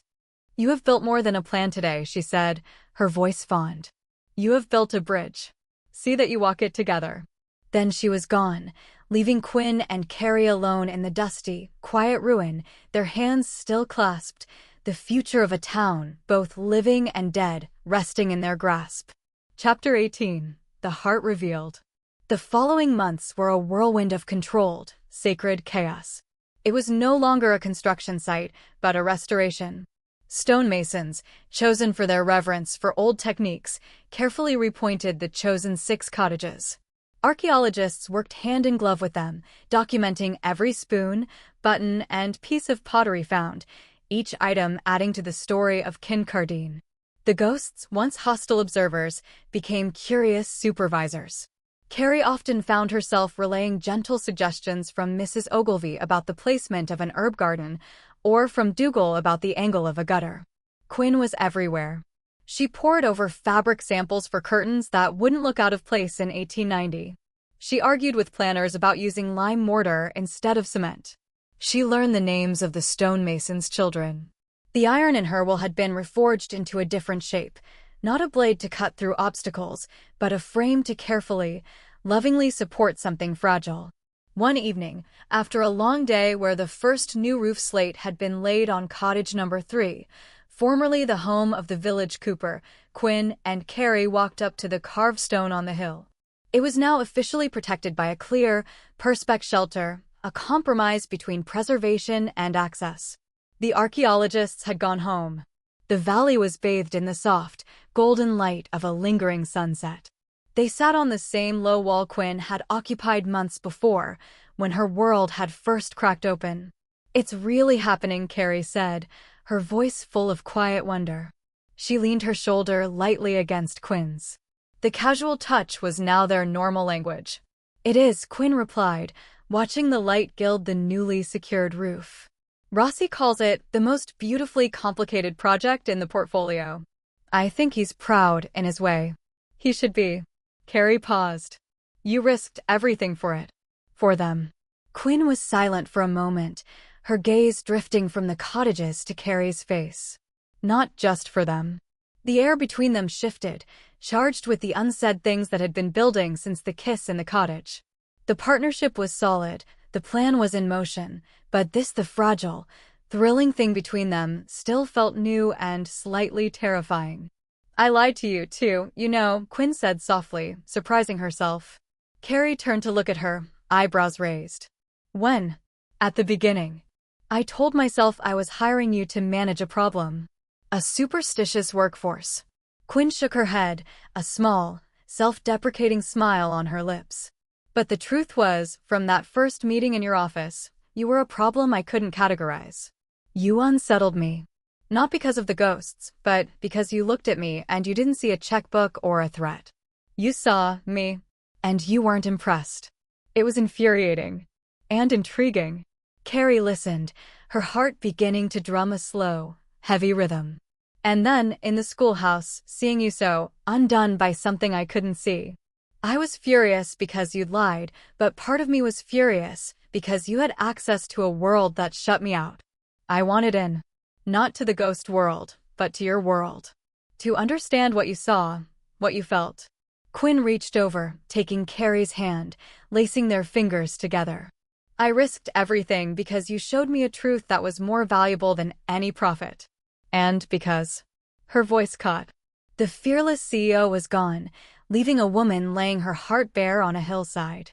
You have built more than a plan today, she said, her voice fond. You have built a bridge. See that you walk it together. Then she was gone, leaving Quinn and Carrie alone in the dusty, quiet ruin, their hands still clasped, the future of a town, both living and dead, resting in their grasp. Chapter 18. The Heart Revealed. The following months were a whirlwind of controlled, sacred chaos. It was no longer a construction site, but a restoration. Stonemasons, chosen for their reverence for old techniques, carefully repointed the chosen 6 cottages. Archaeologists worked hand in glove with them, documenting every spoon, button, and piece of pottery found, each item adding to the story of Kincardine. The ghosts, once hostile observers, became curious supervisors. Carrie often found herself relaying gentle suggestions from Mrs. Ogilvy about the placement of an herb garden, or from Dougal about the angle of a gutter. Quinn was everywhere. She pored over fabric samples for curtains that wouldn't look out of place in 1890. She argued with planners about using lime mortar instead of cement. She learned the names of the stonemasons' children. The iron in her will had been reforged into a different shape, not a blade to cut through obstacles, but a frame to carefully, lovingly support something fragile. One evening, after a long day where the first new roof slate had been laid on cottage number 3, formerly the home of the village cooper, Quinn and Carrie walked up to the carved stone on the hill. It was now officially protected by a clear, perspex shelter, a compromise between preservation and access. The archaeologists had gone home. The valley was bathed in the soft, golden light of a lingering sunset. They sat on the same low wall Quinn had occupied months before, when her world had first cracked open. It's really happening, Carrie said, her voice full of quiet wonder. She leaned her shoulder lightly against Quinn's. The casual touch was now their normal language. It is, Quinn replied, watching the light gild the newly secured roof. Rossi calls it the most beautifully complicated project in the portfolio. I think he's proud in his way. He should be. Carrie paused. You risked everything for it. For them. Quinn was silent for a moment, her gaze drifting from the cottages to Carrie's face. Not just for them. The air between them shifted, charged with the unsaid things that had been building since the kiss in the cottage. The partnership was solid, the plan was in motion, but the fragile, thrilling thing between them still felt new and slightly terrifying. I lied to you, too, you know, Quinn said softly, surprising herself. Carrie turned to look at her, eyebrows raised. When? At the beginning. I told myself I was hiring you to manage a problem. A superstitious workforce. Quinn shook her head, a small, self-deprecating smile on her lips. But the truth was, from that first meeting in your office, you were a problem I couldn't categorize. You unsettled me. Not because of the ghosts, but because you looked at me and you didn't see a checkbook or a threat. You saw me, and you weren't impressed. It was infuriating. And intriguing. Carrie listened, her heart beginning to drum a slow, heavy rhythm. And then, in the schoolhouse, seeing you so undone by something I couldn't see. I was furious because you'd lied, but part of me was furious because you had access to a world that shut me out. I wanted in. Not to the ghost world, but to your world. To understand what you saw, what you felt. Quinn reached over, taking Carrie's hand, lacing their fingers together. I risked everything because you showed me a truth that was more valuable than any profit. And because. Her voice caught. The fearless CEO was gone, leaving a woman laying her heart bare on a hillside.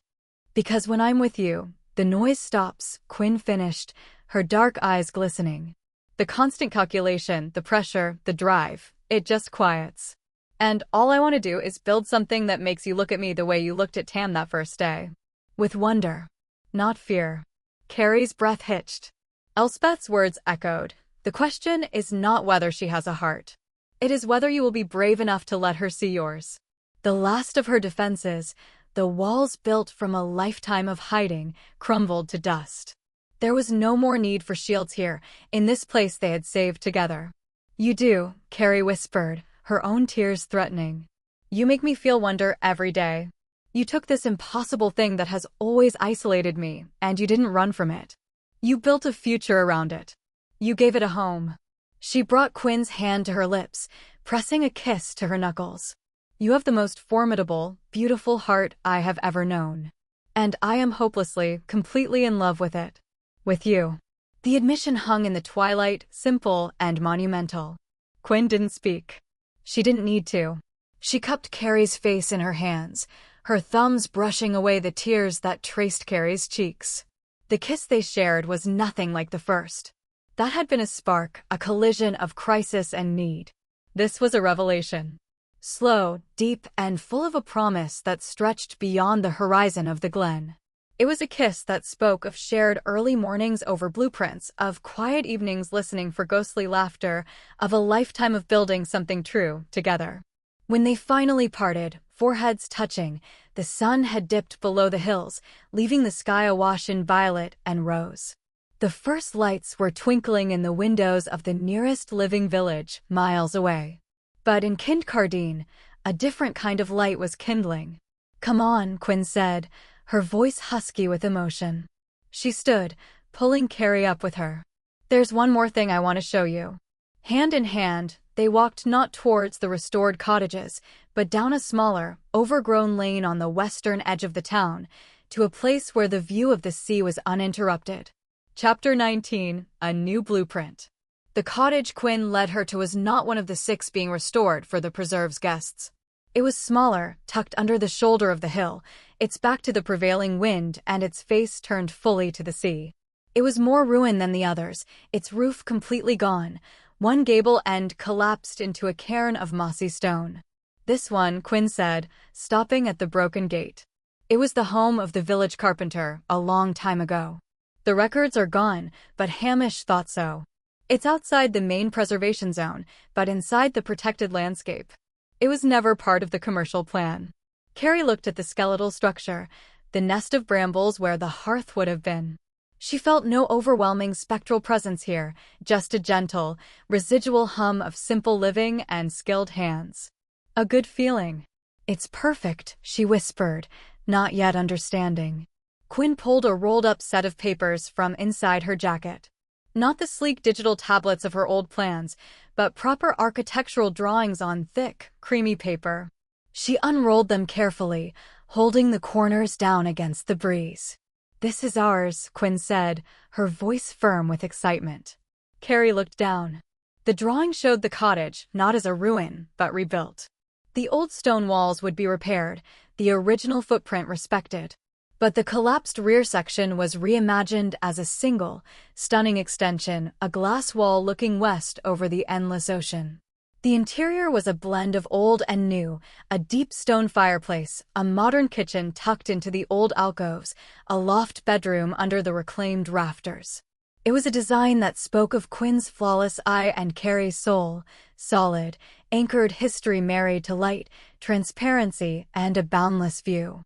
Because when I'm with you, the noise stops, Quinn finished, her dark eyes glistening. The constant calculation, the pressure, the drive, it just quiets. And all I want to do is build something that makes you look at me the way you looked at Tam that first day. With wonder. Not fear. Carrie's breath hitched. Elspeth's words echoed. The question is not whether she has a heart. It is whether you will be brave enough to let her see yours. The last of her defenses, the walls built from a lifetime of hiding, crumbled to dust. There was no more need for shields here, in this place they had saved together. You do, Carrie whispered, her own tears threatening. You make me feel wonder every day. You took this impossible thing that has always isolated me, and you didn't run from it. You built a future around it. You gave it a home. She brought Quinn's hand to her lips, pressing a kiss to her knuckles. You have the most formidable, beautiful heart I have ever known. And I am hopelessly, completely in love with it. With you. The admission hung in the twilight, simple and monumental. Quinn didn't speak. She didn't need to. She cupped Carrie's face in her hands, her thumbs brushing away the tears that traced Carrie's cheeks. The kiss they shared was nothing like the first. That had been a spark, a collision of crisis and need. This was a revelation. Slow, deep, and full of a promise that stretched beyond the horizon of the glen. It was a kiss that spoke of shared early mornings over blueprints, of quiet evenings listening for ghostly laughter, of a lifetime of building something true together. When they finally parted, foreheads touching, the sun had dipped below the hills, leaving the sky awash in violet and rose. The first lights were twinkling in the windows of the nearest living village, miles away. But in Kincardine, a different kind of light was kindling. Come on, Quinn said, her voice husky with emotion. She stood, pulling Carrie up with her. There's one more thing I want to show you. Hand in hand, they walked not towards the restored cottages, but down a smaller, overgrown lane on the western edge of the town, to a place where the view of the sea was uninterrupted. Chapter 19, A New Blueprint. The cottage Quinn led her to was not one of the 6 being restored for the preserve's guests. It was smaller, tucked under the shoulder of the hill, its back to the prevailing wind and its face turned fully to the sea. It was more ruined than the others, its roof completely gone, one gable end collapsed into a cairn of mossy stone. This one, Quinn said, stopping at the broken gate. It was the home of the village carpenter, a long time ago. The records are gone, but Hamish thought so. It's outside the main preservation zone, but inside the protected landscape. It was never part of the commercial plan. Carrie looked at the skeletal structure, the nest of brambles where the hearth would have been. She felt no overwhelming spectral presence here, just a gentle, residual hum of simple living and skilled hands. A good feeling. "It's perfect," she whispered, not yet understanding. Quinn pulled a rolled-up set of papers from inside her jacket. Not the sleek digital tablets of her old plans, but proper architectural drawings on thick, creamy paper. She unrolled them carefully, holding the corners down against the breeze. "This is ours," Quinn said, her voice firm with excitement. Carrie looked down. The drawing showed the cottage, not as a ruin, but rebuilt. The old stone walls would be repaired, the original footprint respected. But the collapsed rear section was reimagined as a single, stunning extension, a glass wall looking west over the endless ocean. The interior was a blend of old and new, a deep stone fireplace, a modern kitchen tucked into the old alcoves, a loft bedroom under the reclaimed rafters. It was a design that spoke of Quinn's flawless eye and Carrie's soul, solid, anchored history married to light, transparency, and a boundless view.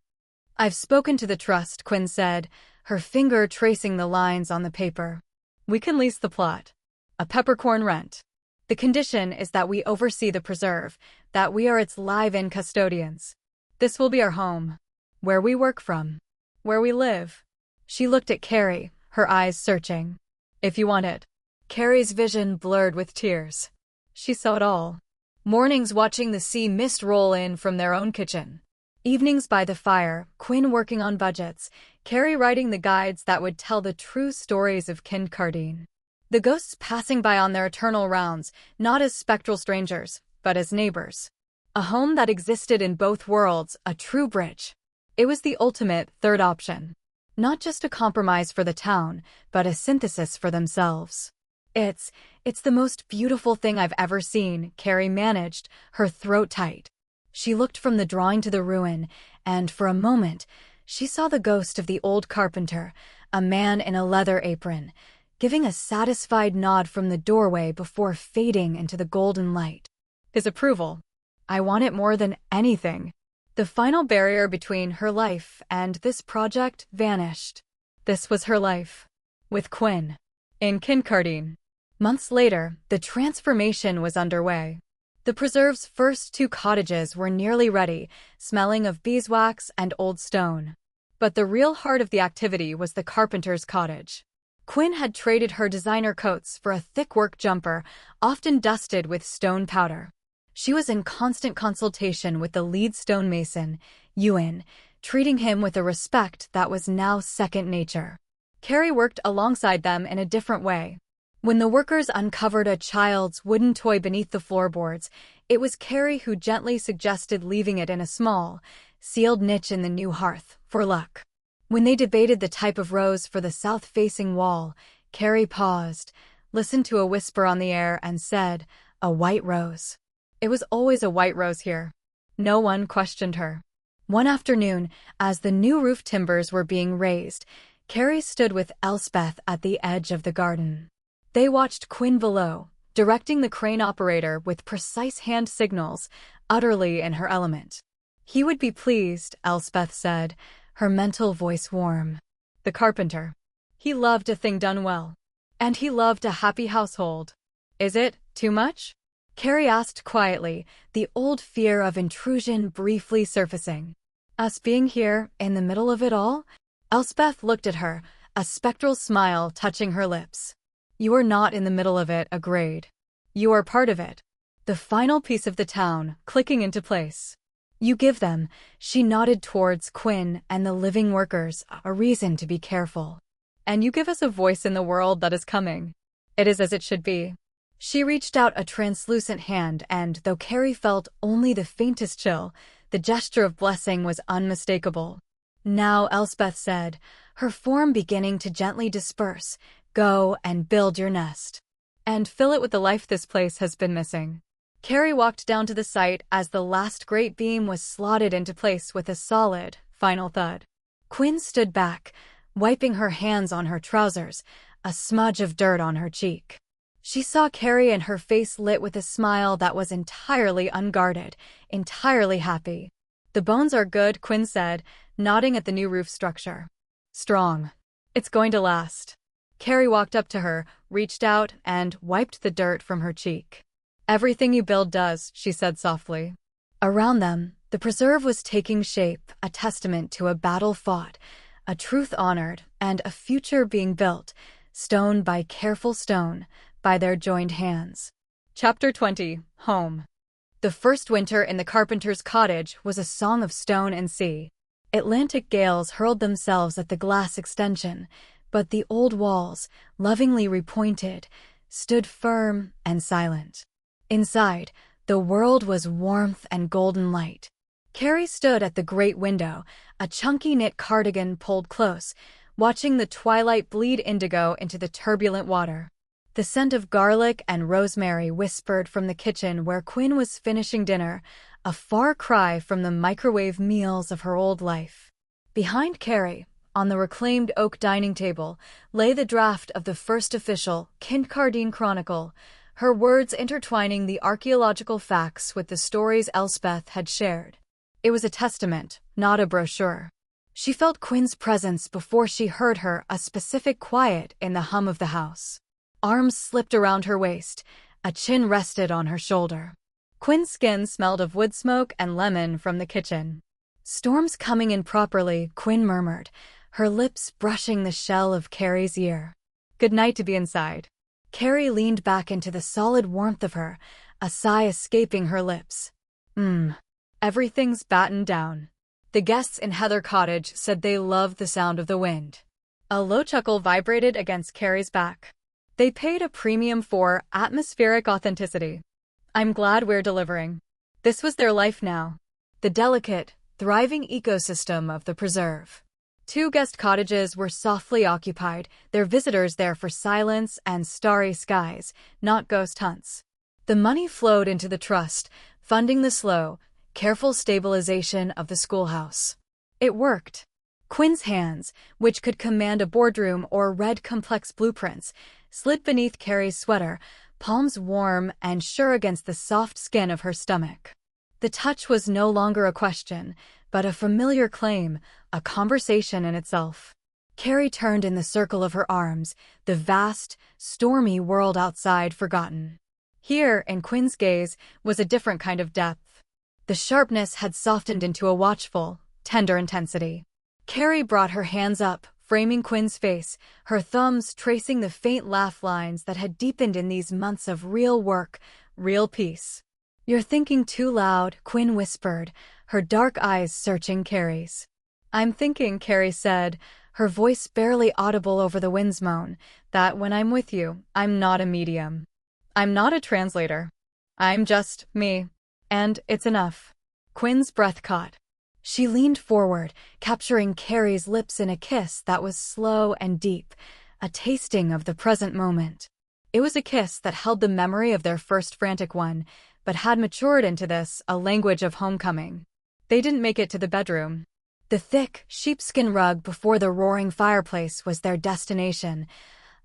"I've spoken to the trust," Quinn said, her finger tracing the lines on the paper. "We can lease the plot. A peppercorn rent. The condition is that we oversee the preserve, that we are its live-in custodians. This will be our home. Where we work from. Where we live." She looked at Carrie, her eyes searching. "If you want it." Carrie's vision blurred with tears. She saw it all. Mornings watching the sea mist roll in from their own kitchen. Evenings by the fire, Quinn working on budgets, Carrie writing the guides that would tell the true stories of Kincardine. The ghosts passing by on their eternal rounds, not as spectral strangers, but as neighbors. A home that existed in both worlds, a true bridge. It was the ultimate third option. Not just a compromise for the town, but a synthesis for themselves. It's the most beautiful thing I've ever seen," Carrie managed, her throat tight. She looked from the drawing to the ruin, and for a moment, she saw the ghost of the old carpenter, a man in a leather apron, giving a satisfied nod from the doorway before fading into the golden light. His approval. "I want it more than anything." The final barrier between her life and this project vanished. This was her life. With Quinn. In Kincardine. Months later, the transformation was underway. The preserve's first 2 cottages were nearly ready, smelling of beeswax and old stone. But the real heart of the activity was the carpenter's cottage. Quinn had traded her designer coats for a thick work jumper, often dusted with stone powder. She was in constant consultation with the lead stonemason, Ewan, treating him with a respect that was now second nature. Carrie worked alongside them in a different way. When the workers uncovered a child's wooden toy beneath the floorboards, it was Carrie who gently suggested leaving it in a small, sealed niche in the new hearth, for luck. When they debated the type of rose for the south-facing wall, Carrie paused, listened to a whisper on the air, and said, "A white rose." It was always a white rose here. No one questioned her. One afternoon, as the new roof timbers were being raised, Carrie stood with Elspeth at the edge of the garden. They watched Quinn below, directing the crane operator with precise hand signals, utterly in her element. "He would be pleased," Elspeth said, her mental voice warm. The carpenter. He loved a thing done well. And he loved a happy household. "Is it too much?" Carrie asked quietly, the old fear of intrusion briefly surfacing. "Us being here, in the middle of it all?" Elspeth looked at her, a spectral smile touching her lips. "You are not in the middle of it, agreed. You are part of it. The final piece of the town, clicking into place. You give them," she nodded towards Quinn and the living workers, "a reason to be careful. And you give us a voice in the world that is coming. It is as it should be." She reached out a translucent hand and, though Carrie felt only the faintest chill, the gesture of blessing was unmistakable. "Now," Elspeth said, her form beginning to gently disperse, "go and build your nest. And fill it with the life this place has been missing." Carrie walked down to the site as the last great beam was slotted into place with a solid, final thud. Quinn stood back, wiping her hands on her trousers, a smudge of dirt on her cheek. She saw Carrie and her face lit with a smile that was entirely unguarded, entirely happy. The bones are good, Quinn said, nodding at the new roof structure. Strong. It's going to last. Carrie walked up to her, reached out, and wiped the dirt from her cheek. Everything you build does, she said softly. Around them, the preserve was taking shape, a testament to a battle fought, a truth honored, and a future being built, stone by careful stone, by their joined hands. Chapter 20. Home. The first winter in the carpenter's cottage was a song of stone and sea. Atlantic gales hurled themselves at the glass extension, but the old walls, lovingly repointed, stood firm and silent. Inside, the world was warmth and golden light. Carrie stood at the great window, a chunky knit cardigan pulled close, watching the twilight bleed indigo into the turbulent water. The scent of garlic and rosemary whispered from the kitchen where Quinn was finishing dinner, a far cry from the microwave meals of her old life. Behind Carrie, on the reclaimed oak dining table, lay the draft of the first official Kincardine Chronicle, her words intertwining the archaeological facts with the stories Elspeth had shared. It was a testament, not a brochure. She felt Quinn's presence before she heard her, a specific quiet in the hum of the house. Arms slipped around her waist, a chin rested on her shoulder. Quinn's skin smelled of wood smoke and lemon from the kitchen. Storm's coming in properly, Quinn murmured, her lips brushing the shell of Carrie's ear. Good night to be inside. Carrie leaned back into the solid warmth of her, a sigh escaping her lips. Everything's battened down. The guests in Heather Cottage said they loved the sound of the wind. A low chuckle vibrated against Carrie's back. They paid a premium for atmospheric authenticity. I'm glad we're delivering. This was their life now. The delicate, thriving ecosystem of the preserve. 2 guest cottages were softly occupied, their visitors there for silence and starry skies, not ghost hunts. The money flowed into the trust, funding the slow, careful stabilization of the schoolhouse. It worked. Quinn's hands, which could command a boardroom or read complex blueprints, slid beneath Carrie's sweater, palms warm and sure against the soft skin of her stomach. The touch was no longer a question, but a familiar claim, a conversation in itself. Carrie turned in the circle of her arms, the vast, stormy world outside forgotten. Here, in Quinn's gaze, was a different kind of depth. The sharpness had softened into a watchful, tender intensity. Carrie brought her hands up, framing Quinn's face, her thumbs tracing the faint laugh lines that had deepened in these months of real work, real peace. You're thinking too loud, Quinn whispered, her dark eyes searching Carrie's. I'm thinking, Carrie said, her voice barely audible over the wind's moan, that when I'm with you, I'm not a medium. I'm not a translator. I'm just me. And it's enough. Quinn's breath caught. She leaned forward, capturing Carrie's lips in a kiss that was slow and deep, a tasting of the present moment. It was a kiss that held the memory of their first frantic one, but had matured into this, a language of homecoming. They didn't make it to the bedroom. The thick, sheepskin rug before the roaring fireplace was their destination,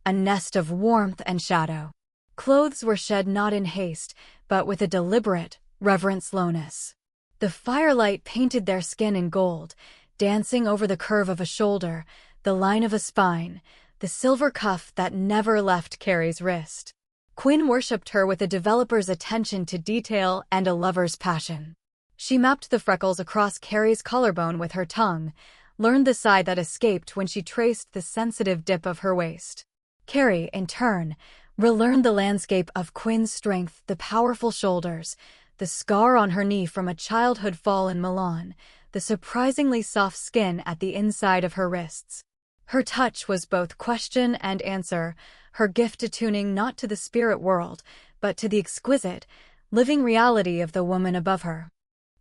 a nest of warmth and shadow. Clothes were shed not in haste, but with a deliberate, reverent slowness. The firelight painted their skin in gold, dancing over the curve of a shoulder, the line of a spine, the silver cuff that never left Carrie's wrist. Quinn worshipped her with a developer's attention to detail and a lover's passion. She mapped the freckles across Carrie's collarbone with her tongue, learned the sigh that escaped when she traced the sensitive dip of her waist. Carrie, in turn, relearned the landscape of Quinn's strength, the powerful shoulders, the scar on her knee from a childhood fall in Milan, the surprisingly soft skin at the inside of her wrists. Her touch was both question and answer, her gift attuning not to the spirit world, but to the exquisite, living reality of the woman above her.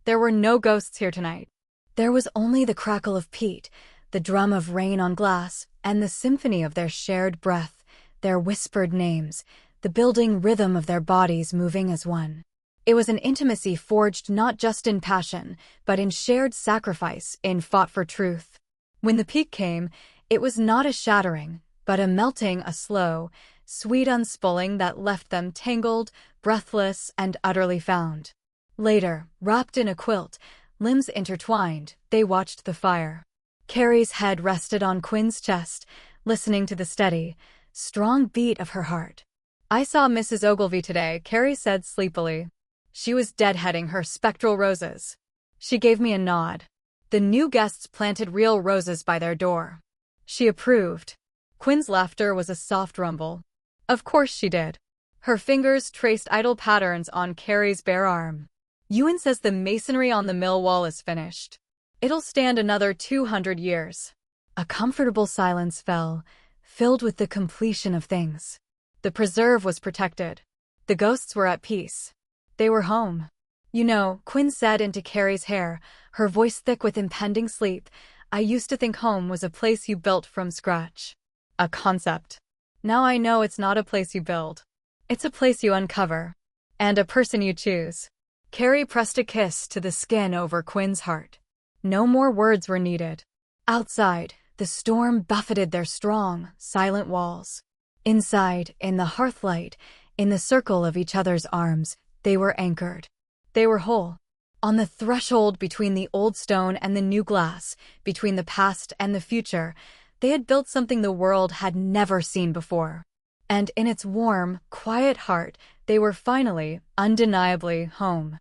There were no ghosts here tonight. There was only the crackle of peat, the drum of rain on glass, and the symphony of their shared breath, their whispered names, the building rhythm of their bodies moving as one. It was an intimacy forged not just in passion, but in shared sacrifice, in fought for truth. When the peak came, it was not a shattering, but a melting, a slow, sweet unspooling that left them tangled, breathless, and utterly found. Later, wrapped in a quilt, Limbs intertwined, they watched the fire. Carrie's head rested on Quinn's chest, listening to the steady, strong beat of her heart. "I saw Mrs. Ogilvy today," Carrie said sleepily. "She was deadheading her spectral roses." She gave me a nod. The new guests planted real roses by their door. She approved. Quinn's laughter was a soft rumble. Of course she did. Her fingers traced idle patterns on Carrie's bare arm. "Ewan says the masonry on the mill wall is finished. It'll stand another 200 years. A comfortable silence fell, filled with the completion of things. The preserve was protected. The ghosts were at peace. They were home. "You know," Quinn said into Carrie's hair, her voice thick with impending sleep, "I used to think home was a place you built from scratch. A concept. Now I know it's not a place you build. It's a place you uncover. And a person you choose." Carrie pressed a kiss to the skin over Quinn's heart. No more words were needed. Outside, the storm buffeted their strong, silent walls. Inside, in the hearthlight, in the circle of each other's arms, they were anchored. They were whole. On the threshold between the old stone and the new glass, between the past and the future, they had built something the world had never seen before. And in its warm, quiet heart, they were finally, undeniably, home.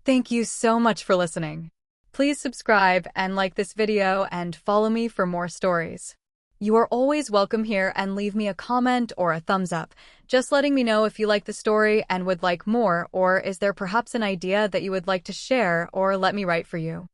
Thank you so much for listening. Please subscribe and like this video and follow me for more stories. You are always welcome here, and leave me a comment or a thumbs up, just letting me know if you like the story and would like more, or is there perhaps an idea that you would like to share or let me write for you.